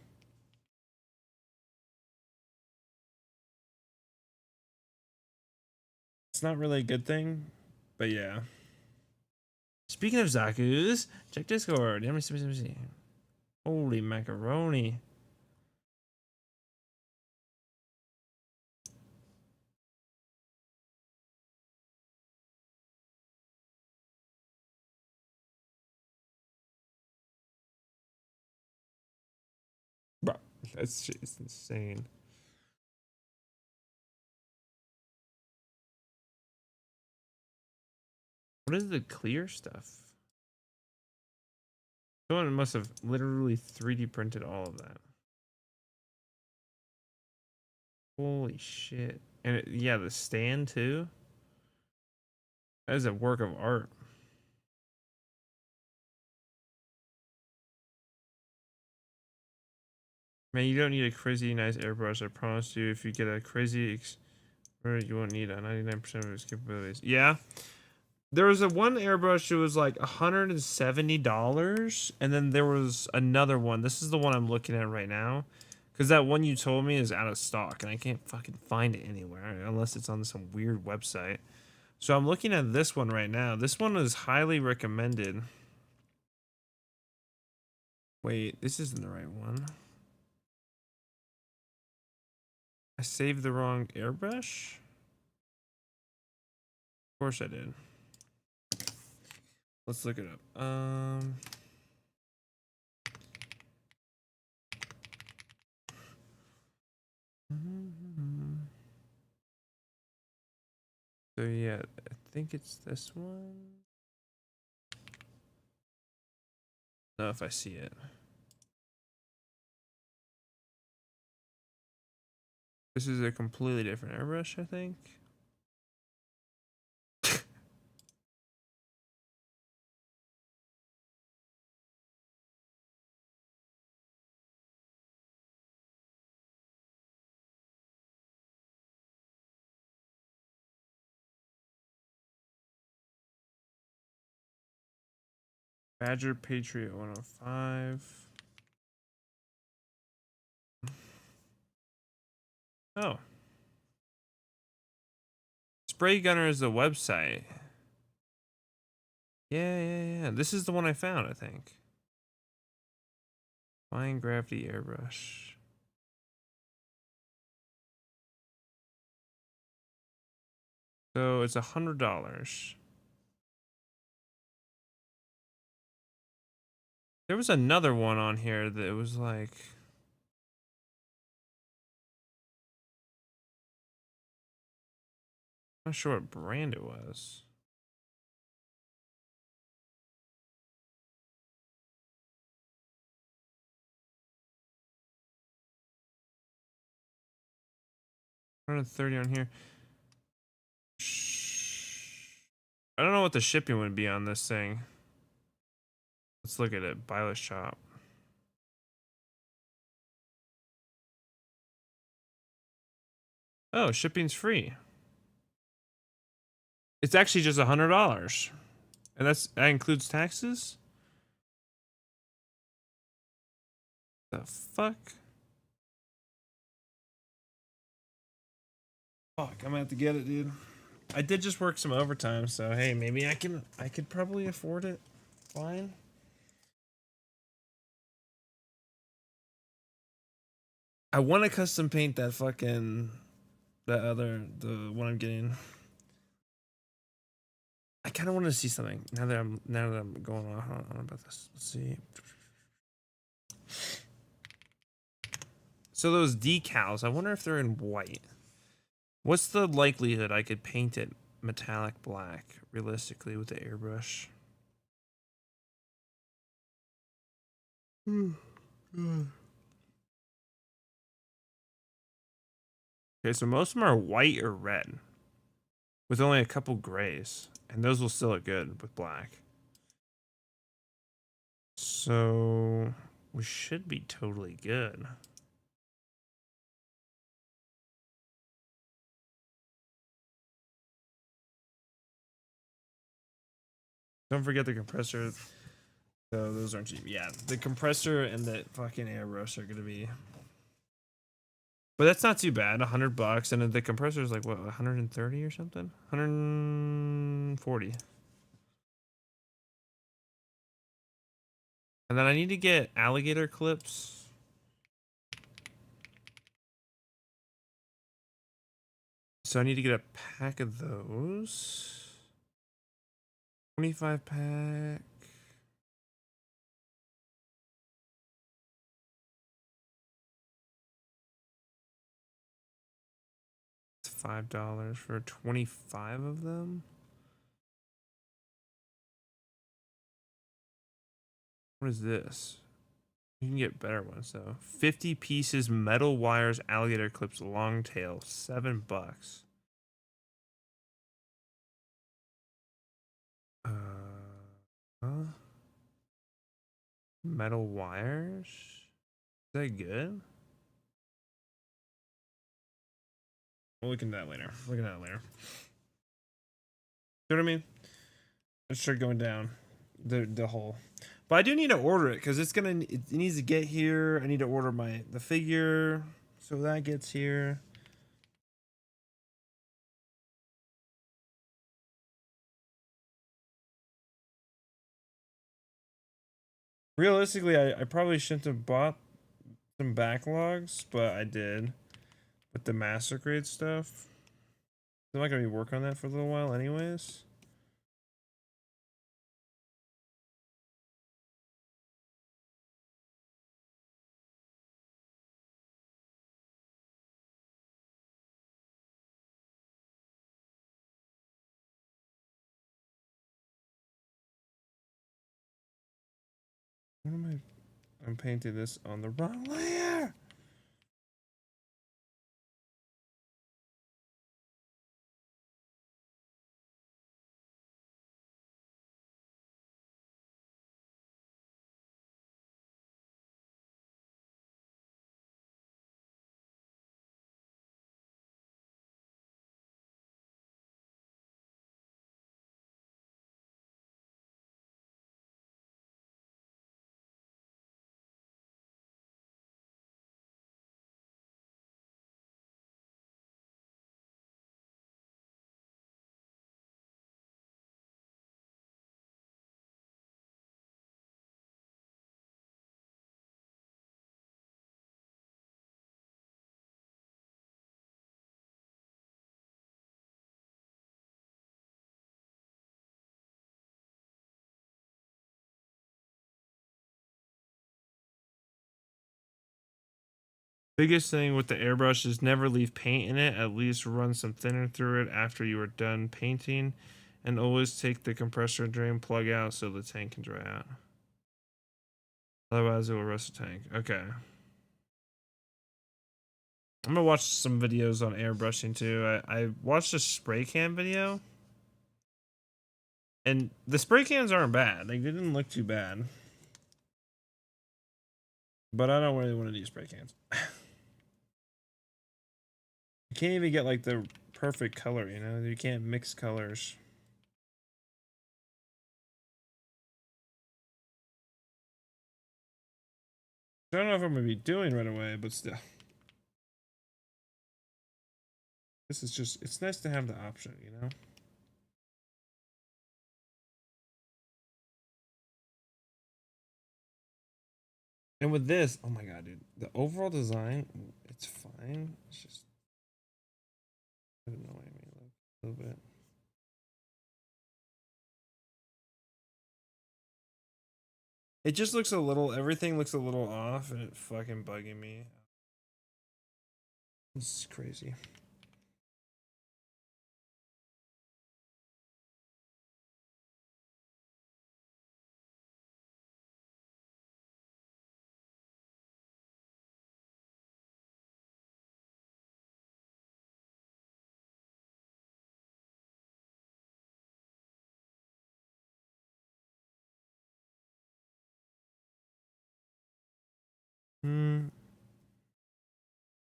It's not really a good thing, but yeah. Speaking of Zaku's, check Discord. Let me see. Holy macaroni. Bro, that's just insane. What is the clear stuff? Someone must have literally 3D printed all of that. Holy shit. And yeah, the stand too. That is a work of art. Man, you don't need a crazy nice airbrush. I promise you, if you get a crazy you won't need a 99% of its capabilities. Yeah. There was a one airbrush. It was like $170, and then there was another one. This is the one I'm looking at right now, because that one you told me is out of stock, and I can't fucking find it anywhere unless it's on some weird website. So I'm looking at this one right now. This one is highly recommended. Wait, this isn't the right one. I saved the wrong airbrush? Of course I did. Let's look it up. So yeah, I think it's this one. No, if I see it. This is a completely different airbrush, I think. Badger Patriot 105. Oh. Spray Gunner is the website. Yeah. This is the one I found, I think. Fine Gravity Airbrush. So it's $100. There was another one on here that was like... I'm not sure what brand it was. $130 on here. I don't know what the shipping would be on this thing. Let's look at it. Buy shop. Oh, shipping's free. It's actually just $100, and that includes taxes. The fuck? Fuck, I'm gonna have to get it, dude. I did just work some overtime, so hey, maybe I could probably afford it. Fine. I want to custom paint that fucking the one I'm getting. I kind of want to see something now that I'm going on about this. Let's see. So those decals, I wonder if they're in white. What's the likelihood I could paint it metallic black realistically with the airbrush? Okay, so most of them are white or red, with only a couple grays, and those will still look good with black. So we should be totally good. Don't forget the compressor. So those aren't cheap. Yeah, the compressor and the fucking airbrush are gonna be. But that's not too bad. $100, and the compressor is like what, 130 or something? 140. And then I need to get alligator clips. So I need to get a pack of those. 25 pack. It's $5 for 25 of them. What is this? You can get better ones though. 50 pieces metal wires alligator clips long tail, $7. Metal wires? Is that good? We'll look into that later. Look at that later. You know what I mean? Let's start going down the hole. But I do need to order it because it needs to get here. I need to order the figure so that gets here. Realistically, I probably shouldn't have bought some backlogs, but I did with the master grade stuff. I'm not gonna be working on that for a little while, anyways. What am I? I'm painting this on the wrong layer. Biggest thing with the airbrush is never leave paint in it. At least run some thinner through it after you are done painting. And always take the compressor drain plug out so the tank can dry out. Otherwise it will rust the tank. Okay. I'm gonna watch some videos on airbrushing too. I watched a spray can video. And the spray cans aren't bad. Like, they didn't look too bad. But I don't really want to use spray cans. You can't even get like the perfect color, you know? You can't mix colors. I don't know if I'm gonna be doing right away, but still. This is just, it's nice to have the option, you know? And with this, oh my god, dude, the overall design, it's fine. It's just, I don't know what I mean, like, a little bit. It just looks a little, everything looks a little off, and it's fucking bugging me. It's crazy. Hmm.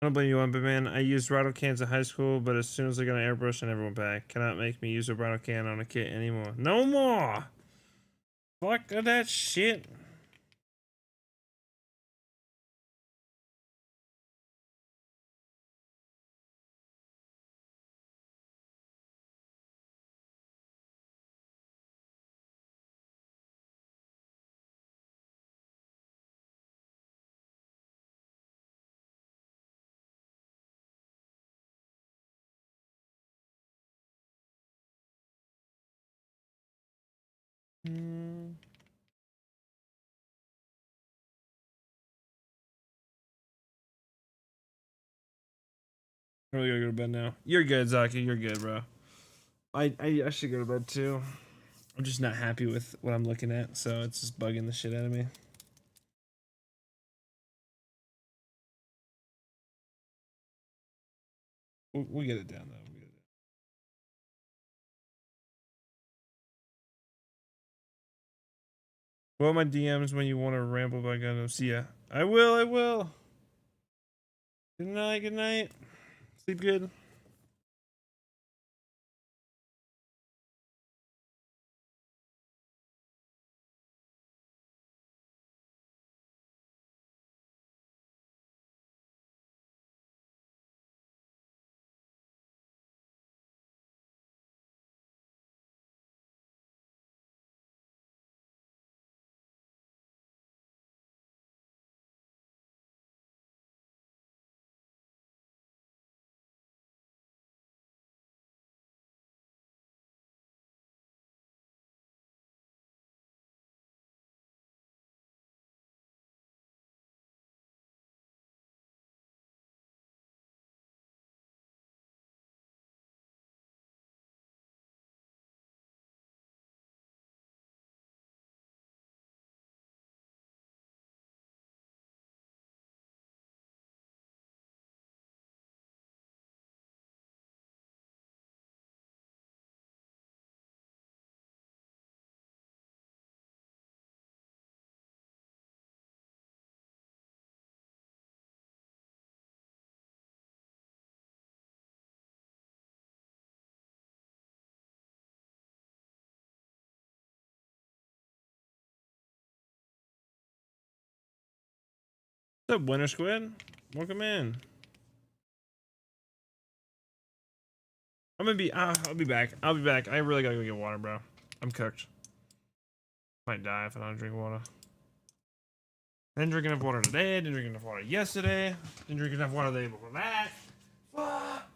I don't blame you one bit, man. I used rattle cans in high school, but as soon as I got an airbrush, I never went back. Cannot make me use a rattle can on a kit anymore. No more! Fuck that shit. Hmm. I really gotta go to bed now. You're good, Zaki. You're good, bro. I should go to bed too. I'm just not happy with what I'm looking at, so it's just bugging the shit out of me. We'll get it down though. We'll get it down. Well, my DMs when you want to ramble about Gundam. See ya. I will. I will. Good night. Good night. Sleep good. What's up, Winter Squid? Welcome in. I'll be back. I'll be back. I really gotta go get water, bro. I'm cooked. Might die if I don't drink water. I didn't drink enough water today. I didn't drink enough water yesterday. Didn't drink enough water the day before that. Fuck.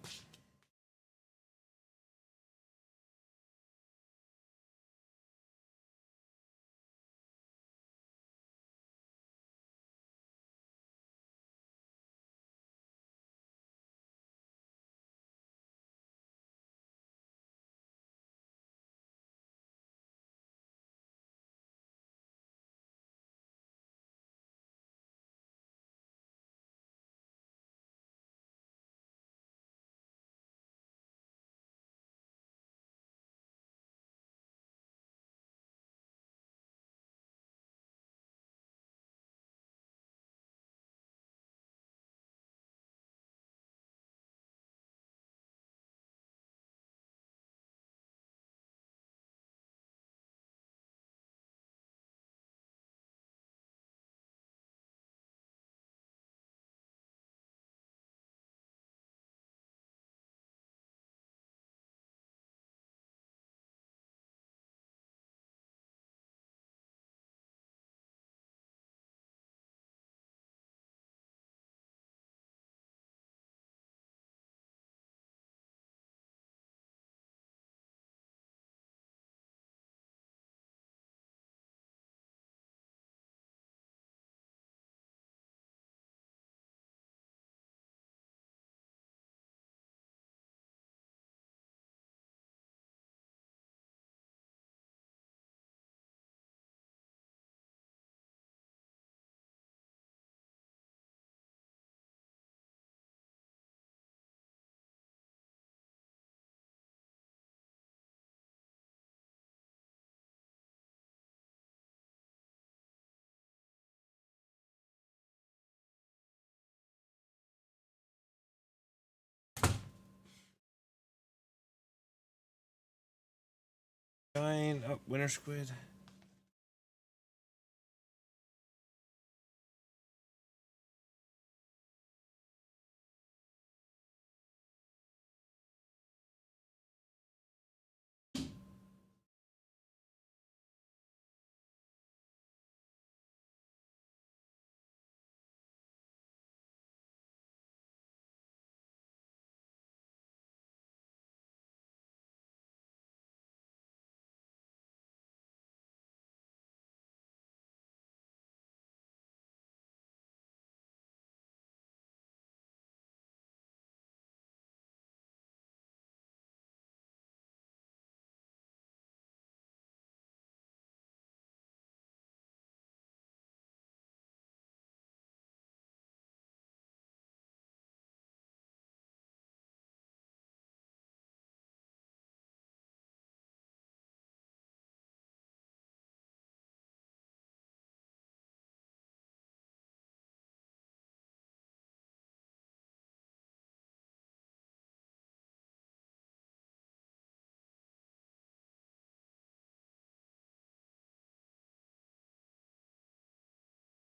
Fine. Oh, Winter Squid.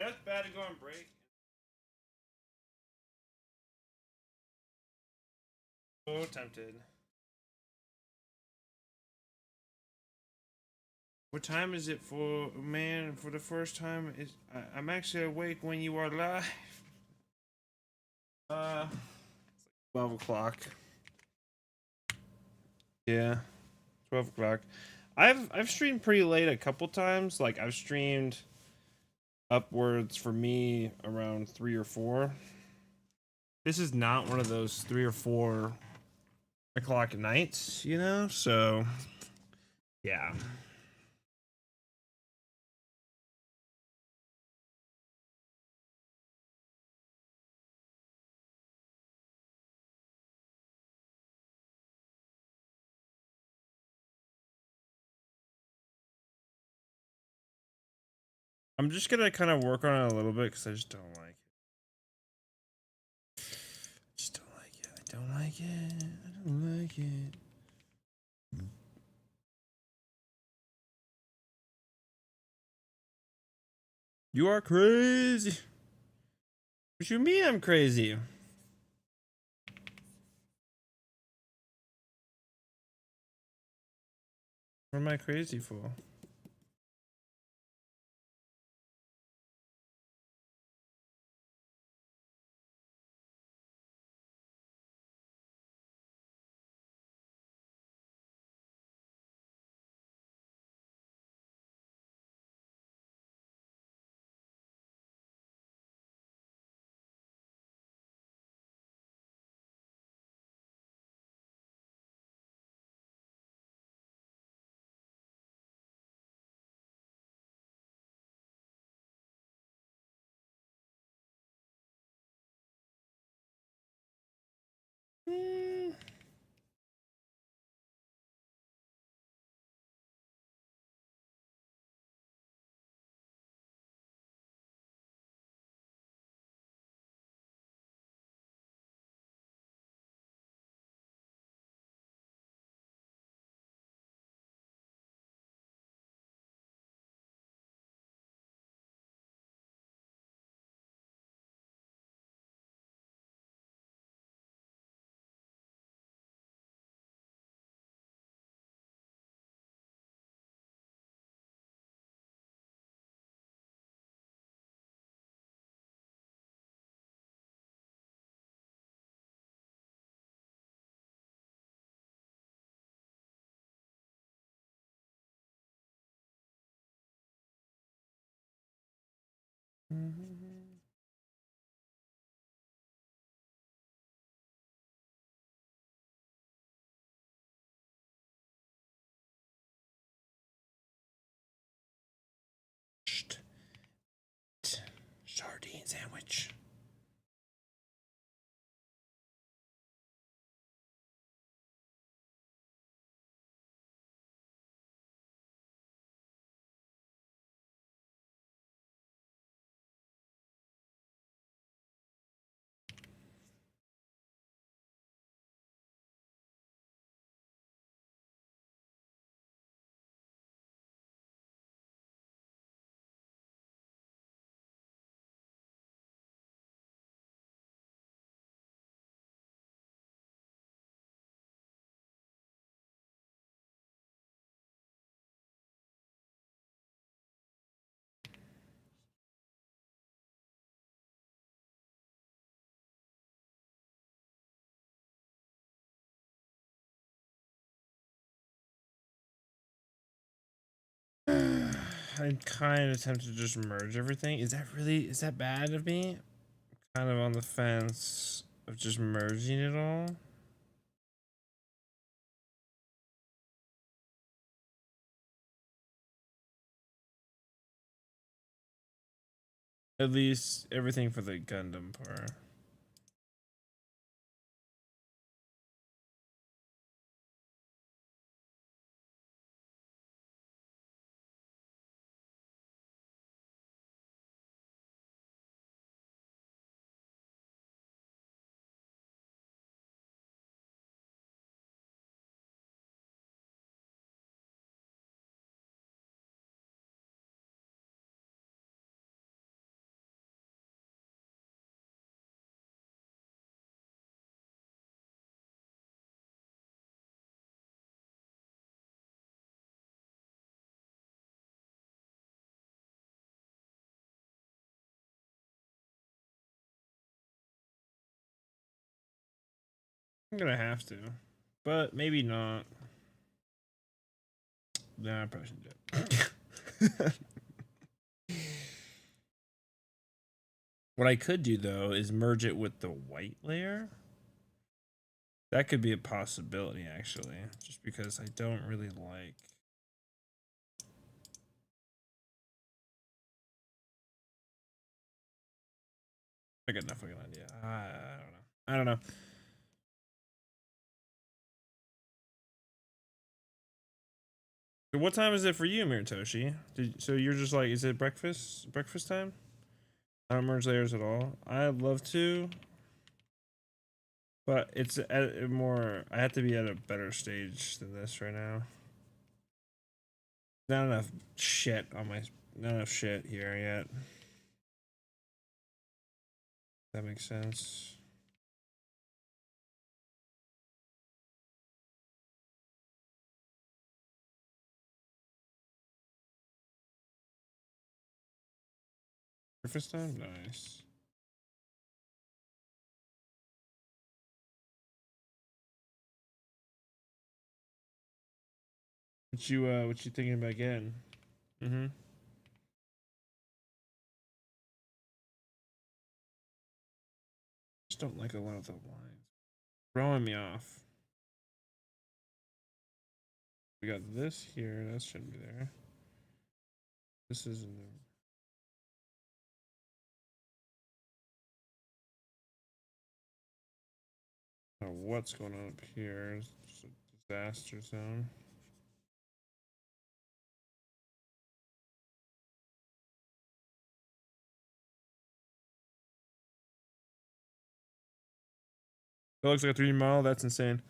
That's bad to go on break. So tempted. What time is it for man? For the first time, I'm actually awake when you are live. 12 o'clock. Yeah, 12 o'clock. I've streamed pretty late a couple times. Like I've streamed upwards for me around 3 or 4. This is not one of those 3 or 4 o'clock nights, you know. So yeah. I'm just gonna kind of work on it a little bit because I just don't like it. Just don't like it. I don't like it. I don't like it. You are crazy. What you mean I'm crazy? What am I crazy for? Mm. Sardine sandwich. I'm kind of tempted to just merge everything. Is that bad of me? Kind of on the fence of just merging it all. At least everything for the Gundam part. I'm gonna have to, but maybe not. Nah, I probably shouldn't do it. What I could do though is merge it with the white layer. That could be a possibility actually, just because I don't really like. I got no fucking idea. I don't know. I don't know. So what time is it for you, Mirtoshi? So you're just like, is it breakfast time? I don't merge layers at all. I'd love to, but it's at a more. I have to be at a better stage than this right now. Not enough shit on my. Not enough shit here yet. That makes sense. Breakfast time? Nice. What you thinking about getting? Mm-hmm. Just don't like a lot of the lines. Throwing me off. We got this here. That shouldn't be there. This isn't there. Oh, what's going on up here? It's just a disaster zone. It looks like a 3D model. That's insane.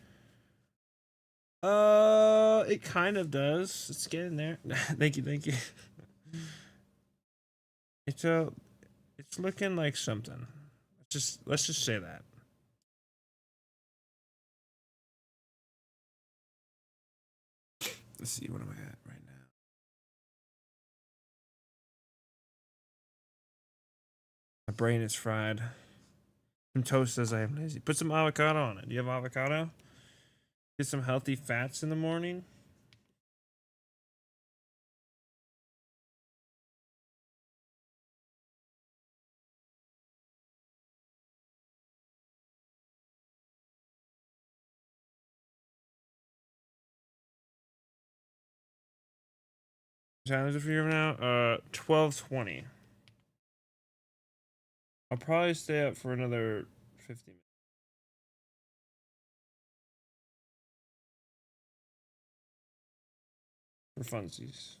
It kind of does. It's getting there. Thank you, thank you. It's it's looking like something. Let's just say that. Let's see, what am I at right now? My brain is fried. Some toast says I am lazy. Put some avocado on it. Do you have avocado? Get some healthy fats in the morning. What time is it for you now? 12:20. I'll probably stay up for another 50 minutes. For funsies.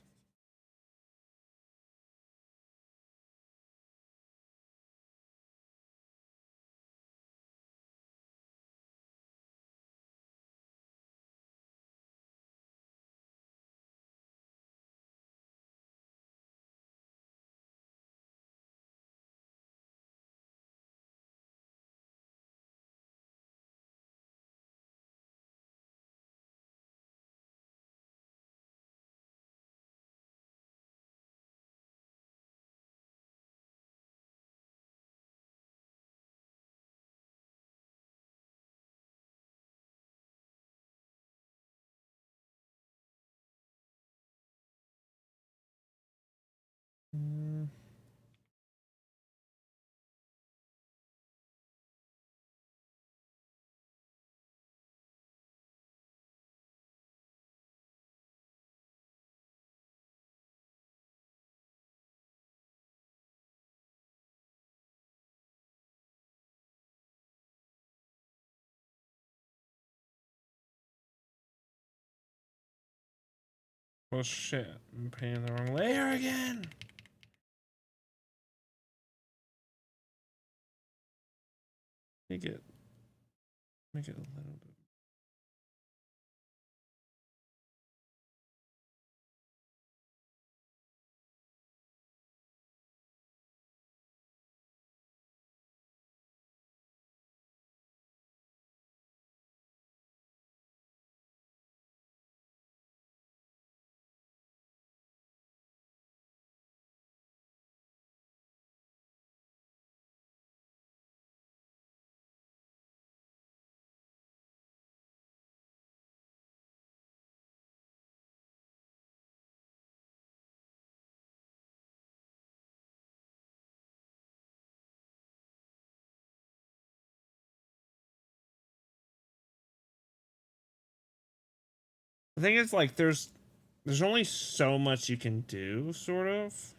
Mm. Well, shit. I'm painting the wrong layer again. Make it, make it a little bit. The thing is, like, there's only so much you can do, sort of,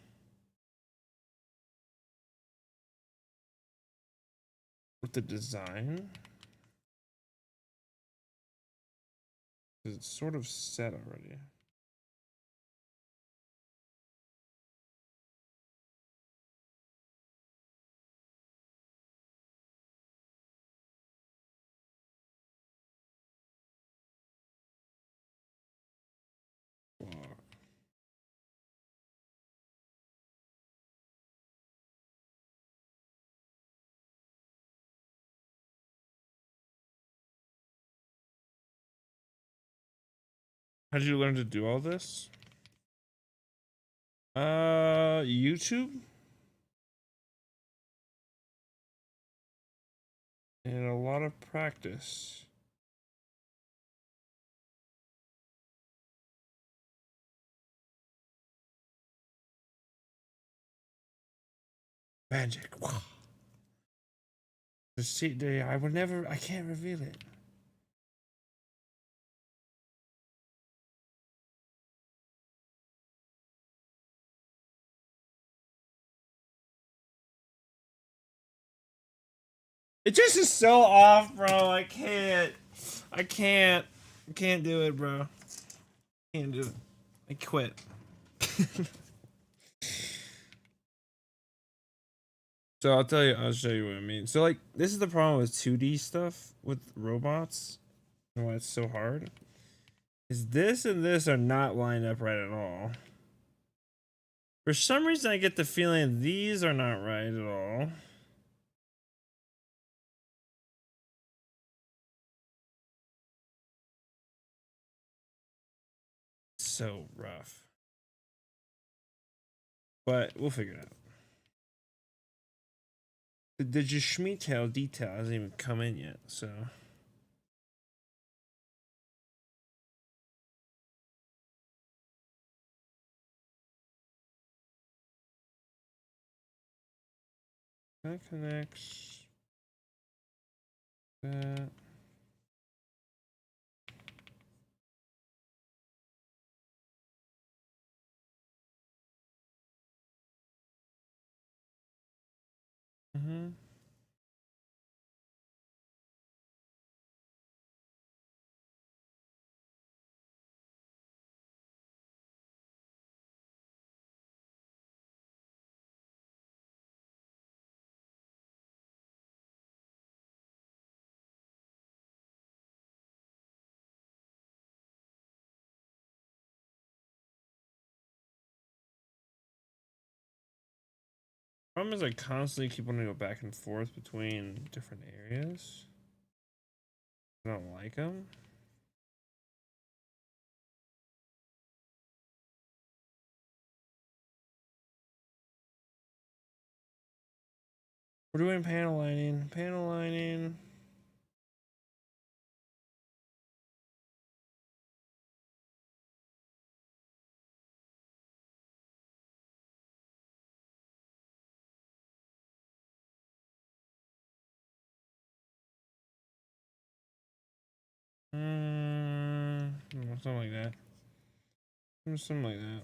with the design. 'Cause it's sort of set already. Wow. How did you learn to do all this? YouTube and a lot of practice. Magic. The see, I would never. I can't reveal it. It just is so off, bro. I can't. I can't. I can't do it, bro. Can't do it. I quit. So I'll tell you. I'll show you what I mean. So like, this is the problem with 2D stuff with robots, and why it's so hard. Is this and this are not lined up right at all. For some reason, I get the feeling these are not right at all. So rough. But we'll figure it out. The Jashmitail detail hasn't even come in yet, so. That connects. That. Mm-hmm. Problem is I constantly keep wanting to go back and forth between different areas. I don't like them. We're doing panel lining. Panel lining. Something like that. Something like that.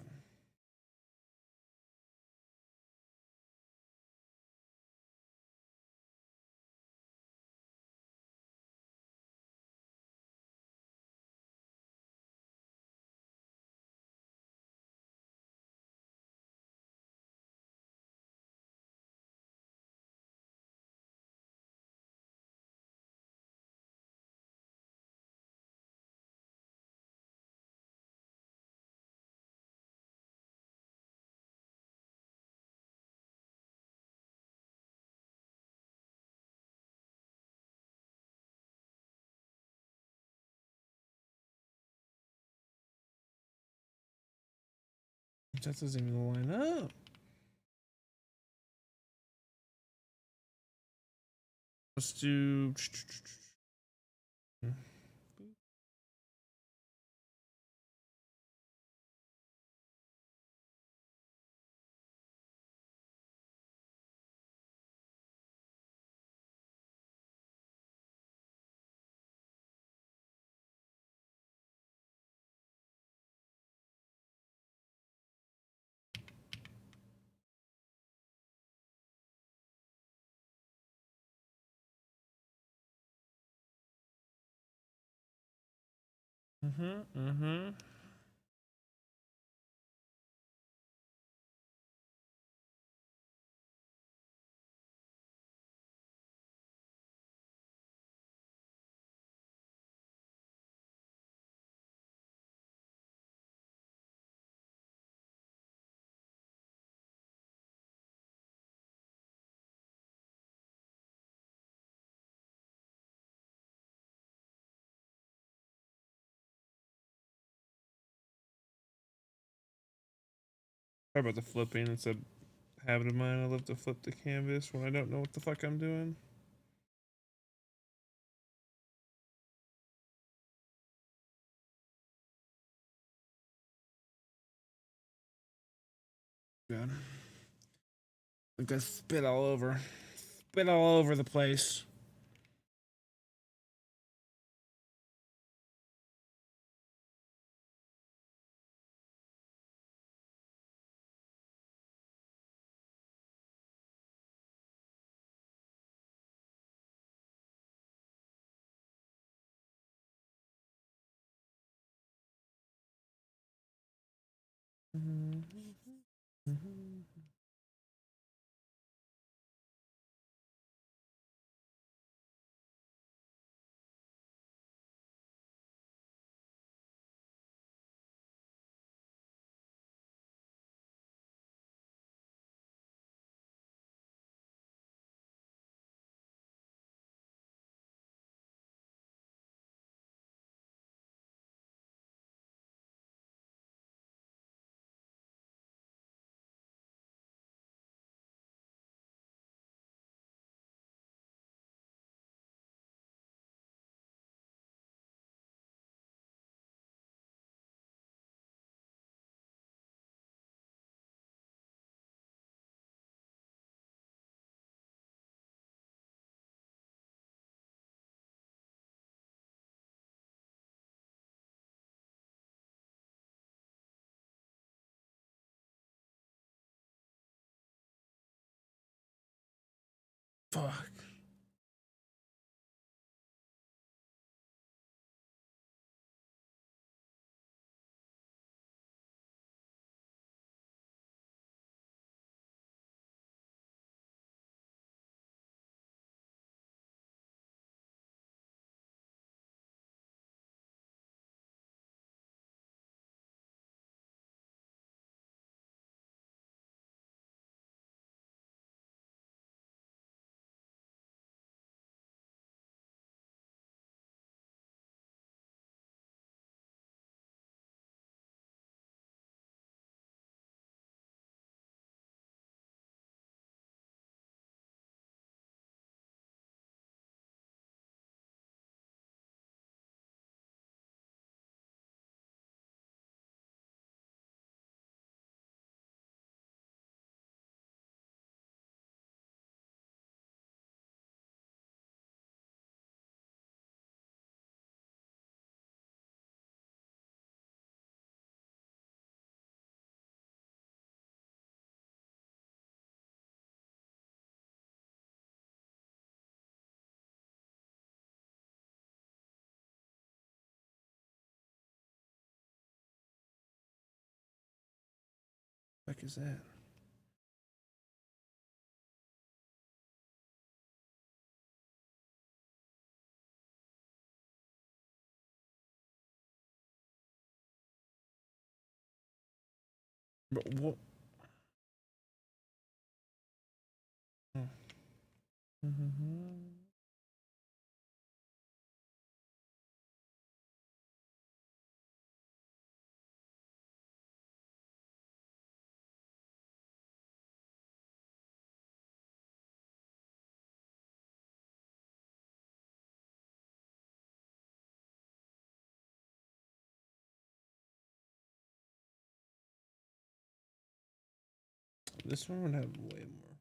That doesn't even line up. Let's do. Mm-hmm. How about the flipping? It's a habit of mine. I love to flip the canvas when I don't know what the fuck I'm doing. Good. Like that spit all over. Spit all over the place. Fuck. What the fuck is that? But what? This one would have way more.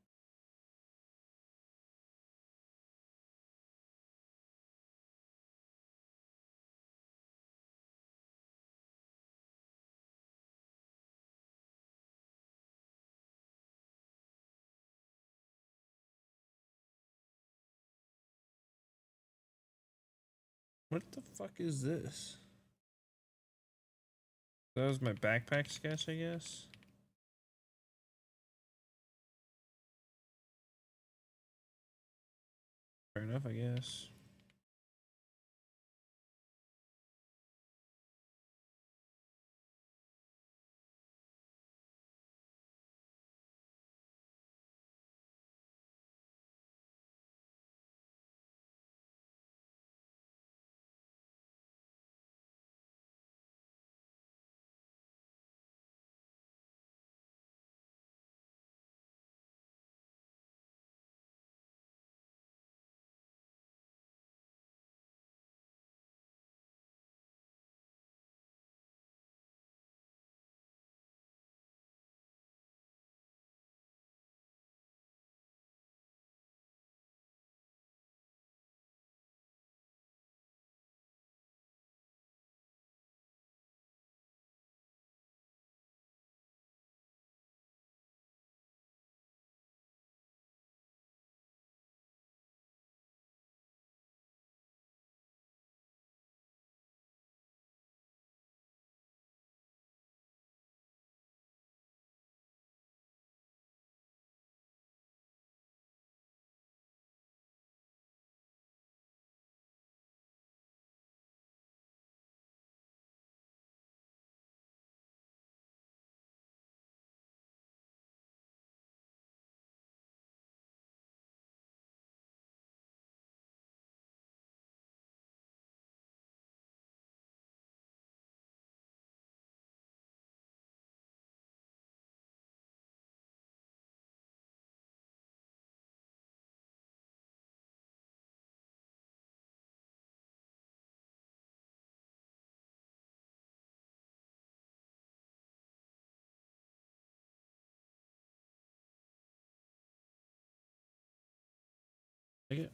What the fuck is this? That was my backpack sketch, I guess. Fair enough, I guess. Take it.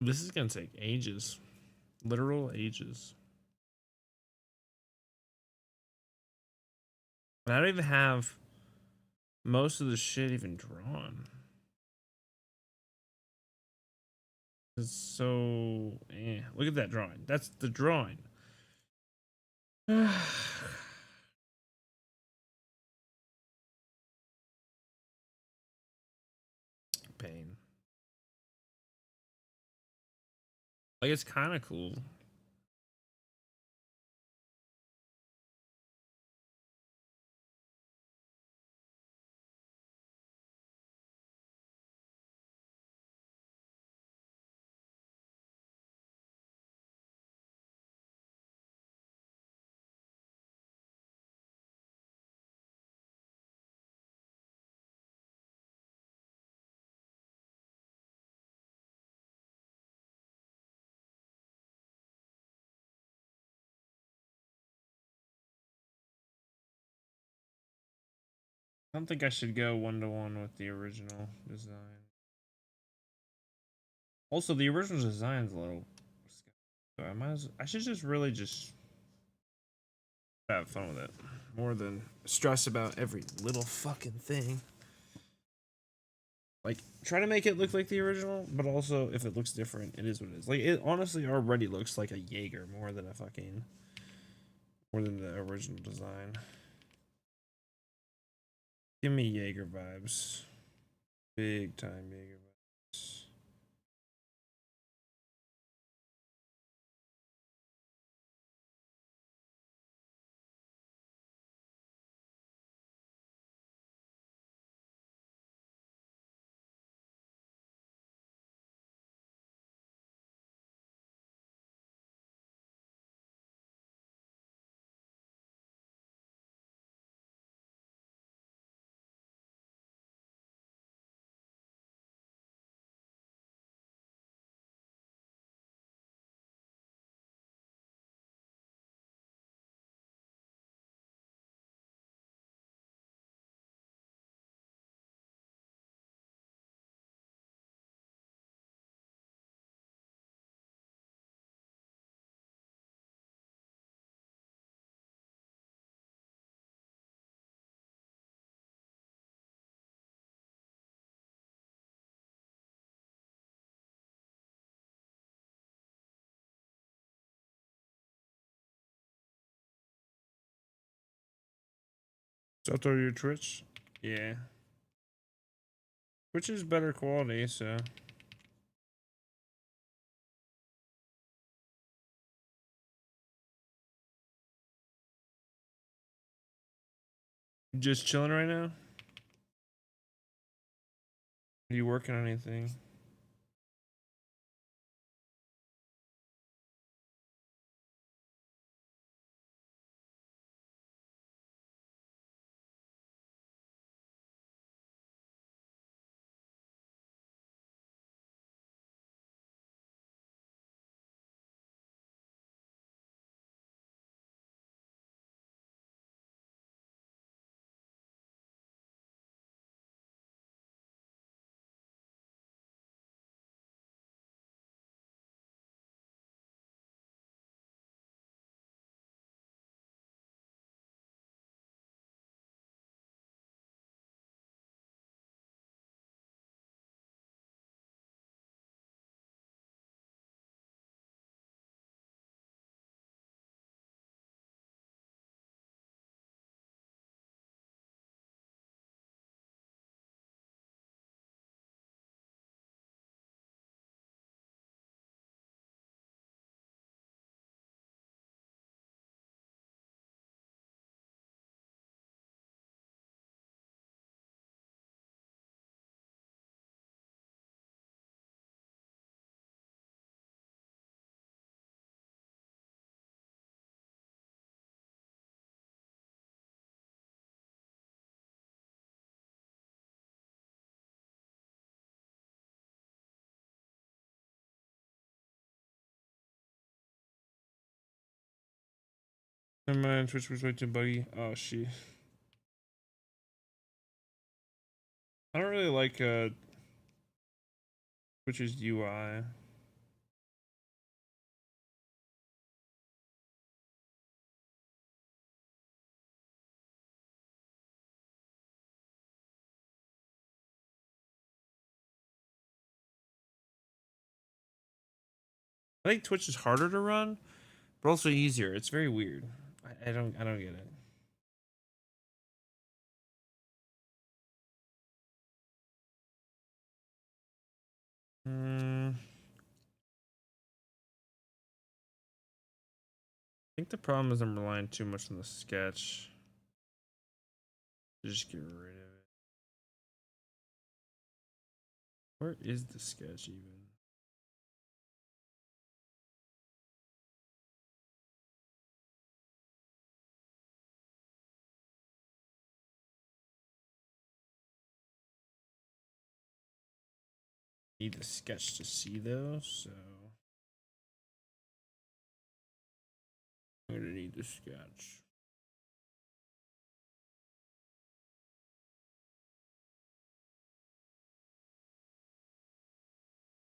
This is gonna take ages. Literal ages. And I don't even have most of the shit even drawn. It's so look at that drawing. That's the drawing. Pain. Like it's kind of cool. I don't think I should go 1-to-1 with the original design. Also, the original design's a little. So I should just really just have fun with it more than stress about every little fucking thing. Like, try to make it look like the original, but also if it looks different, it is what it is. Like, it honestly already looks like a Jaeger more than the original design. Give me Jaeger vibes, big time Jaeger vibes. So I'll throw your Twitch. Yeah. Twitch is better quality, so. Just chilling right now? Are you working on anything? Never mind, Twitch was way too buggy. Oh, shit. I don't really like Twitch's UI. I think Twitch is harder to run, but also easier. It's very weird. I don't get it. I think the problem is I'm relying too much on the sketch. Just get rid of it. Where is the sketch even? Need the sketch to see though, so I'm gonna need the sketch.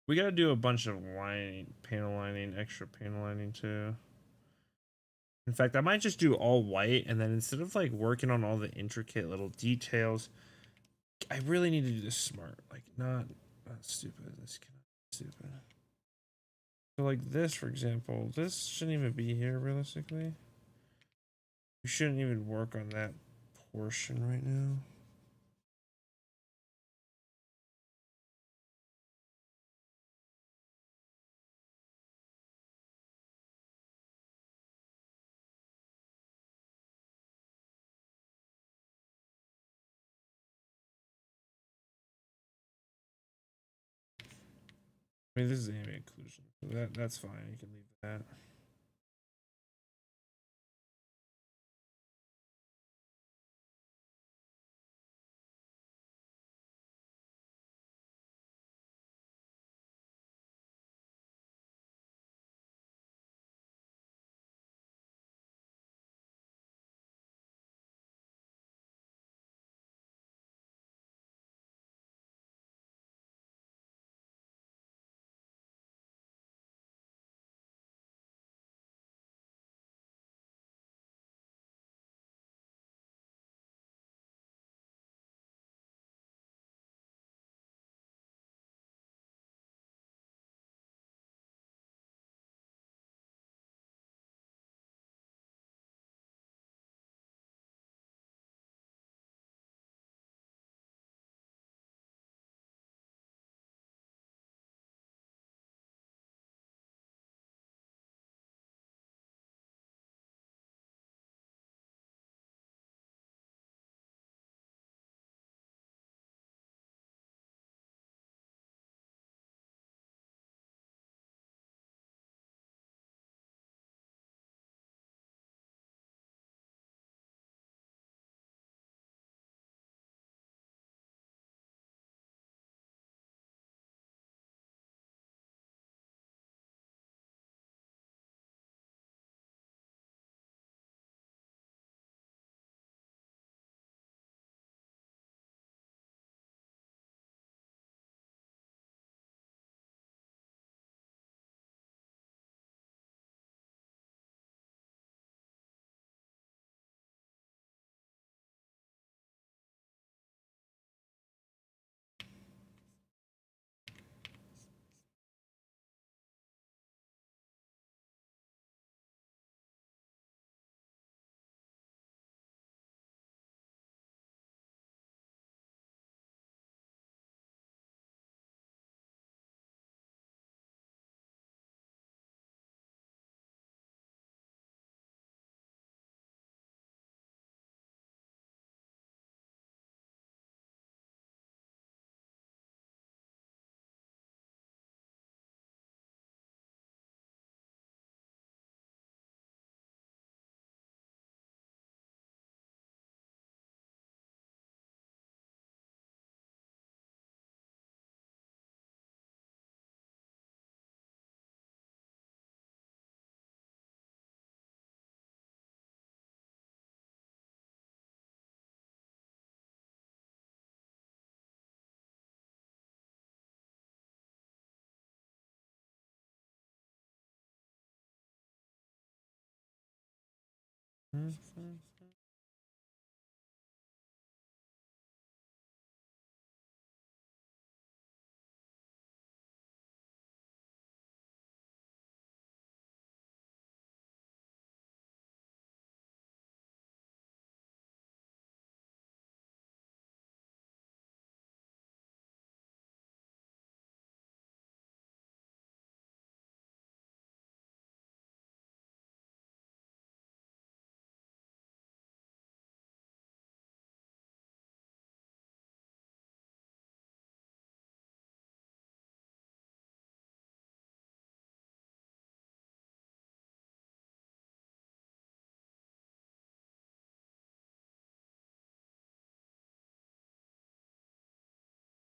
We gotta do a bunch of lining, panel lining, extra panel lining too. In fact, I might just do all white, and then instead of like working on all the intricate little details, I really need to do this smart, like not stupid. This cannot be stupid. So like this, for example, this shouldn't even be here realistically. We shouldn't even work on that portion right now. I mean, this is anime inclusion. So that's fine. You can leave that.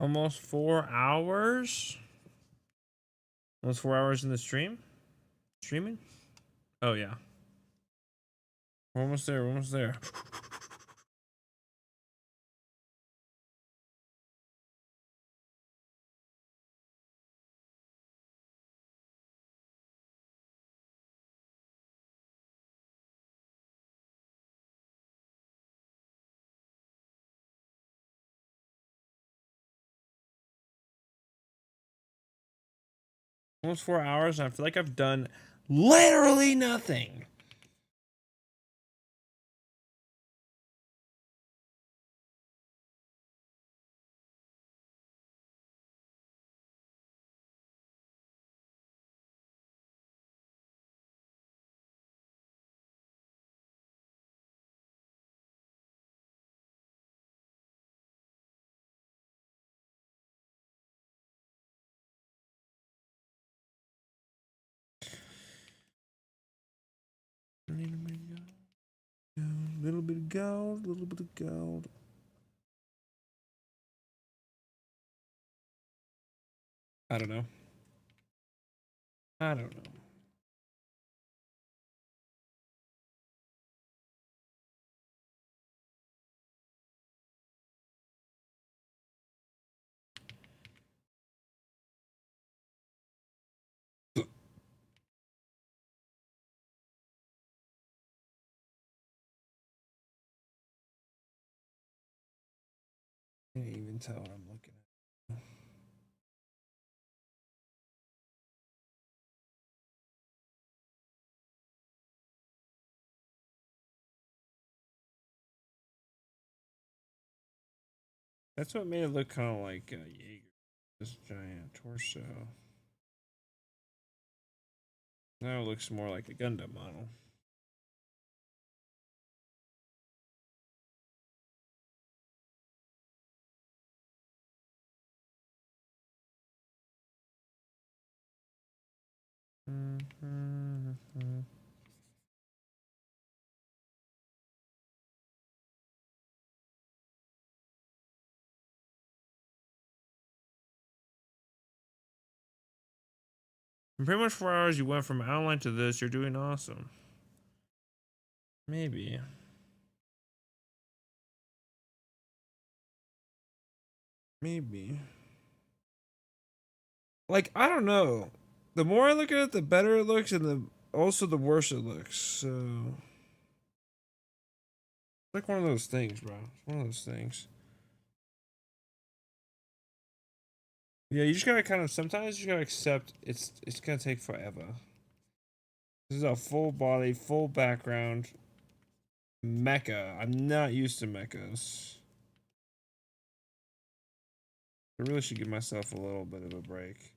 Almost 4 hours. Almost 4 hours in the stream. Streaming. Oh yeah. We're almost there. We're almost there. Almost 4 hours, and I feel like I've done literally nothing. Little bit of gold, little bit of gold. I don't know. I don't know. Can't even tell what I'm looking at. That's what made it look kind of like Jaeger. This giant torso. Now it looks more like a Gundam model. In pretty much 4 hours, you went from outline to this. You're doing awesome. Maybe. Maybe. Like, I don't know. The more I look at it, the better it looks, and the worse it looks. So, it's like one of those things, bro. It's one of those things. Yeah, you just gotta kind of. Sometimes you gotta accept it's gonna take forever. This is a full body, full background mecha. I'm not used to mechas. I really should give myself a little bit of a break.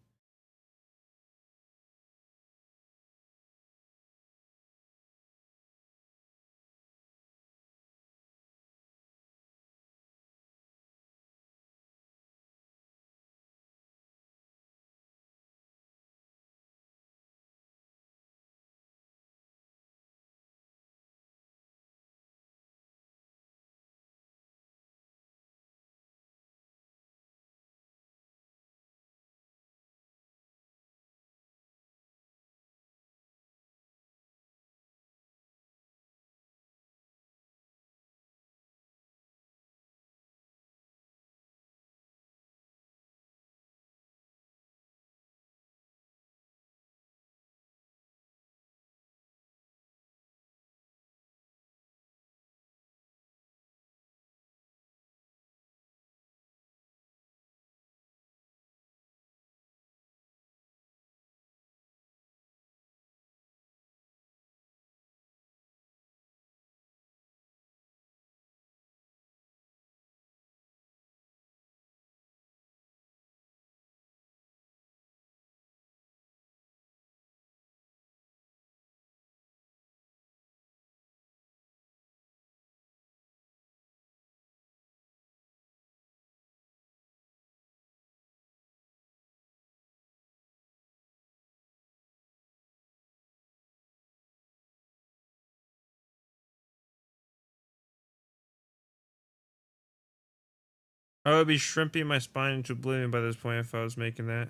I would be shrimping my spine into oblivion by this point if I was making that.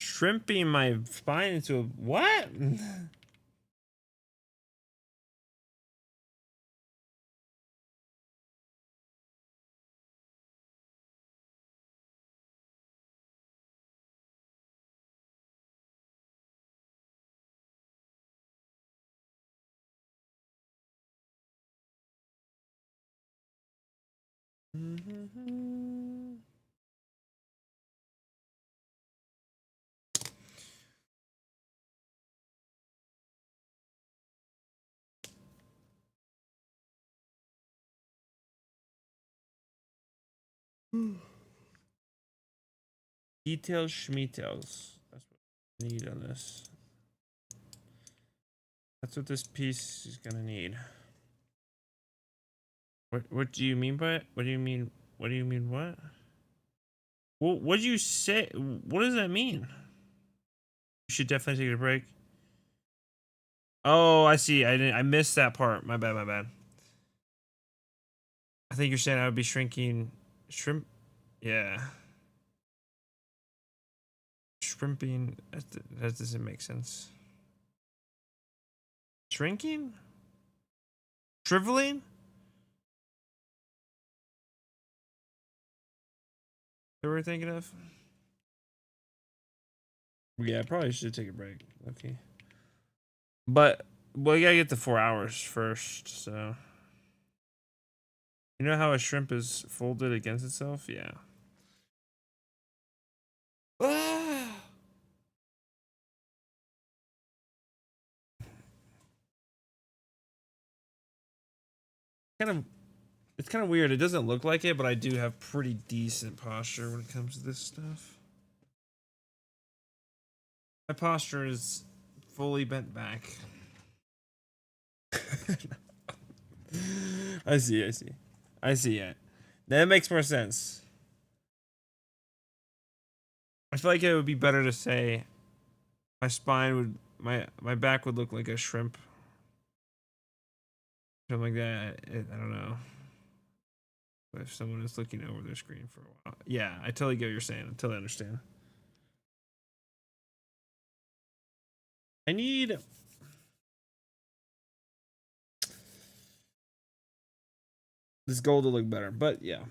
Shrimping my spine into a what? Details, schmetails. That's what I need on this. That's what this piece is gonna need. What do you mean by it? What do you mean? What do you mean what? What did you say? What does that mean? You should definitely take a break. Oh, I see. I missed that part. My bad, my bad. I think you're saying I would be shrinking shrimp. Yeah. Shrimping, that doesn't make sense. Shrinking? Shriveling? That we're thinking of? Yeah, I probably should take a break. Okay. But, well, you gotta get the 4 hours first, so. You know how a shrimp is folded against itself? Yeah. kind of It's kind of weird. It doesn't look like it, but I do have pretty decent posture when it comes to this stuff. My posture is fully bent back. I see, I see. I see it. That makes more sense. I feel like it would be better to say my spine would my back would look like a shrimp. Something like that. I don't know. If someone is looking over their screen for a while. Yeah, I totally get what you're saying. I totally understand. I need this gold to look better, but yeah.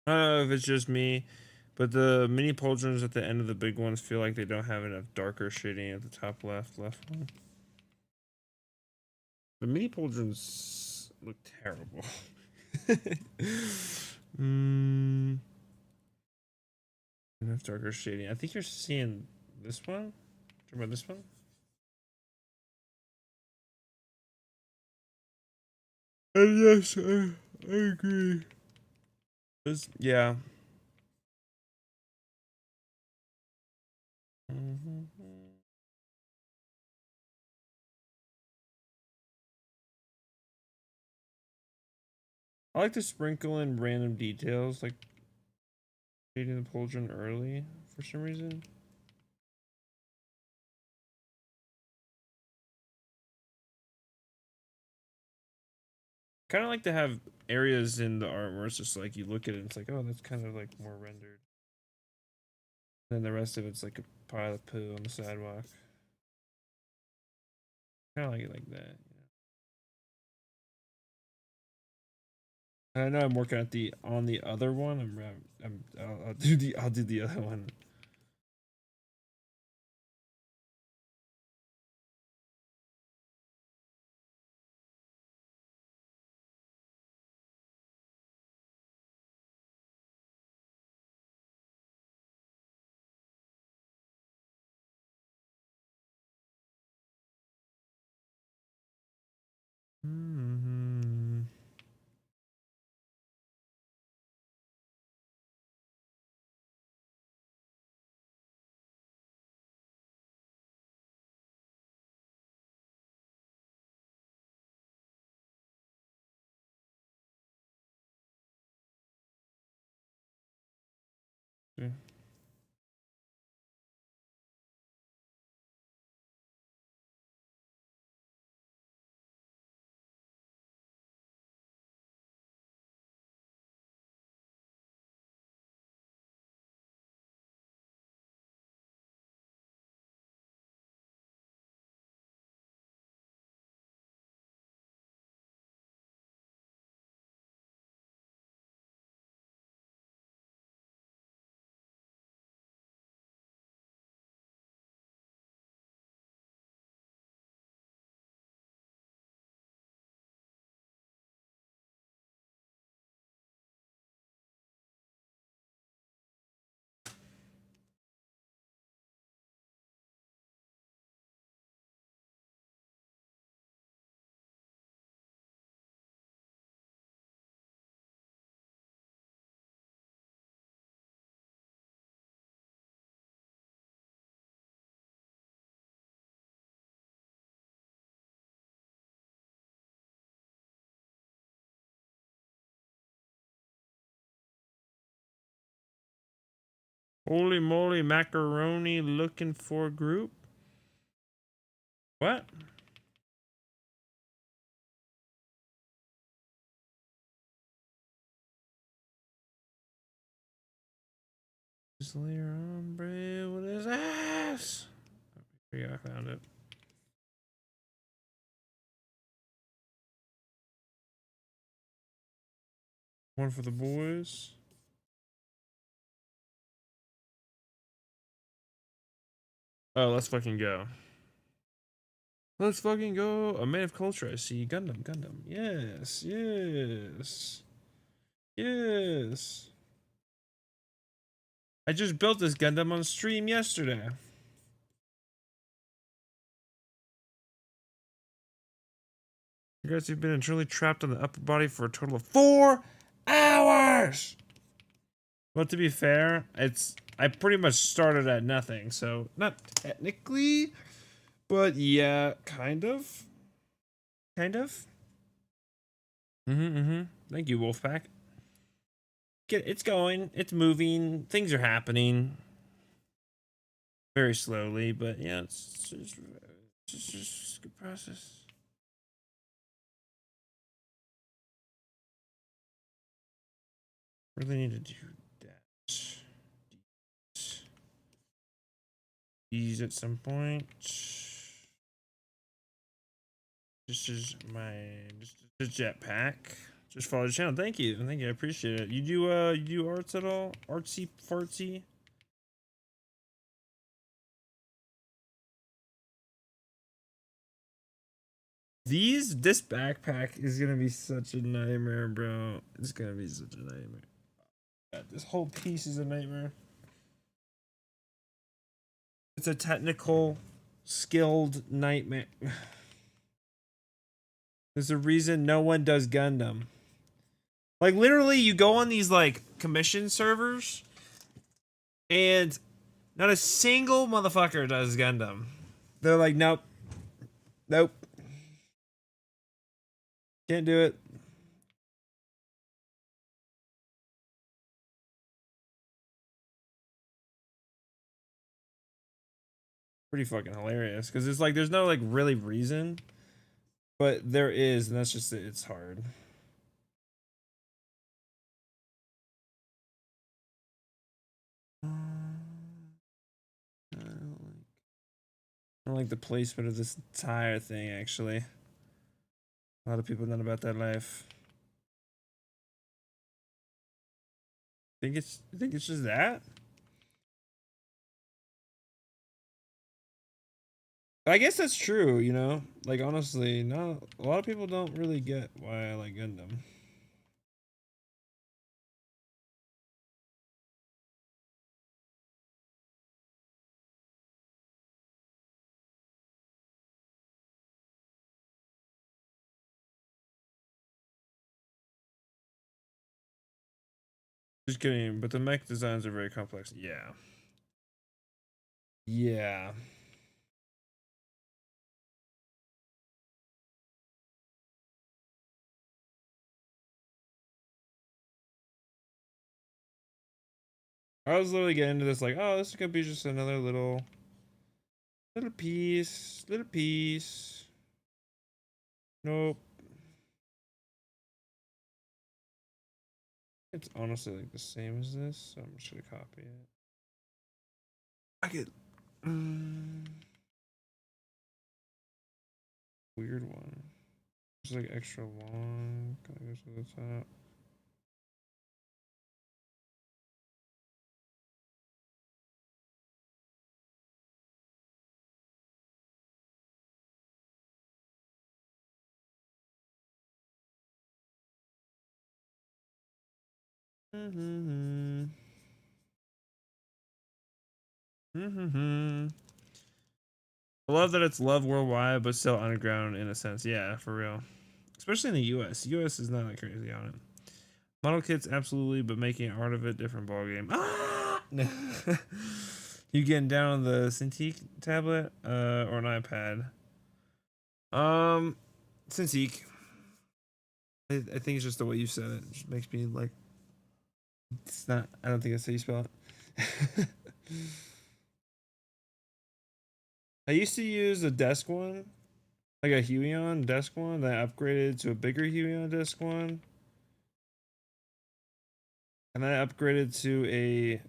I don't know if it's just me, but the mini pauldrons at the end of the big ones feel like they don't have enough darker shading at the top left one. The mini pauldrons look terrible. Enough darker shading. I think you're seeing this one. Talking about this one. Yes, I agree. Yeah. I like to sprinkle in random details, like shading the pauldron early for some reason. Kind of like to have areas in the art where it's just like you look at it and it's like, oh, that's kind of like more rendered. And then the rest of it's like a pile of poo on the sidewalk. Kind of like it like that. I know I'm working at the on the other one. I'll do the other one. Yeah. Holy moly, macaroni looking for group? What? Slayer hombre with his ass. Yeah, I found it. One for the boys. Oh, let's fucking go. Let's fucking go. A man of culture, I see. Gundam, Gundam. Yes, yes. Yes. I just built this Gundam on stream yesterday. You guys have been internally trapped on the upper body for a total of 4 hours! Well, to be fair, I pretty much started at nothing, so not technically, but yeah, kind of. Kind of. Thank you, Wolfpack. It's going, it's moving, things are happening. Very slowly, but yeah, it's just a good process. Really need to do that. These at some point. This is my just a jetpack. Just follow the channel. Thank you. Thank you. I appreciate it. You do arts at all? Artsy fartsy? This backpack is gonna be such a nightmare, bro. It's gonna be such a nightmare. God, this whole piece is a nightmare. It's a technical, skilled nightmare. There's a reason no one does Gundam. Like literally, you go on these like commission servers, and not a single motherfucker does Gundam. They're like, nope, nope, can't do it. Pretty fucking hilarious because it's like there's no like really reason, but there is, and that's just it. It's hard. I don't like the placement of this entire thing. Actually, a lot of people know about that life. Think it's just that. I guess that's true, you know? Like, honestly, not a lot of people don't really get why I like Gundam. Just kidding, but the mech designs are very complex. Yeah. Yeah. I was literally getting into this like, oh, this could be just another little piece. Nope. It's honestly like the same as this, so I'm just gonna copy it. I get weird one. It's like extra long. Kind of goes to the top. Mm-hmm. Mm-hmm. I love that it's love worldwide, but still underground in a sense. Yeah, for real. Especially in the U.S. U.S. is not that crazy on it. Model kits, absolutely, but making art of it, different ballgame. Ah! You getting down on the Cintiq tablet or an iPad? Cintiq. I think it's just the way you said it. It just makes me like. It's not. I don't think that's how you spell it. I used to use a desk one, like a Huion desk one. That I upgraded to a bigger Huion desk one, and then I upgraded to a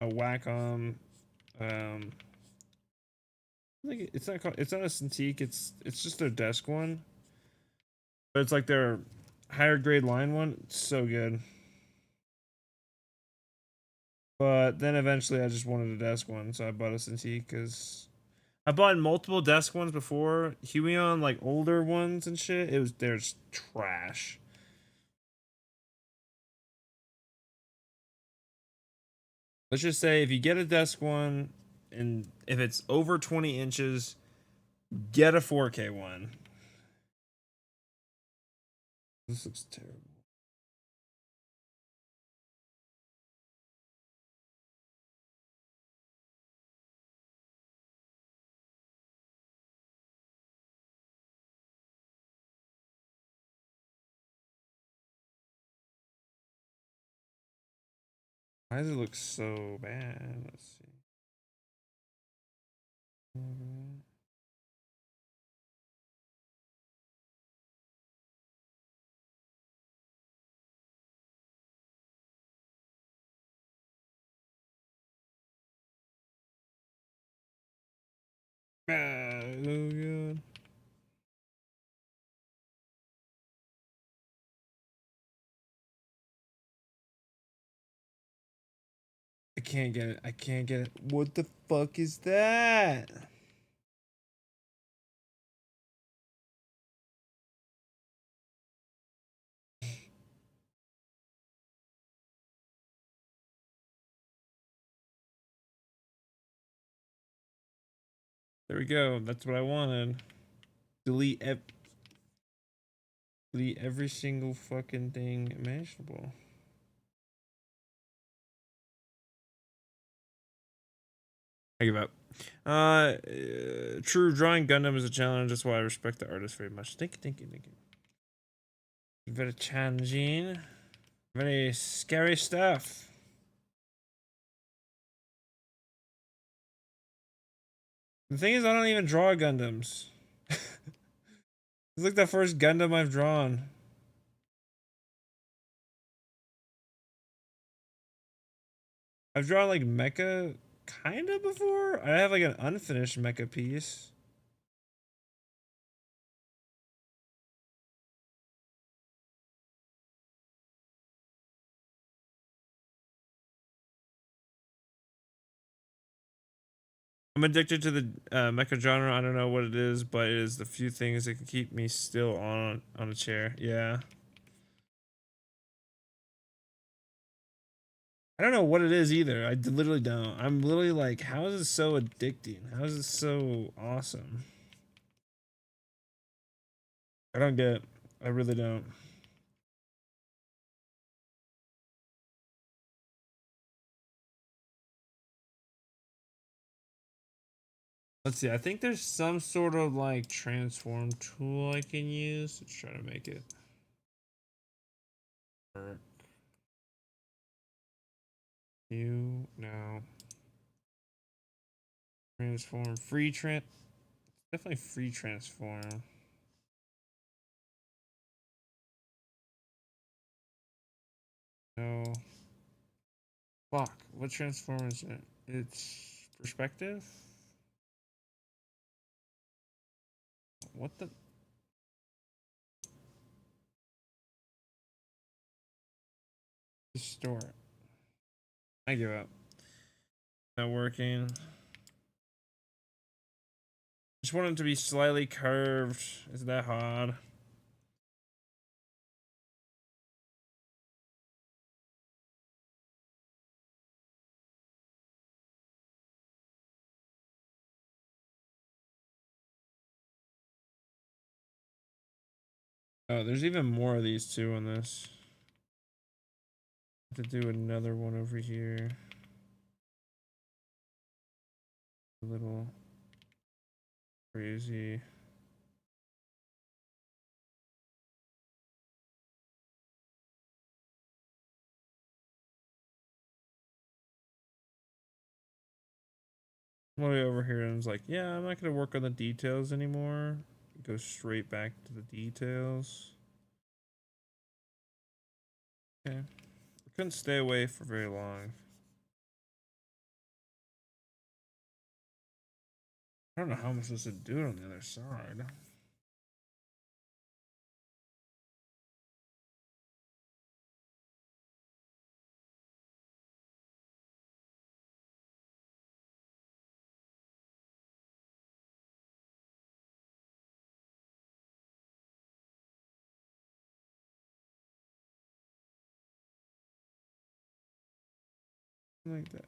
Wacom. Like it's not called. It's not a Cintiq. It's just their desk one, but it's like their higher grade line one. It's so good. But then eventually I just wanted a desk one, so I bought a Cintiq because I bought multiple desk ones before. Huion, like older ones and shit. There's trash. Let's just say if you get a desk one and if it's over 20 inches, get a 4K one. This looks terrible. Why does it look so bad? Let's see. Ah, oh god. I can't get it. I can't get it. What the fuck is that? There we go. That's what I wanted. Delete delete every single fucking thing imaginable. I give up. True, drawing Gundam is a challenge. That's why I respect the artist very much. Thank you. Very challenging. Very scary stuff. The thing is, I don't even draw Gundams. It's like the first Gundam I've drawn. I've drawn like mecha kind of before. I have like an unfinished mecha piece. I'm addicted to the mecha genre. I don't know what it is, but it is the few things that can keep me still on a chair. Yeah. I don't know what it is either. Literally don't. I'm literally like, how is it so addicting? How is it so awesome? I don't get it. I really don't. Let's see. I think there's some sort of like transform tool I can use to try to make it work. You no. Transform. Definitely free transform. No. Fuck. What transform is it? It's perspective? What the? Distort. I give up. Not working. Just want it to be slightly curved. Is that hard? Oh, there's even more of these two on this. To do another one over here. A little crazy. Way over here and I was like, yeah, I'm not gonna work on the details anymore. Go straight back to the details. Okay. I couldn't stay away for very long. I don't know how I'm supposed to do it on the other side. Like that.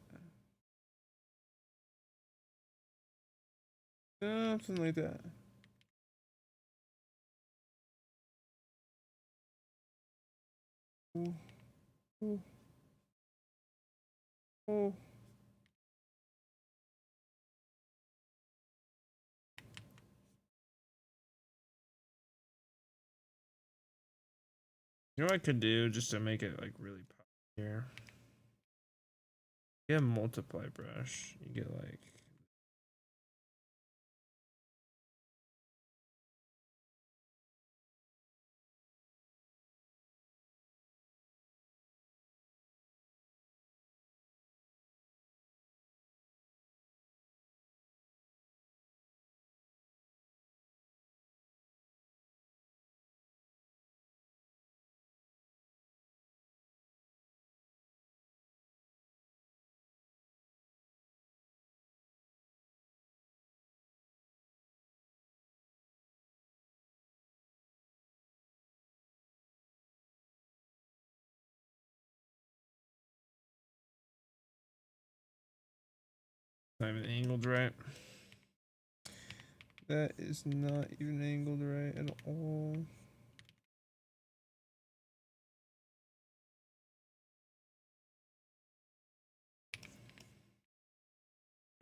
Something like that. Ooh, ooh, ooh. You know what I could do just to make it like really pop here? Get a multiply brush. You get like not even angled right. That is not even angled right at all.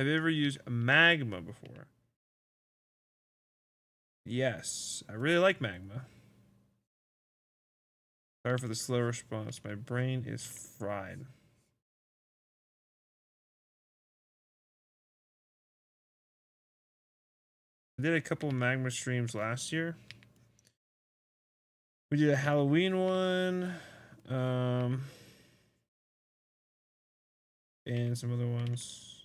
Have you ever used magma before? Yes, I really like magma. Sorry for the slow response. My brain is fried. I did a couple of magma streams last year. We did a Halloween one, and some other ones.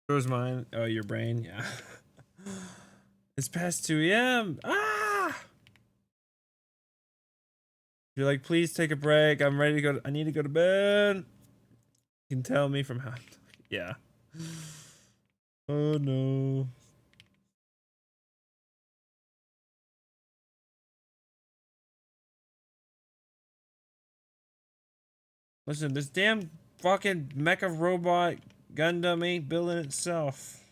What was mine? Oh, your brain, yeah. It's past 2 a.m. Ah! You're like, please take a break. I'm ready to go. I need to go to bed. You can tell me from how. Yeah. Oh no. Listen, this damn fucking mecha robot Gundam ain't building itself.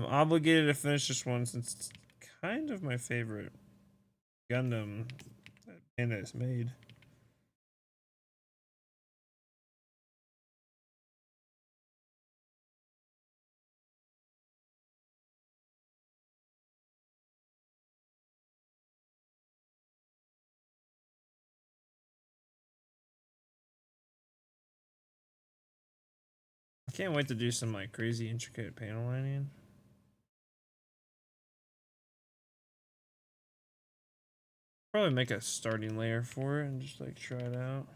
I'm obligated to finish this one since it's kind of my favorite Gundam that Panda has made. I can't wait to do some like crazy intricate panel lining. Probably make a starting layer for it and just like try it out.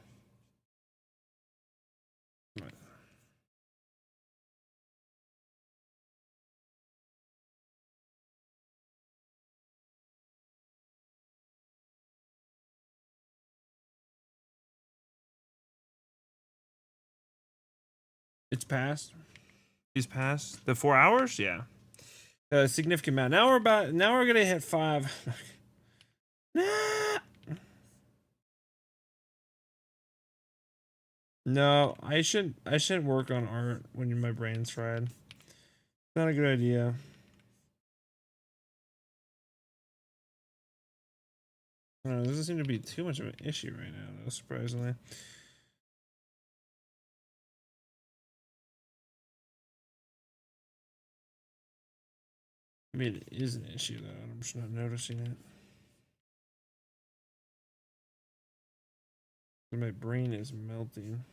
It's past. He's past the 4 hours. Yeah, a significant amount. Now we're gonna hit 5. Nah. No, I shouldn't work on art when my brain's fried. Not a good idea. No, this doesn't seem to be too much of an issue right now, though, surprisingly. I mean, it is an issue, though, and I'm just not noticing it. My brain is melting.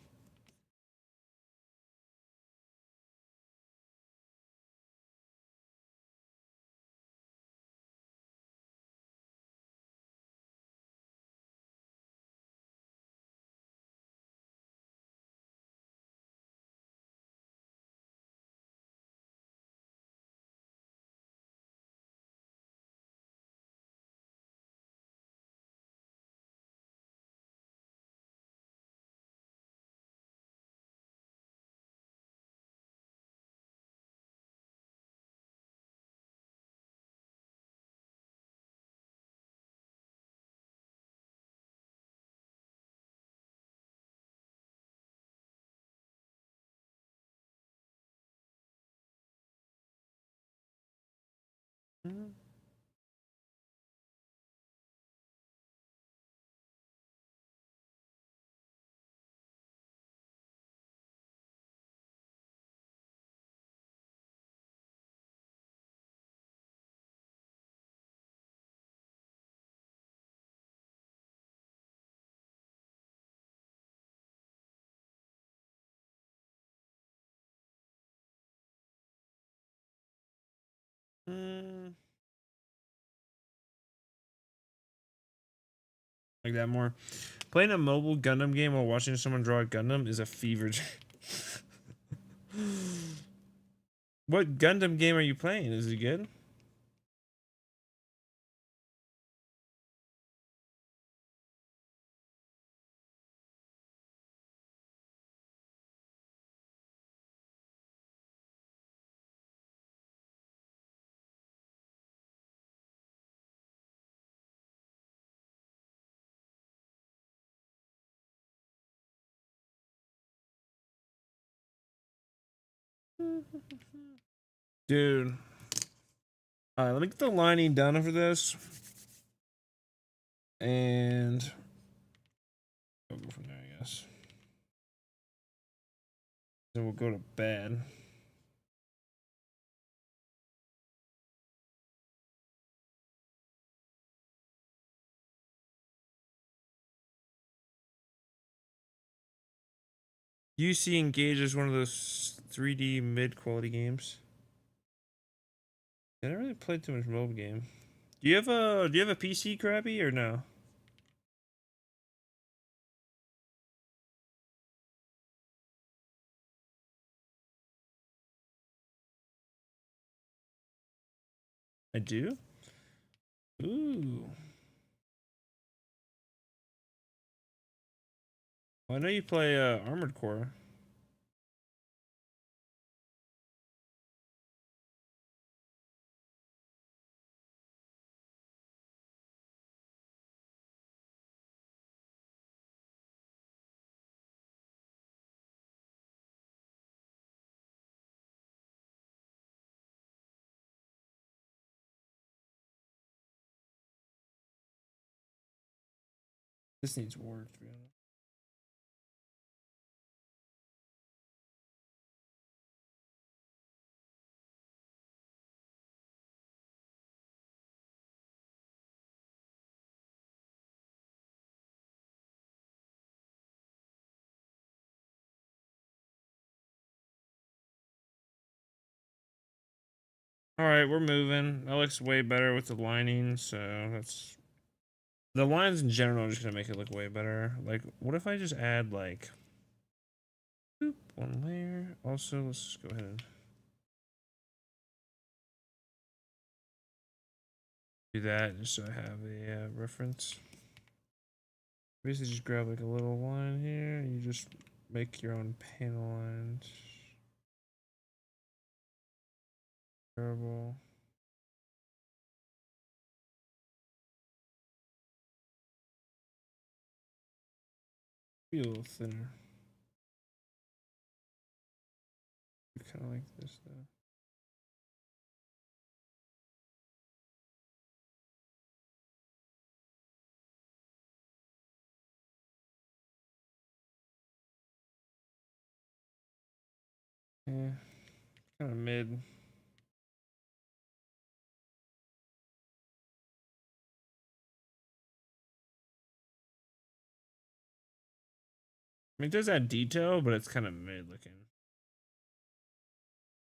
Mm, like that more. Playing a mobile Gundam game while watching someone draw a Gundam is a fever dream. What Gundam game are you playing? Is it good? Dude. Alright, let me get the lining done for this. And we'll go from there, I guess. Then we'll go to bed. UC Engage is one of those 3D mid-quality games. I never really played too much mobile game. Do you have a PC, Krabby, or no? I do? Ooh. Well, I know you play Armored Core. This needs work, to be honest. All right, we're moving. That looks way better with the lining, so that's the lines in general are just gonna make it look way better. Like, what if I just add like boop, one layer? Also, let's just go ahead and do that just so I have a reference. Basically, just grab like a little line here, and you just make your own panel lines. Variable. Be a little thinner. Kind of like this though. Yeah, kind of mid. I mean, it does add detail, but it's kind of mid looking.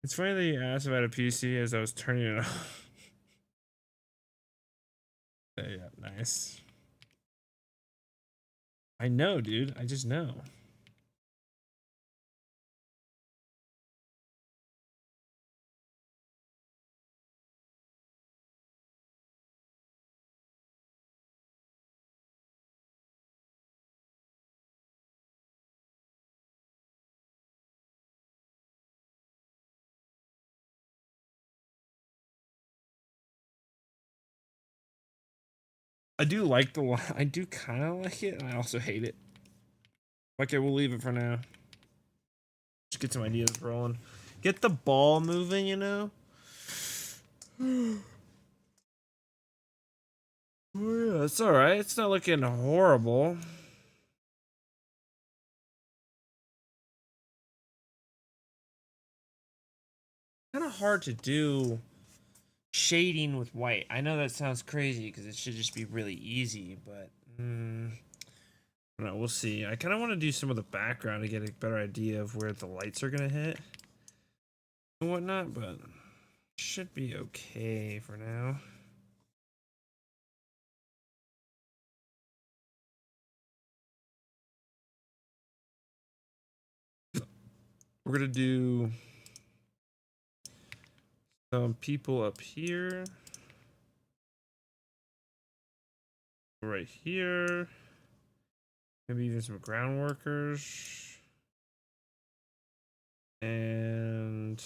It's funny that you asked about a PC as I was turning it off. Yeah, nice. I know, dude. I just know. I do like the. I do kind of like it, and I also hate it. Okay, we'll leave it for now. Just get some ideas rolling. Get the ball moving, you know. Oh, yeah, it's all right. It's not looking horrible. Kind of hard to do shading with white. I know that sounds crazy because it should just be really easy, but no, we'll see. I kind of want to do some of the background to get a better idea of where the lights are gonna hit and whatnot, but should be okay for now. We're gonna do some people up here, right here, maybe even some ground workers, and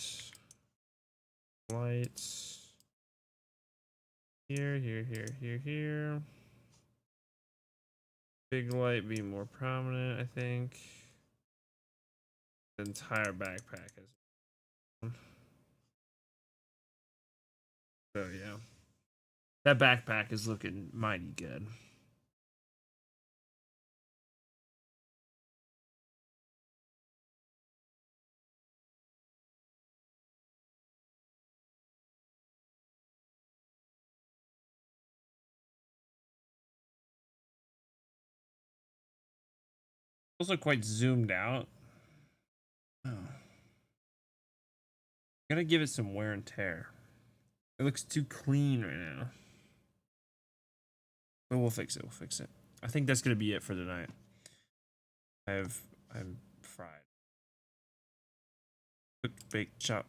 lights here, here. Big light be more prominent, I think. The entire backpack is. So yeah, that backpack is looking mighty good. Also quite zoomed out. Oh. Gotta give it some wear and tear. It looks too clean right now. But we'll fix it. We'll fix it. I think that's gonna be it for tonight. I'm fried. Cook, bake, chop.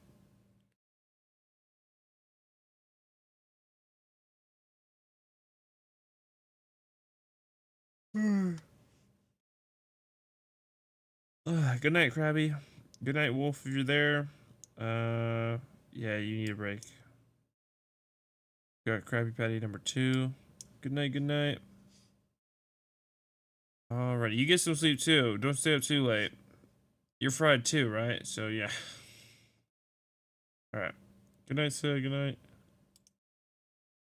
Good night, Krabby. Good night, Wolf, if you're there. Yeah, you need a break. Got Krabby Patty number 2. Good night, good night. Alrighty, you get some sleep too. Don't stay up too late. You're fried too, right? So yeah. Alright. Good night, sir. Good night.